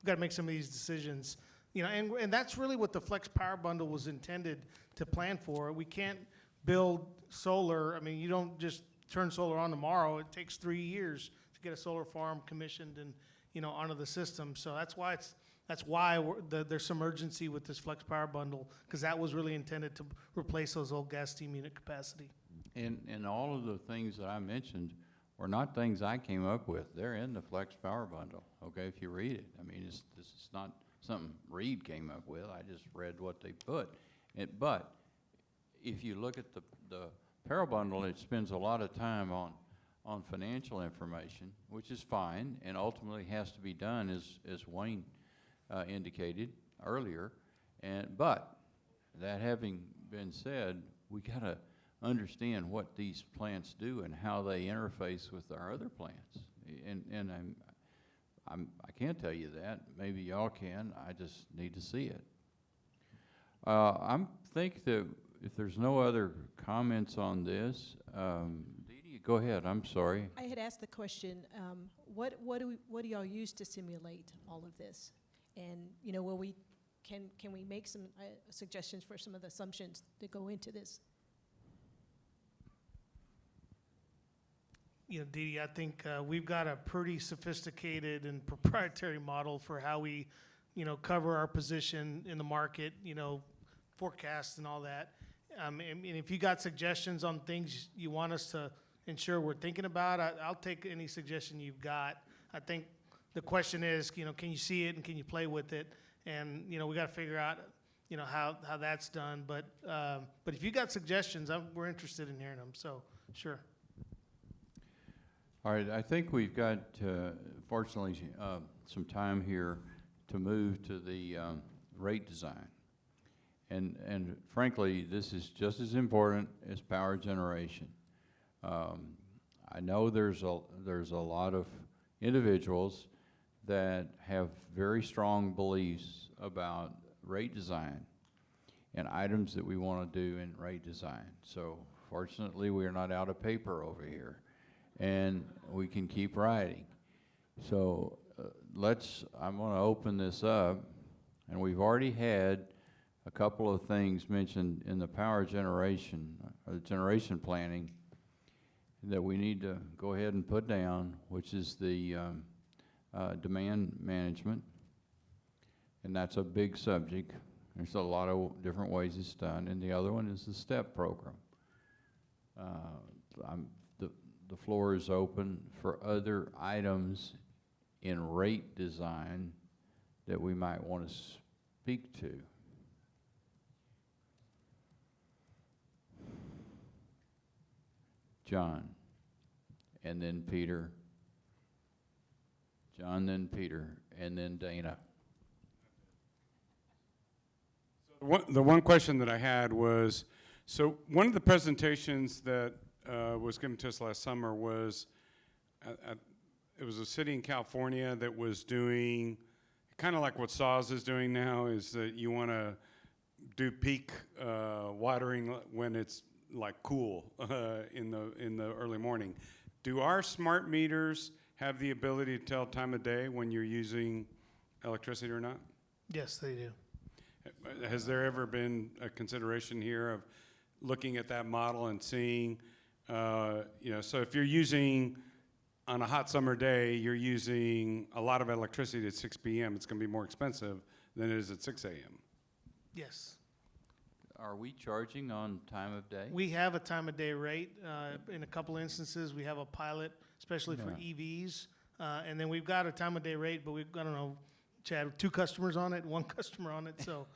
got to make some of these decisions, and that's really what the Flex Power Bundle was intended to plan for. We can't build solar. I mean, you don't just turn solar on tomorrow. It takes 3 years to get a solar farm commissioned and, onto the system. So that's why there's some urgency with this Flex Power Bundle, because that was really intended to replace those old gas steam unit capacity. And all of the things that I mentioned were not things I came up with. They're in the Flex Power Bundle, okay, if you read it. I mean, this is not something Reed came up with. I just read what they put. But if you look at the Power Bundle, it spends a lot of time on financial information, which is fine, and ultimately has to be done, as Wayne indicated earlier. But that having been said, we got to understand what these plants do and how they interface with our other plants. And I can't tell you that. Maybe y'all can. I just need to see it. I think that if there's no other comments on this, Dee Dee, go ahead. I'm sorry. I had asked the question, what do y'all use to simulate all of this? And, can we make some suggestions for some of the assumptions that go into this? Dee Dee, I think we've got a pretty sophisticated and proprietary model for how we, cover our position in the market, forecasts and all that. And if you got suggestions on things you want us to ensure we're thinking about, I'll take any suggestion you've got. I think the question is, can you see it and can you play with it? And, we got to figure out, how that's done. But if you got suggestions, we're interested in hearing them. So, sure. All right, I think we've got, fortunately, some time here to move to the rate design. And frankly, this is just as important as power generation. I know there's a lot of individuals that have very strong beliefs about rate design and items that we want to do in rate design. So fortunately, we are not out of paper over here, and we can keep writing. So I'm going to open this up, and we've already had a couple of things mentioned in the power generation, or the generation planning, that we need to go ahead and put down, which is the demand management. And that's a big subject. There's a lot of different ways it's done. And the other one is the STEP program. The floor is open for other items in rate design that we might want to speak to. John, and then Peter. John, then Peter, and then Dana. The one question that I had was, so one of the presentations that was given to us last summer was, it was a city in California that was doing, kind of like what SAWS is doing now, is that you want to do peak watering when it's like cool in the early morning. Do our smart meters have the ability to tell time of day when you're using electricity or not? Yes, they do. Has there ever been a consideration here of looking at that model and seeing, so if you're using, on a hot summer day, you're using a lot of electricity at 6 p.m., it's going to be more expensive than it is at 6 a.m. Yes. Are we charging on time of day? We have a time of day rate. In a couple instances, we have a pilot, especially for EVs. And then we've got a time of day rate, but we've, I don't know, Chad, 2 customers on it, 1 customer on it. So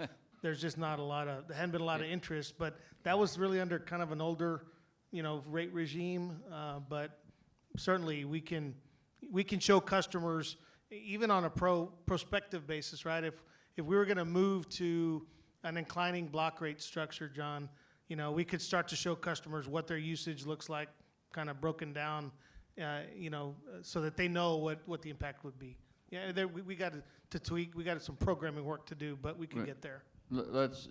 there's just not a lot of, there hadn't been a lot of interest, but that was really under kind of an older, rate regime. But certainly we can show customers, even on a prospective basis, right? If we were going to move to an inclining block rate structure, John, we could start to show customers what their usage looks like, kind of broken down, so that they know what the impact would be. Yeah, we got to tweak. We got some programming work to do, but we can get there. That's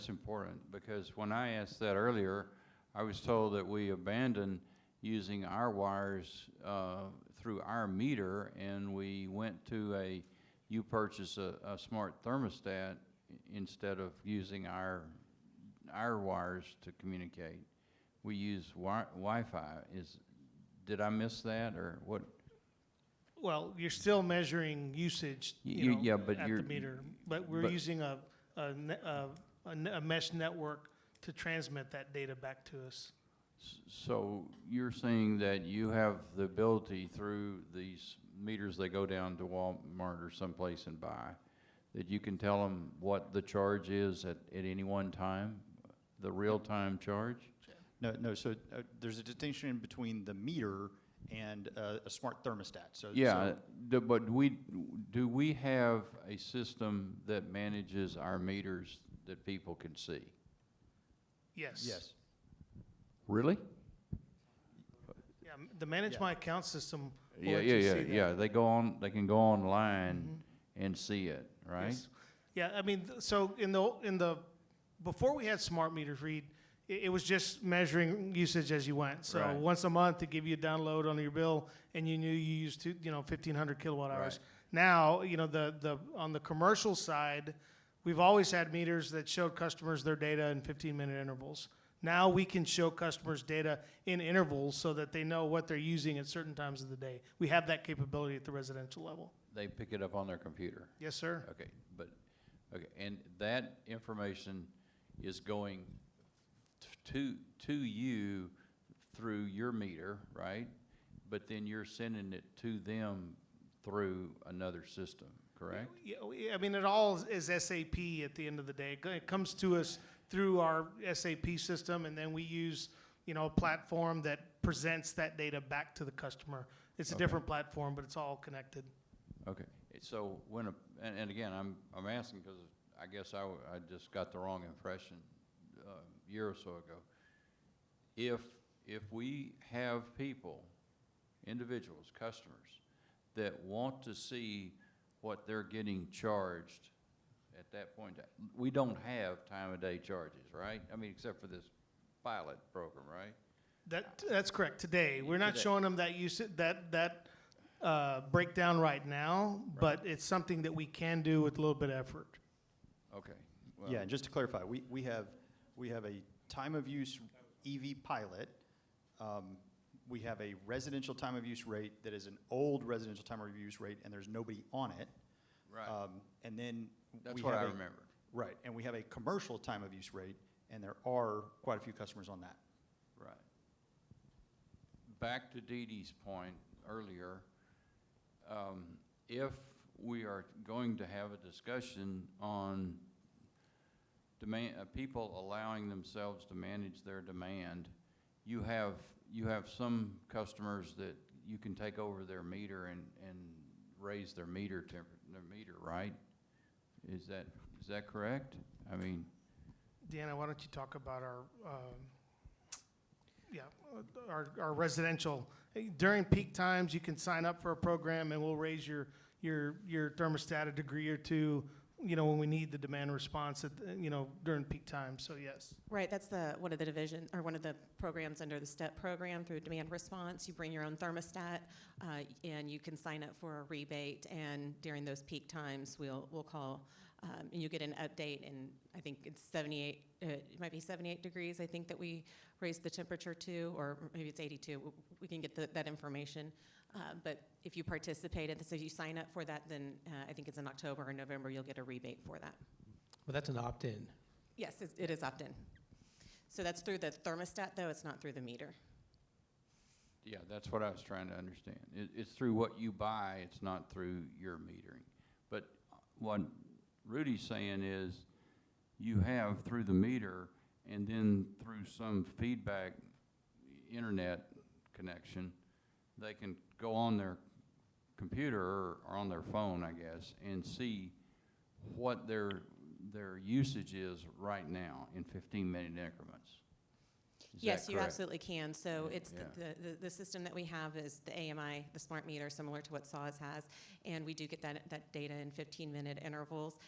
important, because when I asked that earlier, I was told that we abandoned using our wires through our meter, and we went to you purchase a smart thermostat instead of using our wires to communicate. We use Wi-Fi. Did I miss that, or what? Well, you're still measuring usage, but at the meter, but we're using a mesh network to transmit that data back to us. So you're saying that you have the ability through these meters that go down to Walmart or someplace and buy, that you can tell them what the charge is at any one time, the real-time charge? No. So there's a distinction between the meter and a smart thermostat. So but do we have a system that manages our meters that people can see? Yes. Really? Yeah, the Manage My Account system. Yeah. They can go online and see it, right? Yes. Yeah, I mean, so in the before we had smart meters, Reed, it was just measuring usage as you went. So once a month, to give you a download on your bill, and you knew you used 1,500 kilowatt hours. Right. Now, the on the commercial side, we've always had meters that showed customers their data in 15-minute intervals. Now we can show customers data in intervals so that they know what they're using at certain times of the day. We have that capability at the residential level. They pick it up on their computer? Yes, sir. Okay, and that information is going to you through your meter, right? But then you're sending it to them through another system, correct? Yeah, I mean, it all is SAP at the end of the day. It comes to us through our SAP system, and then we use, a platform that presents that data back to the customer. It's a different platform, but it's all connected. Okay, so and again, I'm asking because I guess I just got the wrong impression a year or so ago. If we have people, individuals, customers, that want to see what they're getting charged at that point, we don't have time of day charges, right? I mean, except for this pilot program, right? That's correct. Today, we're not showing them that breakdown right now, but it's something that we can do with a little bit of effort. Okay, Yeah, and just to clarify, we have a time of use EV pilot. We have a residential time of use rate that is an old residential time of use rate, and there's nobody on it. Right. And then That's we what have I a- remember. Right, and we have a commercial time of use rate, and there are quite a few customers on that. Right. Back to Dee Dee's point earlier, if we are going to have a discussion on people allowing themselves to manage their demand, you have some customers that you can take over their meter and raise their meter, right? Is that correct? I mean, Deanna, why don't you talk about our residential, during peak times, you can sign up for a program and we'll raise your thermostat a degree or two, when we need the demand response during peak times, so yes. Right, that's one of the programs under the STEP program through demand response. You bring your own thermostat, and you can sign up for a rebate, and during those peak times, we'll call, and you get an update, and I think it's 78, it might be 78 degrees, I think, that we raised the temperature to, or maybe it's 82. We can get that information. But if you participated, so if you sign up for that, then I think it's in October or November, you'll get a rebate for that. Well, that's an opt-in. Yes, it is opt-in. So that's through the thermostat, though, it's not through the meter. yeah, that's what I was trying to understand. It's through what you buy, it's not through your metering. But what Rudy's saying is you have through the meter and then through some feedback internet connection, they can go on their computer or on their phone, I guess, and see what their usage is right now in 15-minute increments. Is Yes, that you correct? absolutely can. So Yeah, it's the system that we have is the AMI, the smart meter, similar to what SAWS has, and we do get that data in 15-minute intervals.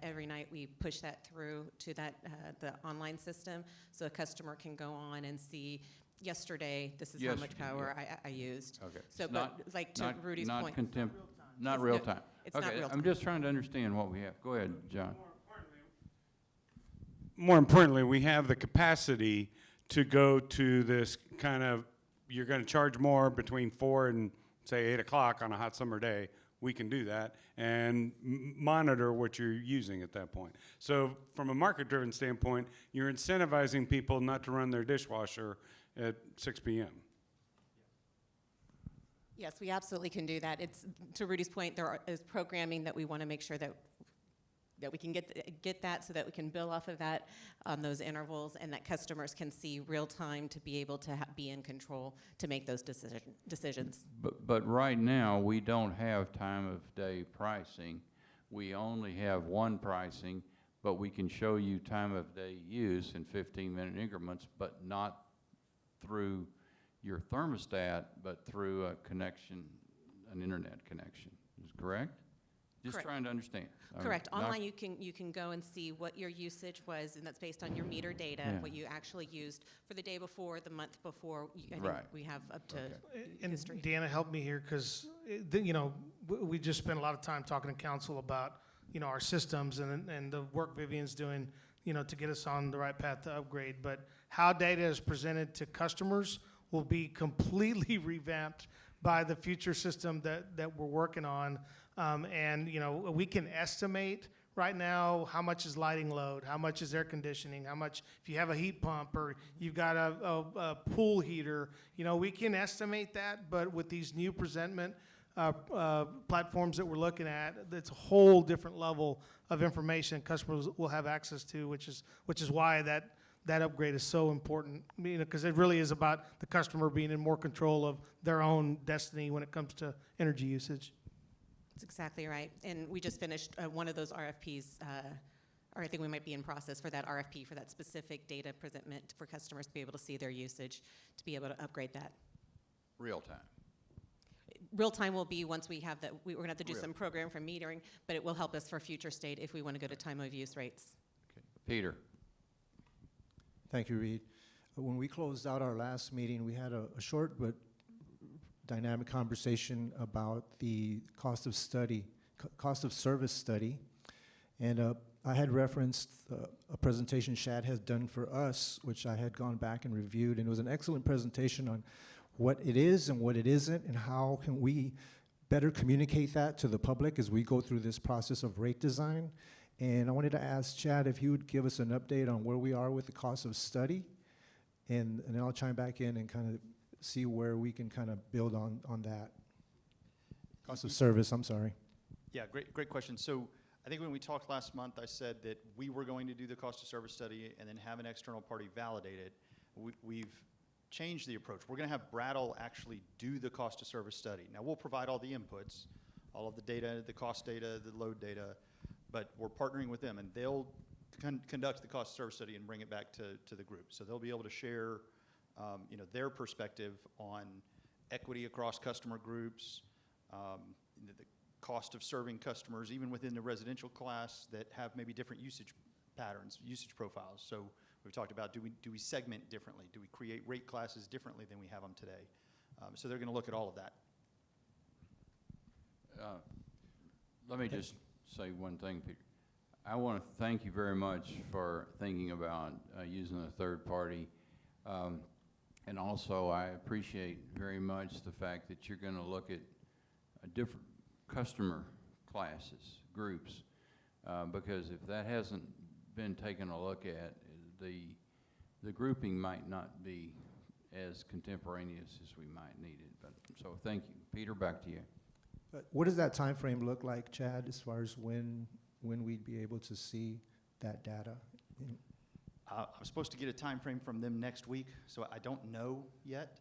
Every night we push that through to the online system, so a customer can go on and see. Yesterday, this is how much power I used. Okay. So, It's but like to Rudy's not point. not It's real no- time. it's not Okay, real I'm time. just trying to understand what we have. Go ahead, John. More importantly, we have the capacity to go to this kind of, you're going to charge more between 4 and, say, 8 o'clock on a hot summer day. We can do that and monitor what you're using at that point. So from a market-driven standpoint, you're incentivizing people not to run their dishwasher at 6 p.m. Yes, we absolutely can do that. It's, to Rudy's point, there is programming that we want to make sure that we can get that so that we can bill off of that on those intervals, and that customers can see real time to be able to be in control to make those decisions. But right now, we don't have time of day pricing. We only have one pricing, but we can show you time of day use in 15-minute increments, but not through your thermostat, but through a connection, an internet connection. Is correct? Just Correct. trying to understand. Correct. Not- Online, you can go and see what your usage was, and that's based on your meter data, Yeah. what you actually used for the day before, the month before. I think Right. we have up to And history. Deanna, help me here, because, we just spent a lot of time talking to council about, our systems and the work Vivian's doing, to get us on the right path to upgrade. But how data is presented to customers will be completely revamped by the future system that we're working on. And, we can estimate right now how much is lighting load, how much is air conditioning, how much, if you have a heat pump or you've got a pool heater, we can estimate that. But with these new presentment platforms that we're looking at, it's a whole different level of information customers will have access to, which is why that upgrade is so important, because it really is about the customer being in more control of their own destiny when it comes to energy usage. That's exactly right. And we just finished one of those RFPs, or I think we might be in process for that RFP for that specific data presentment for customers to be able to see their usage, to be able to upgrade that. Real time. Real time will be once we have that. We're going to have to do Real. some program for metering, but it will help us for future state if we want to go to time of use rates. Okay. Peter. Thank you, Reed. When we closed out our last meeting, we had a short but dynamic conversation about the cost of service study. And I had referenced a presentation Shad has done for us, which I had gone back and reviewed, and it was an excellent presentation on what it is and what it isn't, and how can we better communicate that to the public as we go through this process of rate design. And I wanted to ask Chad if he would give us an update on where we are with the cost of study, and then I'll chime back in and kind of see where we can kind of build on that. Cost of service, I'm sorry. Yeah, great question. So I think when we talked last month, I said that we were going to do the cost of service study and then have an external party validate it. We've changed the approach. We're going to have Brattle actually do the cost of service study. Now, we'll provide all the inputs, all of the data, the cost data, the load data, but we're partnering with them, and they'll conduct the cost of service study and bring it back to the group. So they'll be able to share their perspective on equity across customer groups, the cost of serving customers, even within the residential class that have maybe different usage patterns, usage profiles. So we've talked about, do we segment differently? Do we create rate classes differently than we have them today? So they're going to look at all of that. Let me just say one thing, Peter. I want to thank you very much for thinking about using a third party. And also, I appreciate very much the fact that you're going to look at different customer classes, groups, because if that hasn't been taken a look at, the grouping might not be as contemporaneous as we might need it. But so thank you. Peter, back to you. What does that time frame look like, Chad, as far as when we'd be able to see that data? I'm supposed to get a time frame from them next week, so I don't know yet.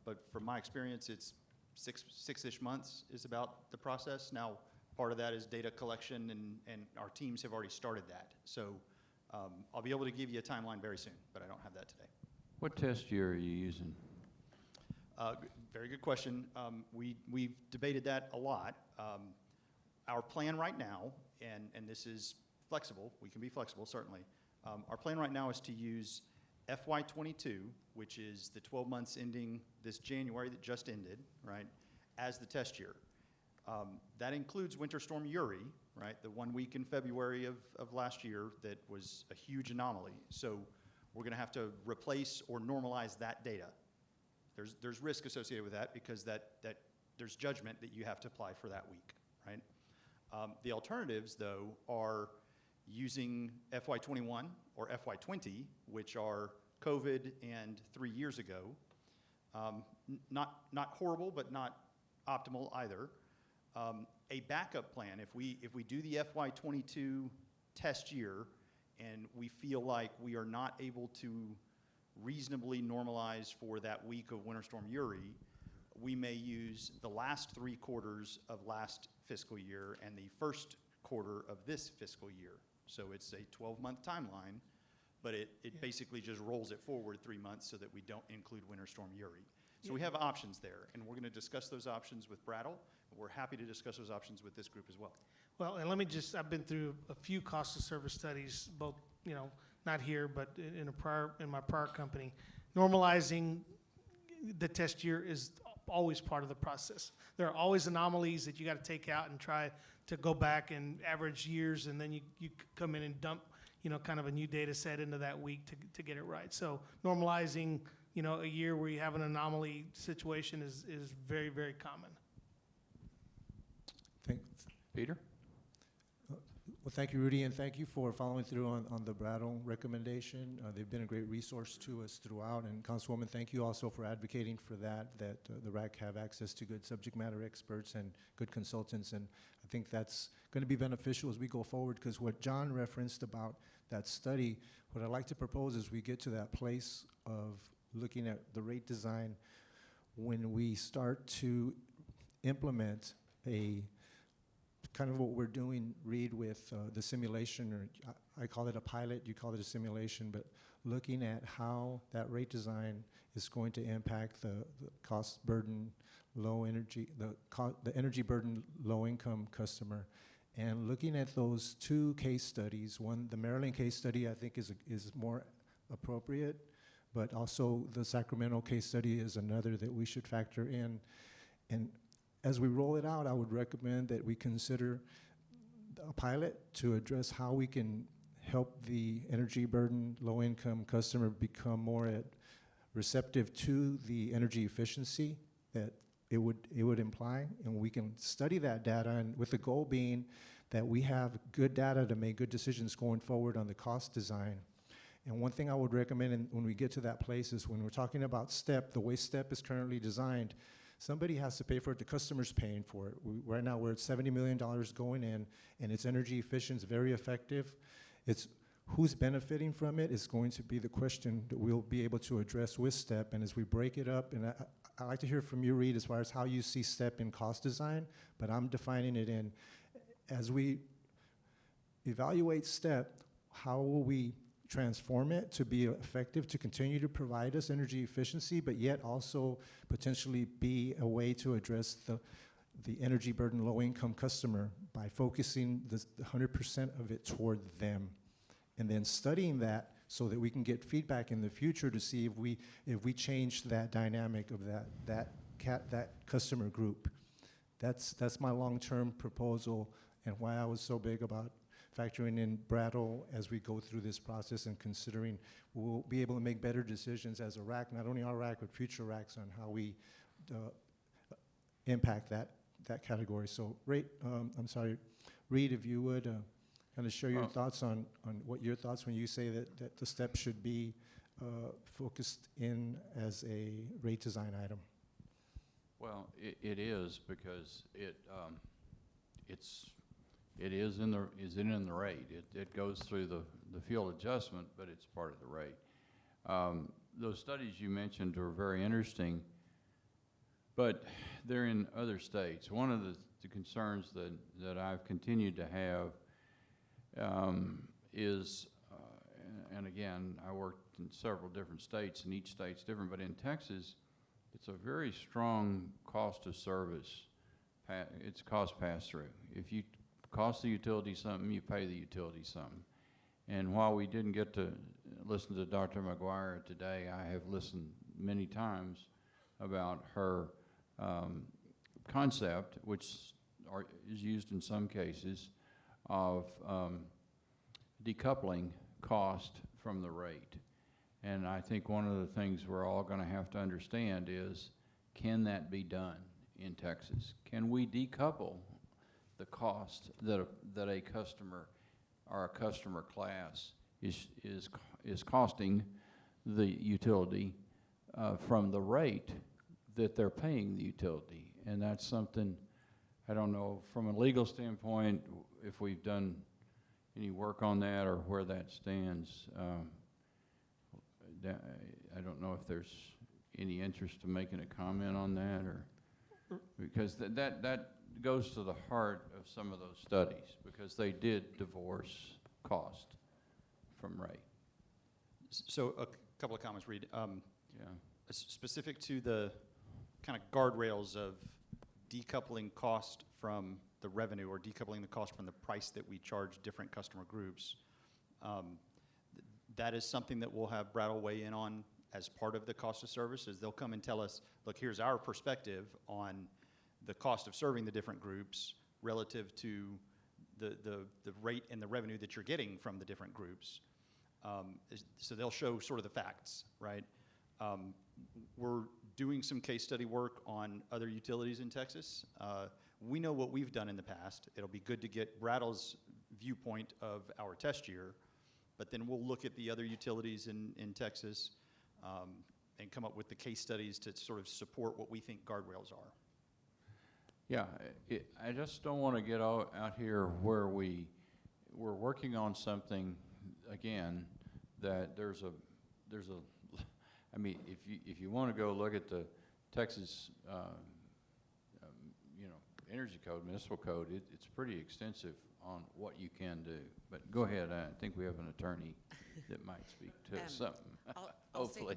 But from my experience, it's six-ish months is about the process. Now, part of that is data collection, and our teams have already started that. So I'll be able to give you a timeline very soon, but I don't have that today. What test year are you using? Very good question. We've debated that a lot. Our plan right now, and this is flexible, we can be flexible, certainly. Our plan right now is to use FY22, which is the 12 months ending this January that just ended, right, as the test year. That includes Winter Storm Uri, right, the 1 week in February of last year that was a huge anomaly. So we're going to have to replace or normalize that data. There's risk associated with that because that there's judgment that you have to apply for that week, right? The alternatives, though, are using FY21 or FY20, which are COVID and 3 years ago. Not horrible, but not optimal either. A backup plan, if we do the FY22 test year and we feel like we are not able to reasonably normalize for that week of Winter Storm Uri, we may use the last 3 quarters of last fiscal year and the first quarter of this fiscal year. So it's a 12-month timeline, but it basically just rolls it forward 3 months so that we don't include Winter Storm Uri. So we have options there, and we're going to discuss those options with Brattle, and we're happy to discuss those options with this group as well. Well, and let me just, I've been through a few cost of service studies, both, not here, but in my prior company. Normalizing the test year is always part of the process. There are always anomalies that you got to take out and try to go back and average years, and then you come in and dump, kind of a new data set into that week to get it right. So normalizing, a year where you have an anomaly situation is very, very common. Peter? Well, thank you, Rudy, and thank you for following through on the Brattle recommendation. They've been a great resource to us throughout, and Councilwoman, thank you also for advocating for that the RAC have access to good subject matter experts and good consultants, and I think that's going to be beneficial as we go forward, because what John referenced about that study, what I'd like to propose is we get to that place of looking at the rate design when we start to implement a kind of what we're doing, Reed, with the simulation, or I call it a pilot, you call it a simulation, but looking at how that rate design is going to impact the cost burden, low energy, the energy burden, low income customer, and looking at those 2 case studies. One, the Maryland case study, I think is more appropriate, but also the Sacramento case study is another that we should factor in. And as we roll it out, I would recommend that we consider a pilot to address how we can help the energy burden, low-income customer become more receptive to the energy efficiency that it would imply, and we can study that data, and with the goal being that we have good data to make good decisions going forward on the cost design. And one thing I would recommend when we get to that place is when we're talking about STEP, the way STEP is currently designed, somebody has to pay for it, the customer's paying for it. Right now we're at $70 million going in, and it's energy efficient, it's very effective. It's who's benefiting from it is going to be the question that we'll be able to address with STEP. And as we break it up, and I'd like to hear from you, Reed, as far as how you see STEP in cost design, but I'm defining it in, as we evaluate STEP, how will we transform it to be effective, to continue to provide us energy efficiency, but yet also potentially be a way to address the energy burden low-income customer by focusing the 100% of it toward them, and then studying that so that we can get feedback in the future to see if we change that dynamic of that customer group. That's my long-term proposal, and why I was so big about factoring in Brattle as we go through this process, and considering we'll be able to make better decisions as a RAC, not only our RAC, but future RACs, on how we impact that category. So, Reed, if you would kind of share your thoughts on what your thoughts when you say that the STEP should be focused in as a rate design item. Well, it is, because it is in the rate. It goes through the fuel adjustment, but it's part of the rate. Those studies you mentioned are very interesting, but they're in other states. One of the concerns that I've continued to have is, and again, I worked in several different states, and each state's different, but in Texas, it's a very strong cost of service. It's cost pass-through. If you cost the utility something, you pay the utility something. And while we didn't get to listen to Dr. McGuire today, I have listened many times about her concept, which is used in some cases, of decoupling cost from the rate. And I think one of the things we're all going to have to understand is, can that be done in Texas? Can we decouple the cost that a customer or a customer class is costing the utility from the rate that they're paying the utility? And that's something, I don't know from a legal standpoint if we've done any work on that or where that stands. I don't know if there's any interest in making a comment on that, or because that goes to the heart of some of those studies, because they did divorce cost from rate. So a couple of comments, Reed. Specific to the kind of guardrails of decoupling cost from the revenue, or decoupling the cost from the price that we charge different customer groups. That is something that we'll have Brattle weigh in on as part of the cost of services. They'll come and tell us, look, here's our perspective on the cost of serving the different groups relative to the rate and the revenue that you're getting from the different groups. So they'll show sort of the facts, right? We're doing some case study work on other utilities in Texas. We know what we've done in the past. It'll be good to get Brattle's viewpoint of our test year, but then we'll look at the other utilities in Texas and come up with the case studies to sort of support what we think guardrails are. Yeah, I just don't want to get out here where we're working on something, again, that there's a I mean, if you want to go look at the Texas energy code, municipal code, it's pretty extensive on what you can do. But go ahead, I think we have an attorney that might speak to something, hopefully.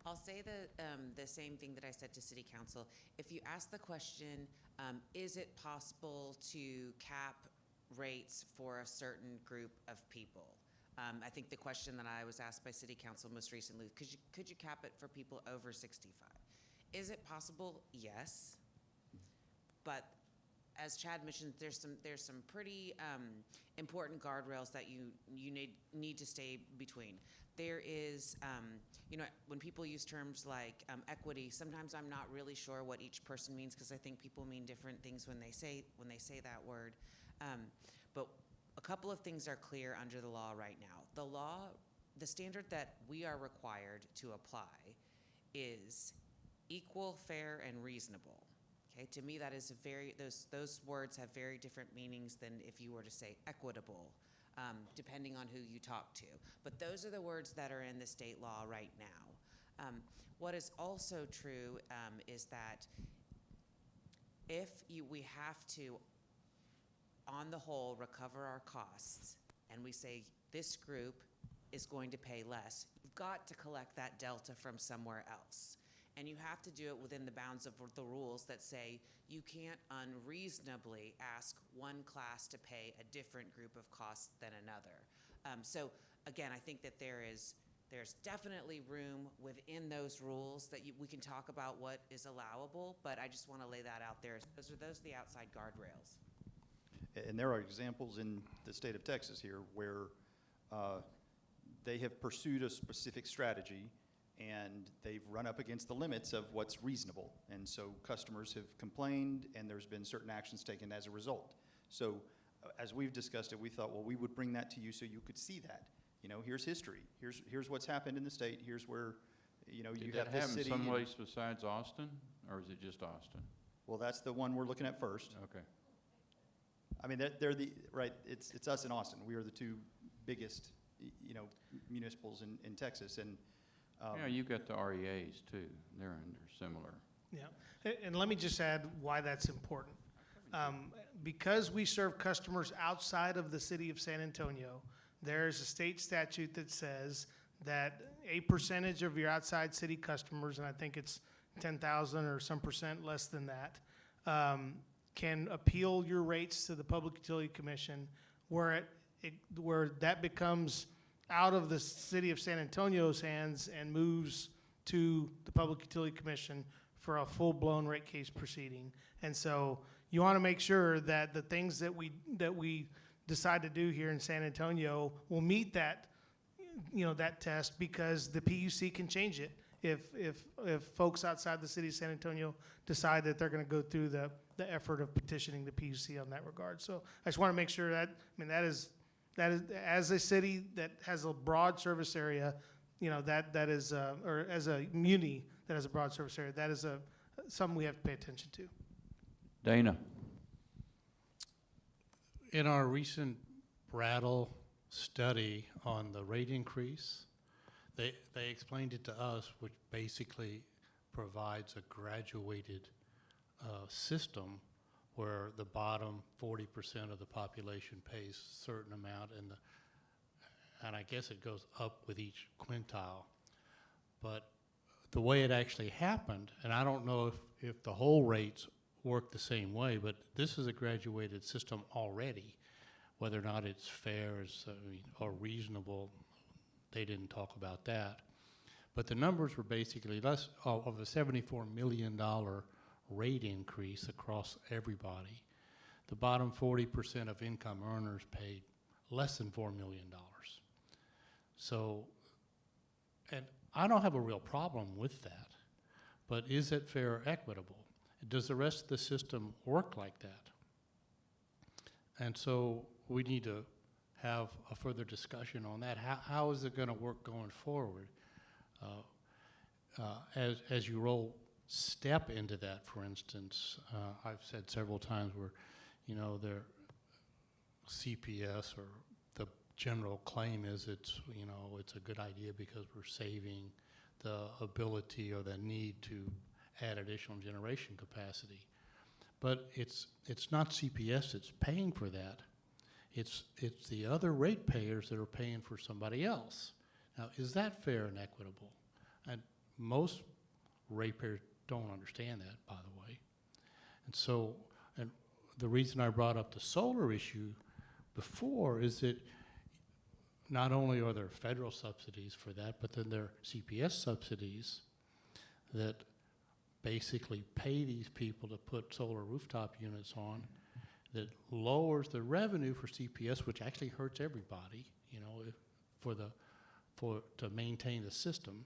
I'll say the same thing that I said to City Council. If you ask the question, is it possible to cap rates for a certain group of people? I think the question that I was asked by City Council most recently, could you cap it for people over 65? Is it possible? Yes. But as Chad mentioned, there's some pretty important guardrails that you need to stay between. There is, when people use terms like equity, sometimes I'm not really sure what each person means, because I think people mean different things when they say that word. But a couple of things are clear under the law right now. The standard that we are required to apply is equal, fair, and reasonable. Okay, to me, that is those words have very different meanings than if you were to say equitable, depending on who you talk to. But those are the words that are in the state law right now. What is also true is that if we have to, on the whole, recover our costs, and we say this group is going to pay less, you've got to collect that delta from somewhere else. And you have to do it within the bounds of the rules that say you can't unreasonably ask one class to pay a different group of costs than another. So again, I think that there's definitely room within those rules that we can talk about what is allowable, but I just want to lay that out there. Those are the outside guardrails. And there are examples in the state of Texas here where they have pursued a specific strategy and they've run up against the limits of what's reasonable. And so customers have complained and there's been certain actions taken as a result. So as we've discussed it, we thought, well, we would bring that to you so you could see that. Here's history. Here's what's happened in the state. Here's where, you have this city. Did that happen someplace besides Austin, or is it just Austin? Well, that's the one we're looking at first. Okay. I mean, they're right, it's us in Austin. We are the two biggest, municipals in Texas. And You've got the REAs too. They're similar. Yeah, and let me just add why that's important. Because we serve customers outside of the city of San Antonio, there's a state statute that says that a percentage of your outside city customers, and I think it's 10,000 or some percent less than that, can appeal your rates to the Public Utility Commission, where that becomes out of the city of San Antonio's hands and moves to the Public Utility Commission for a full-blown rate case proceeding. And so you want to make sure that the things that we decide to do here in San Antonio will meet that, that test, because the PUC can change it if folks outside the city of San Antonio decide that they're going to go through the effort of petitioning the PUC on that regard. So I just want to make sure that, that is, as a city that has a broad service area, that is, or as a muni that has a broad service area, that is something we have to pay attention to. Dana. In our recent Brattle study on the rate increase, they explained it to us, which basically provides a graduated system where the bottom 40% of the population pays a certain amount, and I guess it goes up with each quintile. But the way it actually happened, and I don't know if the whole rates work the same way, but this is a graduated system already. Whether or not it's fair or reasonable, they didn't talk about that. But the numbers were basically less of a $74 million rate increase across everybody. The bottom 40% of income earners paid less than $4 million. So, and I don't have a real problem with that, but is it fair or equitable? Does the rest of the system work like that? And so we need to have a further discussion on that. How is it going to work going forward? As you roll step into that, for instance, I've said several times where, their CPS or the general claim is it's a good idea because we're saving the ability or the need to add additional generation capacity. But it's not CPS that's paying for that. It's the other ratepayers that are paying for somebody else. Now, is that fair and equitable? And most ratepayers don't understand that, by the way. And so, and the reason I brought up the solar issue before is that not only are there federal subsidies for that, but then there are CPS subsidies that basically pay these people to put solar rooftop units on, that lowers the revenue for CPS, which actually hurts everybody, you know, to maintain the system.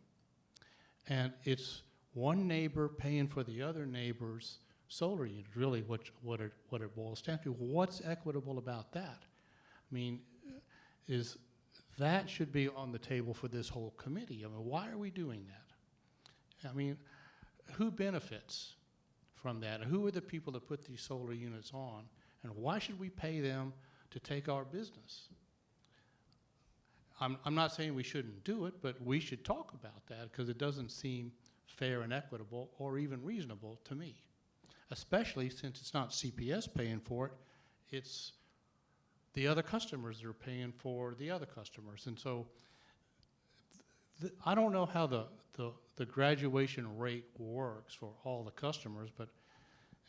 And it's one neighbor paying for the other neighbor's solar unit, really what it boils down to. What's equitable about that? I mean, that should be on the table for this whole committee. I mean, why are we doing that? I mean, who benefits from that? And who are the people that put these solar units on? And why should we pay them to take our business? I'm not saying we shouldn't do it, but we should talk about that because it doesn't seem fair and equitable or even reasonable to me, especially since it's not CPS paying for it, it's the other customers that are paying for the other customers. And so I don't know how the graduation rate works for all the customers,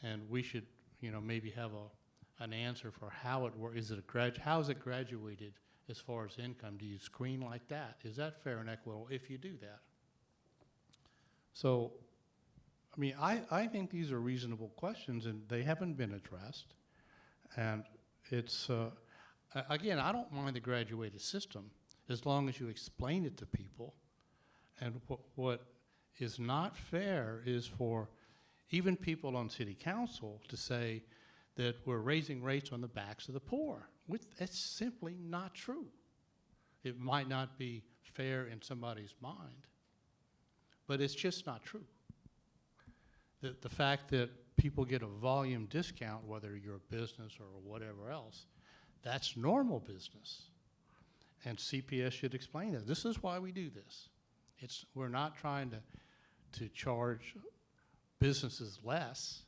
and we should, you know, maybe have an answer for how it works. How is it graduated as far as income? Do you screen like that? Is that fair and equitable if you do that? So, I mean, I think these are reasonable questions, and they haven't been addressed. And it's, again, I don't mind the graduated system as long as you explain it to people. And what is not fair is for even people on city council to say that we're raising rates on the backs of the poor. That's simply not true. It might not be fair in somebody's mind, but it's just not true. The fact that people get a volume discount, whether you're a business or whatever else, that's normal business. And CPS should explain that. This is why we do this. We're not trying to charge businesses less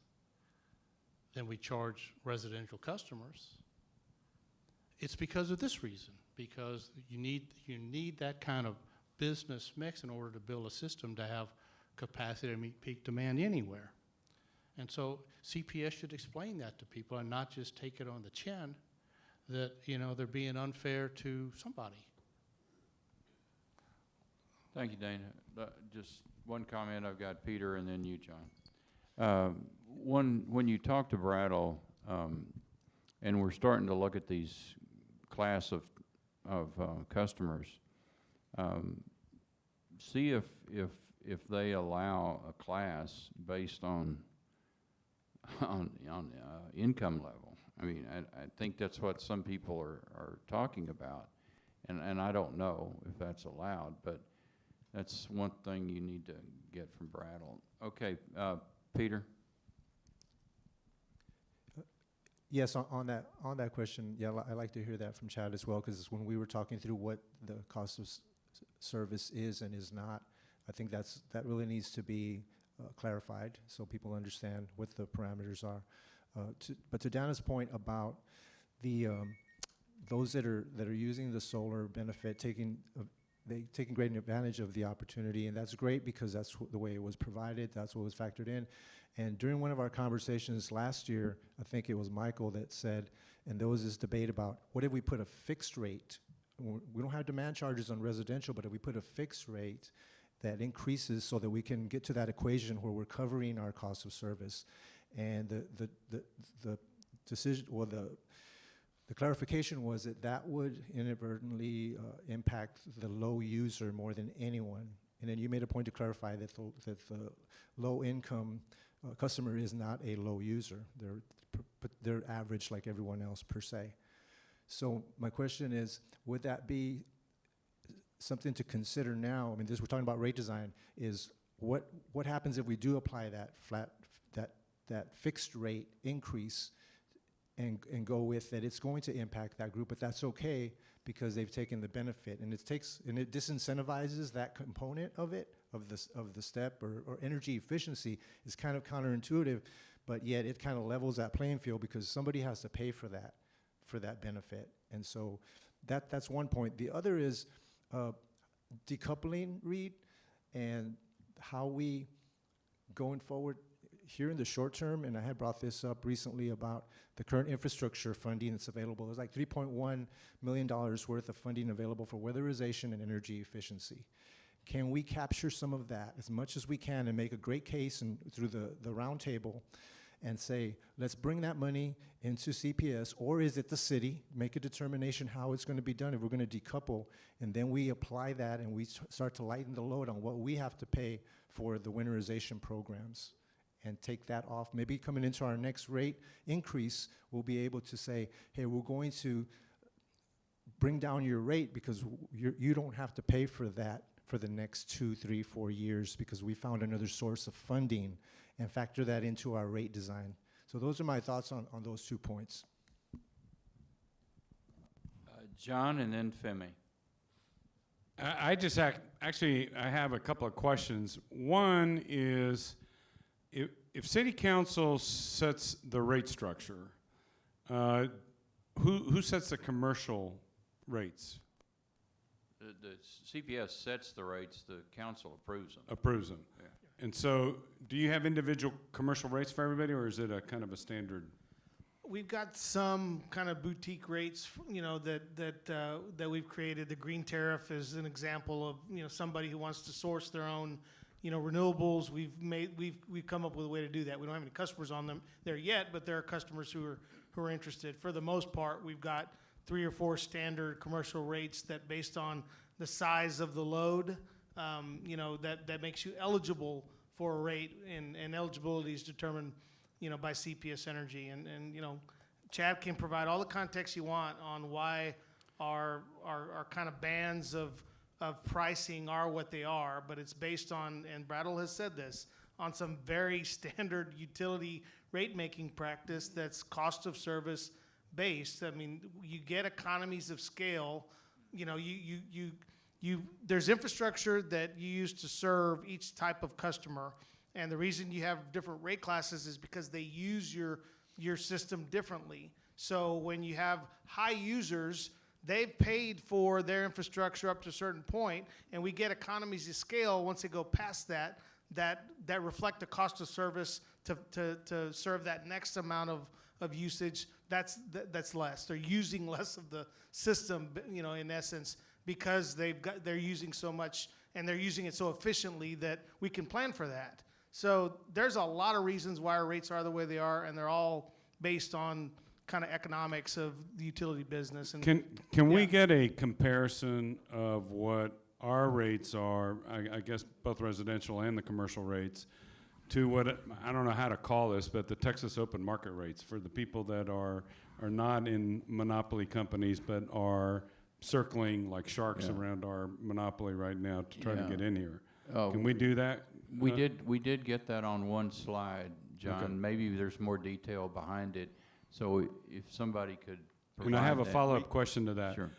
than we charge residential customers. It's because of this reason, because you need that kind of business mix in order to build a system to have capacity to meet peak demand anywhere. And so CPS should explain that to people and not just take it on the chin that, you know, they're being unfair to somebody. Thank you, Dana. Just one comment. I've got Peter and then you, John. When you talk to Brattle, and we're starting to look at these class of customers, see if they allow a class based on income level. I mean, I think that's what some people are talking about, and I don't know if that's allowed, but that's one thing you need to get from Brattle. Okay, Peter. Yes, on that question, yeah, I'd like to hear that from Chad as well, because when we were talking through what the cost of service is and is not, I think that really needs to be clarified so people understand what the parameters are. But to Dana's point about the those that are using the solar benefit, taking great advantage of the opportunity, and that's great because that's the way it was provided, that's what was factored in. And during one of our conversations last year, I think it was Michael that said, and there was this debate about what if we put a fixed rate? We don't have demand charges on residential, but if we put a fixed rate that increases so that we can get to that equation where we're covering our cost of service. And the decision, or the clarification was that would inadvertently impact the low user more than anyone. And then you made a point to clarify that the low income customer is not a low user. They're average like everyone else per se. So my question is, would that be something to consider now? I mean, we're talking about rate design. Is what happens if we do apply that fixed rate increase and go with that? It's going to impact that group, but that's okay because they've taken the benefit, and it disincentivizes that component of it, of the step or energy efficiency is kind of counterintuitive, but yet it kind of levels that playing field because somebody has to pay for that benefit. And so that's one point. The other is decoupling, Reed, and how we going forward here in the short term, and I had brought this up recently about the current infrastructure funding that's available. There's like $3.1 million worth of funding available for weatherization and energy efficiency. Can we capture some of that as much as we can and make a great case and through the round table and say, let's bring that money into CPS, or is it the city? Make a determination how it's going to be done, if we're going to decouple, and then we apply that and we start to lighten the load on what we have to pay for the winterization programs and take that off. Maybe coming into our next rate increase, we'll be able to say, hey, we're going to bring down your rate because you don't have to pay for that for the next 2, 3, 4 years because we found another source of funding, and factor that into our rate design. So those are my thoughts on those 2 points. John and then Femi. I just actually, I have a couple of questions. One is, if city council sets the rate structure, who sets the commercial rates? The CPS sets the rates, the council approves them. Approves them. Yeah. And so, do you have individual commercial rates for everybody, or is it a kind of a standard? We've got some kind of boutique rates, you know, that we've created. The green tariff is an example of, you know, somebody who wants to source their own, you know, renewables. We've come up with a way to do that. We don't have any customers on them there yet, but there are customers who are interested. For the most part, we've got 3 or 4 standard commercial rates that, based on the size of the load, you know, that makes you eligible for a rate, and eligibility is determined, you know, by CPS Energy. And you know, Chad can provide all the context you want on why our kind of bands of pricing are what they are, but it's based on, and Brattle has said this, on some very standard utility rate-making practice that's cost of service based. I mean, you get economies of scale. You know, there's infrastructure that you use to serve each type of customer, and the reason you have different rate classes is because they use your system differently. So when you have high users, they've paid for their infrastructure up to a certain point, and we get economies of scale once they go past that reflect the cost of service to serve that next amount of usage. That's less. They're using less of the system, you know, in essence, because they're using so much, and they're using it so efficiently that we can plan for that. So there's a lot of reasons why our rates are the way they are, and they're all based on kind of economics of the utility business. And Can we get a comparison of what our rates are, I guess both residential and the commercial rates, to what, I don't know how to call this, but the Texas open market rates for the people that are not in monopoly companies but are circling like sharks around our monopoly right now to try to get in here? Can we do that? We did get that on one slide, John. Okay. Maybe there's more detail behind it. So if somebody could provide And I have a that. follow-up question to that. Sure.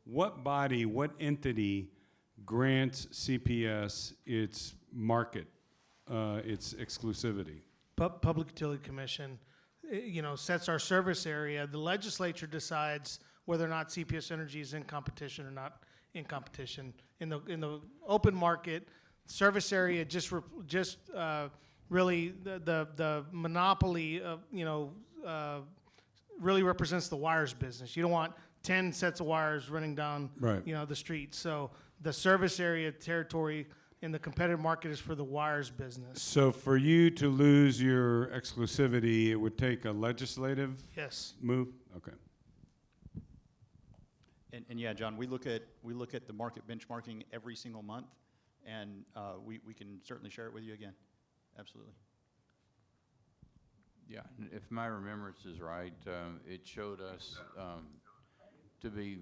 What body, what entity grants CPS its market, its exclusivity? Public Utility Commission, you know, sets our service area. The legislature decides whether or not CPS Energy is in competition or not in competition. In the open market, service area really the monopoly of, you know, really represents the wires business. You don't want 10 sets of wires running down, you know, the street. So the service area territory in the competitive market is for the wires business. So for you to lose your exclusivity, it would take a legislative move? Okay. And yeah, John, we look at the market benchmarking every single month, and we can certainly share it with you again. Absolutely. Yeah, and if my remembrance is right, it showed us to be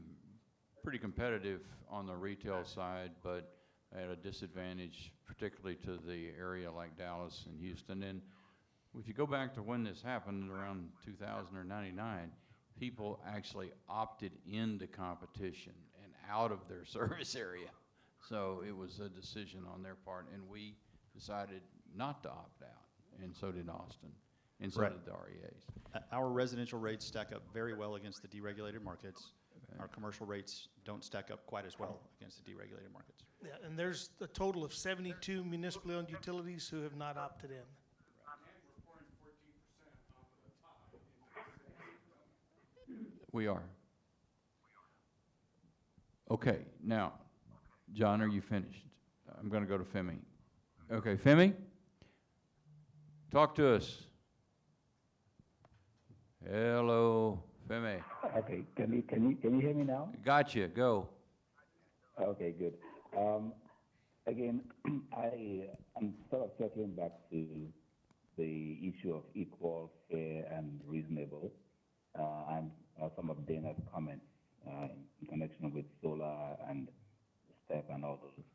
pretty competitive on the retail side, but at a disadvantage, particularly to the area like Dallas and Houston. And if you go back to when this happened, around 2000 or 99, people actually opted into competition and out of their service area. So it was a decision on their part, and we decided not to opt out, and so did Austin, and so did the REAs. Our residential rates stack up very well against the deregulated markets. Our commercial rates don't stack up quite as well against the deregulated markets. Yeah, and there's a total of 72 municipally owned utilities who have not opted in. We are. Okay, now, John, are you finished? I'm going to go to Femi. Okay, Femi, talk to us. Hello, Femi. Okay, can you hear me now? Gotcha, go. Okay, good. Again, I'm sort of circling back to the issue of equal, fair, and reasonable, and some of Dana's comments in connection with solar and STEP and all those.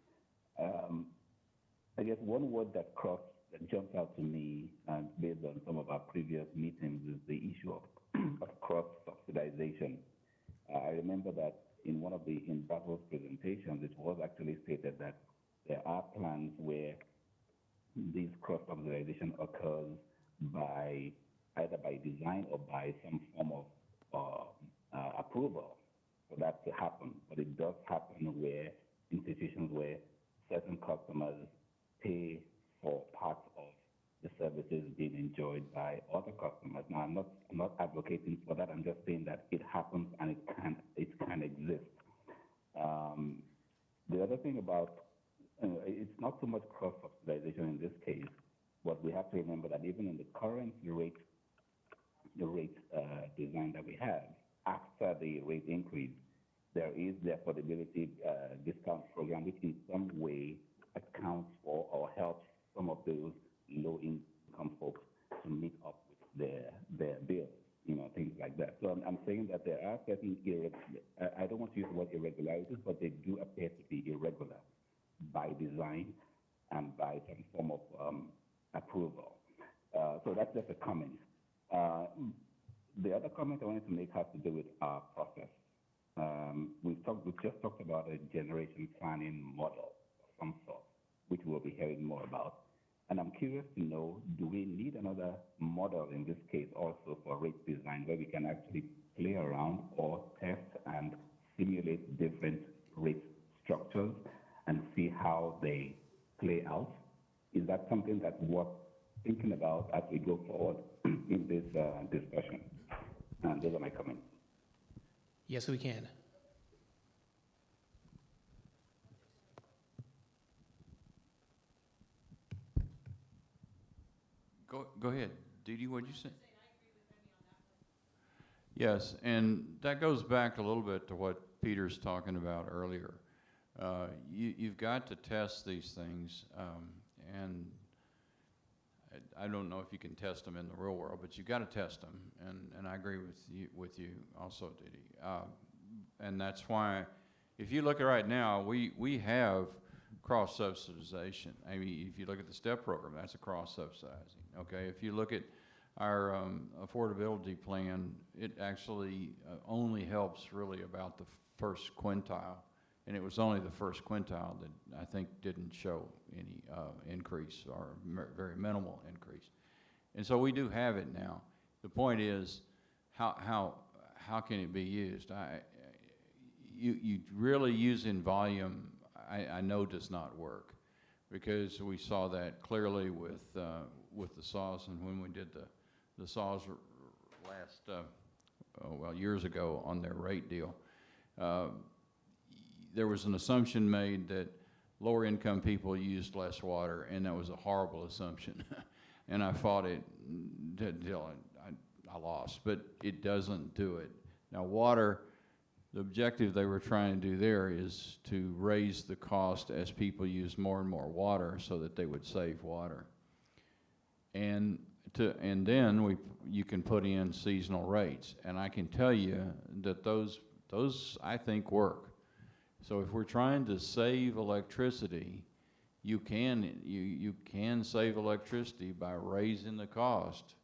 I guess one word that jumps out to me, based on some of our previous meetings, is the issue of cross-subsidization. I remember that in one of the in-battle presentations, it was actually stated that there are plans where this cross-subsidization occurs either by design or by some form of approval for that to happen. But it does happen where institutions where certain customers pay for parts of the services being enjoyed by other customers. Now, I'm not advocating for that. I'm just saying that it happens and it can exist. The other thing about it's not so much cross-subsidization in this case, but we have to remember that even in the current rate design that we have, after the rate increase, there is the affordability discount program, which in some way accounts for or helps some of those low-income folks to meet up with their bills, things like that. So I'm saying that there are certain I don't want to use the word irregularities, but they do appear to be irregular by design and by some form of approval. So that's just a comment. The other comment I wanted to make has to do with our process. We've just talked about a generation planning model of some sort, which we'll be hearing more about. And I'm curious to know, do we need another model in this case also for rate design where we can actually play around or test and simulate different rate structures and see how they play out? Is that something that's worth thinking about as we go forward in this discussion? And those are my comments. Yes, we can. Go ahead. Didi, what'd you say? Yes, and that goes back a little bit to what Peter's talking about earlier. You've got to test these things, and I don't know if you can test them in the real world, but you've got to test them, and I agree with you also, Didi. And that's why, if you look at right now, we have cross-subsidization. I mean, if you look at the STEP program, that's a cross-subsidizing, okay? If you look at our affordability plan, it actually only helps really about the first quintile, and it was only the first quintile that I think didn't show any increase or very minimal increase. And so we do have it now. The point is, how can it be used? You really using volume, I know does not work, because we saw that clearly with the saws, and when we did the saws last years ago on their rate deal, there was an assumption made that lower income people used less water, and that was a horrible assumption. And I fought it until I lost, but it doesn't do it. Now water, the objective they were trying to do there is to raise the cost as people use more and more water so that they would save water. And then you can put in seasonal rates, and I can tell you that those I think work. So if we're trying to save electricity, you can save electricity by raising the cost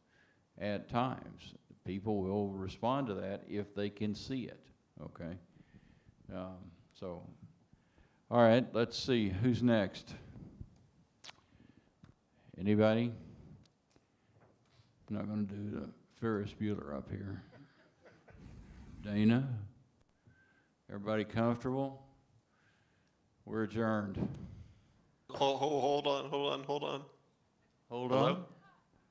at times. People will respond to that if they can see it, okay? So, all right, let's see, who's next? Anybody? I'm not gonna do the Ferris Bueller up here. Dana? Everybody comfortable? We're adjourned. Hold on. Hold Hello? on?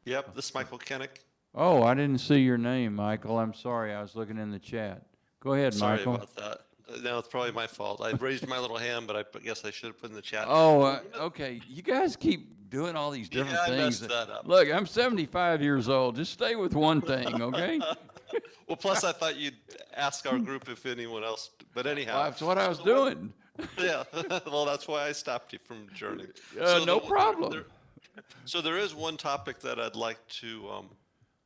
Yep, this is Michael Kennick. Oh, I didn't see your name, Michael. I'm sorry. I was looking in the chat. Go ahead, Sorry Michael. about that. No, it's probably my fault. I raised my little hand, but I guess I should have put in the chat. Oh, okay. You guys keep doing all these different Yeah, I things. messed that up. Look, I'm 75 years old. Just stay with one thing, okay? Well, plus I thought you'd ask our group if anyone else, but anyhow. Well, that's what I was So the one- doing. Yeah, well, that's why I stopped you from adjourning. No problem. So there is one topic that I'd like to,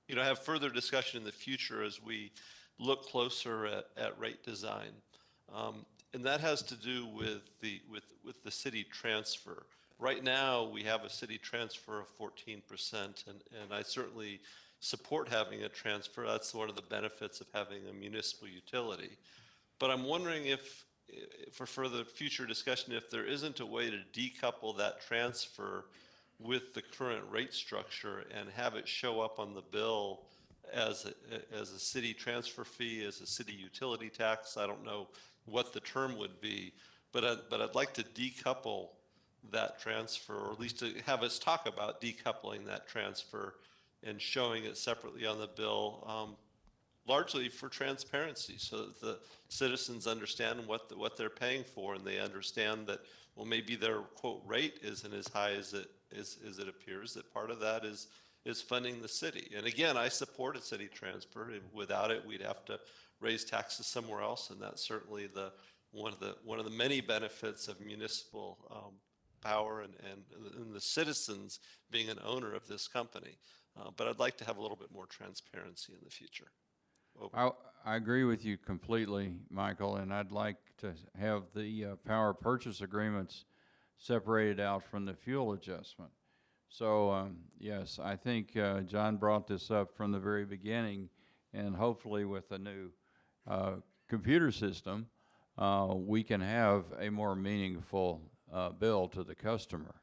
have further discussion in the future as we look closer at rate design. And that has to do with the city transfer. Right now, we have a city transfer of 14%, and I certainly support having a transfer. That's one of the benefits of having a municipal utility. But I'm wondering if, for further future discussion, if there isn't a way to decouple that transfer with the current rate structure and have it show up on the bill as a city transfer fee, as a city utility tax. I don't know what the term would be, but I'd like to decouple that transfer, or at least to have us talk about decoupling that transfer and showing it separately on the bill, largely for transparency, so that the citizens understand what they're paying for, and they understand that, well, maybe their quote rate isn't as high as it appears, that part of that is funding the city. And again, I support a city transfer. Without it, we'd have to raise taxes somewhere else, and that's certainly one of the many benefits of municipal power and the citizens being an owner of this company. But I'd like to have a little bit more transparency in the future. Over. I agree with you completely, Michael, and I'd like to have the power purchase agreements separated out from the fuel adjustment. So, yes, I think John brought this up from the very beginning, and hopefully with a new computer system, we can have a more meaningful bill to the customer.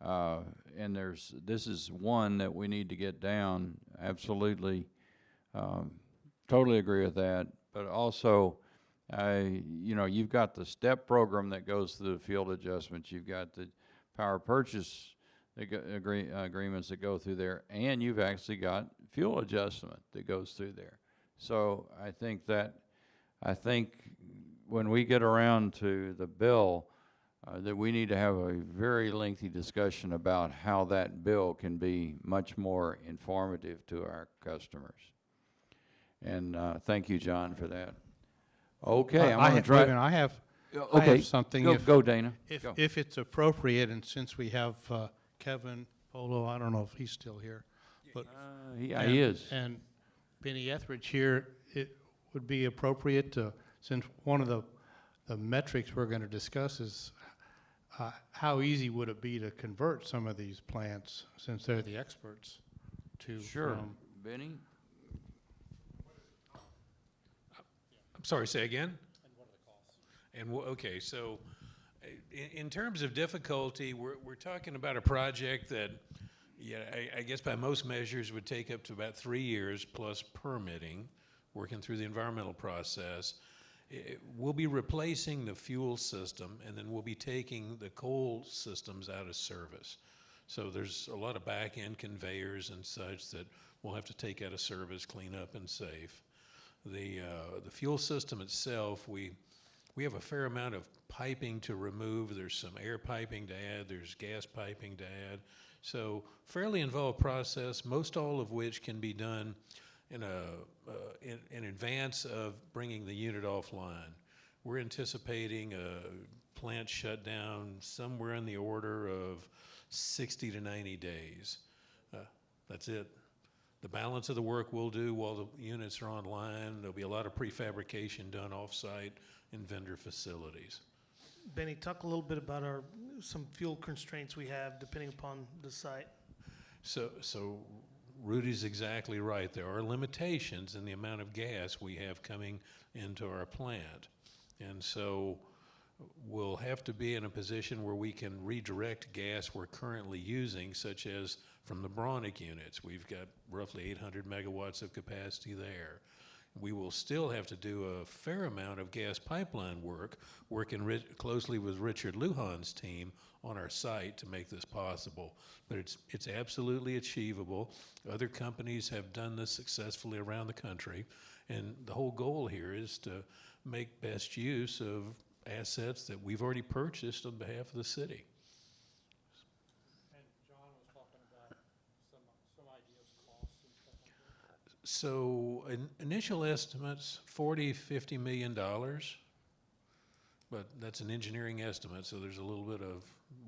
And this is one that we need to get down, absolutely. Totally agree with that, but also, you've got the STEP program that goes through the field adjustments. You've got the power purchase agreements that go through there, and you've actually got fuel adjustment that goes through there. So I think when we get around to the bill, that we need to have a very lengthy discussion about how that bill can be much more informative to our customers. And thank you, John, for that. Okay, I'm going to try. I have Okay, something. Go, Dana. Go. If it's appropriate, and since we have Kevin Polo, I don't know if he's still here, but he is. And Benny Etheridge here, it would be appropriate to, since one of the metrics we're going to discuss is how easy would it be to convert some of these plants, since they're the experts, to Sure, Benny. I'm sorry, say again? And okay, so in terms of difficulty, we're talking about a project that, I guess by most measures would take up to about 3 years plus permitting, working through the environmental process. We'll be replacing the fuel system, and then we'll be taking the coal systems out of service. So there's a lot of back-end conveyors and such that we'll have to take out of service, clean up, and safe. The fuel system itself, we have a fair amount of piping to remove. There's some air piping to add. There's gas piping to add. So fairly involved process, most all of which can be done in advance of bringing the unit offline. We're anticipating a plant shutdown somewhere in the order of 60 to 90 days. That's it. The balance of the work we'll do while the units are online. There'll be a lot of prefabrication done off-site in vendor facilities. Benny, talk a little bit about some fuel constraints we have depending upon the site. So Rudy's exactly right. There are limitations in the amount of gas we have coming into our plant. And so we'll have to be in a position where we can redirect gas we're currently using, such as from the Bronick units. We've got roughly 800 megawatts of capacity there. We will still have to do a fair amount of gas pipeline work, working closely with Richard Lujan's team on our site to make this possible. But it's absolutely achievable. Other companies have done this successfully around the country. And the whole goal here is to make best use of assets that we've already purchased on behalf of the city. And John was talking about some ideas, costs and stuff like that. So initial estimates, $40–50 million, but that's an engineering estimate, so there's a little bit of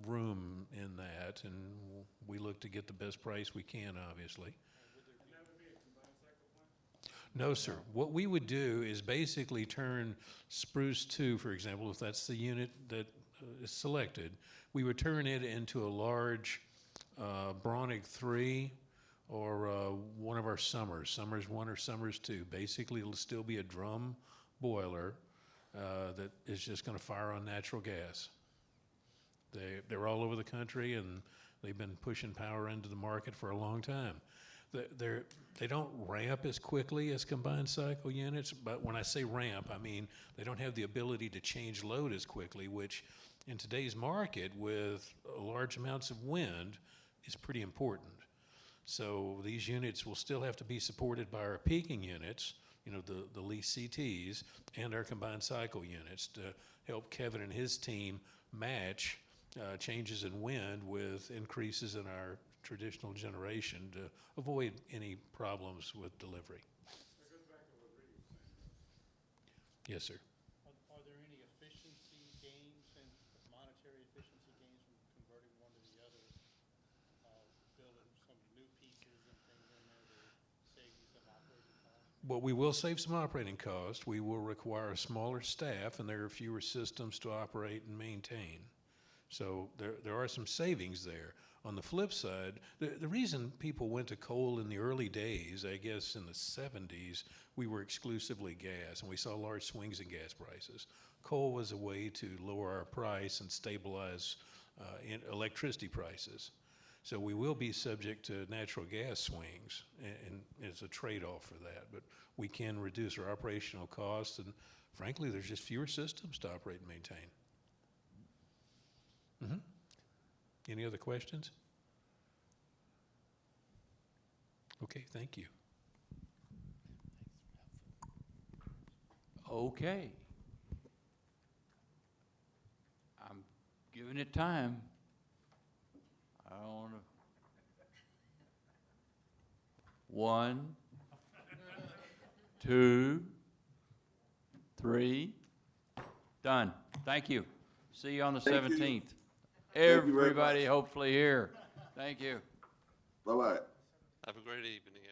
room in that, and we look to get the best price we can, obviously. No, sir. What we would do is basically turn Spruce 2, for example, if that's the unit that is selected, we would turn it into a large Bronick 3 or one of our Summers 1 or Summers 2. Basically, it'll still be a drum boiler that is just going to fire on natural gas. They're all over the country, and they've been pushing power into the market for a long time. They don't ramp as quickly as combined cycle units, but when I say ramp, I mean they don't have the ability to change load as quickly, which in today's market with large amounts of wind is pretty important. So these units will still have to be supported by our peaking units, you know, the lease CTs, and our combined cycle units to help Kevin and his team match changes in wind with increases in our traditional generation to avoid any problems with delivery. Yes, sir. Are there any efficiency gains and monetary efficiency gains from converting one to the other? Building some new pieces and things in there to save you some operating costs? Well, we will save some operating costs. We will require a smaller staff, and there are fewer systems to operate and maintain. So there are some savings there. On the flip side, the reason people went to coal in the early days, I guess in the 70s, we were exclusively gas, and we saw large swings in gas prices. Coal was a way to lower our price and stabilize in electricity prices. So we will be subject to natural gas swings, and it's a trade-off for that. But we can reduce our operational costs, and frankly, there's just fewer systems to operate and maintain. Mm-hmm. Any other questions? Okay, thank you. Okay. I'm giving it time. I don't want to. 1, 2, 3. Done. Thank you. See you on the Thank you. 17th. you very Everybody much. hopefully here. Thank you. Bye-bye. Have a great evening,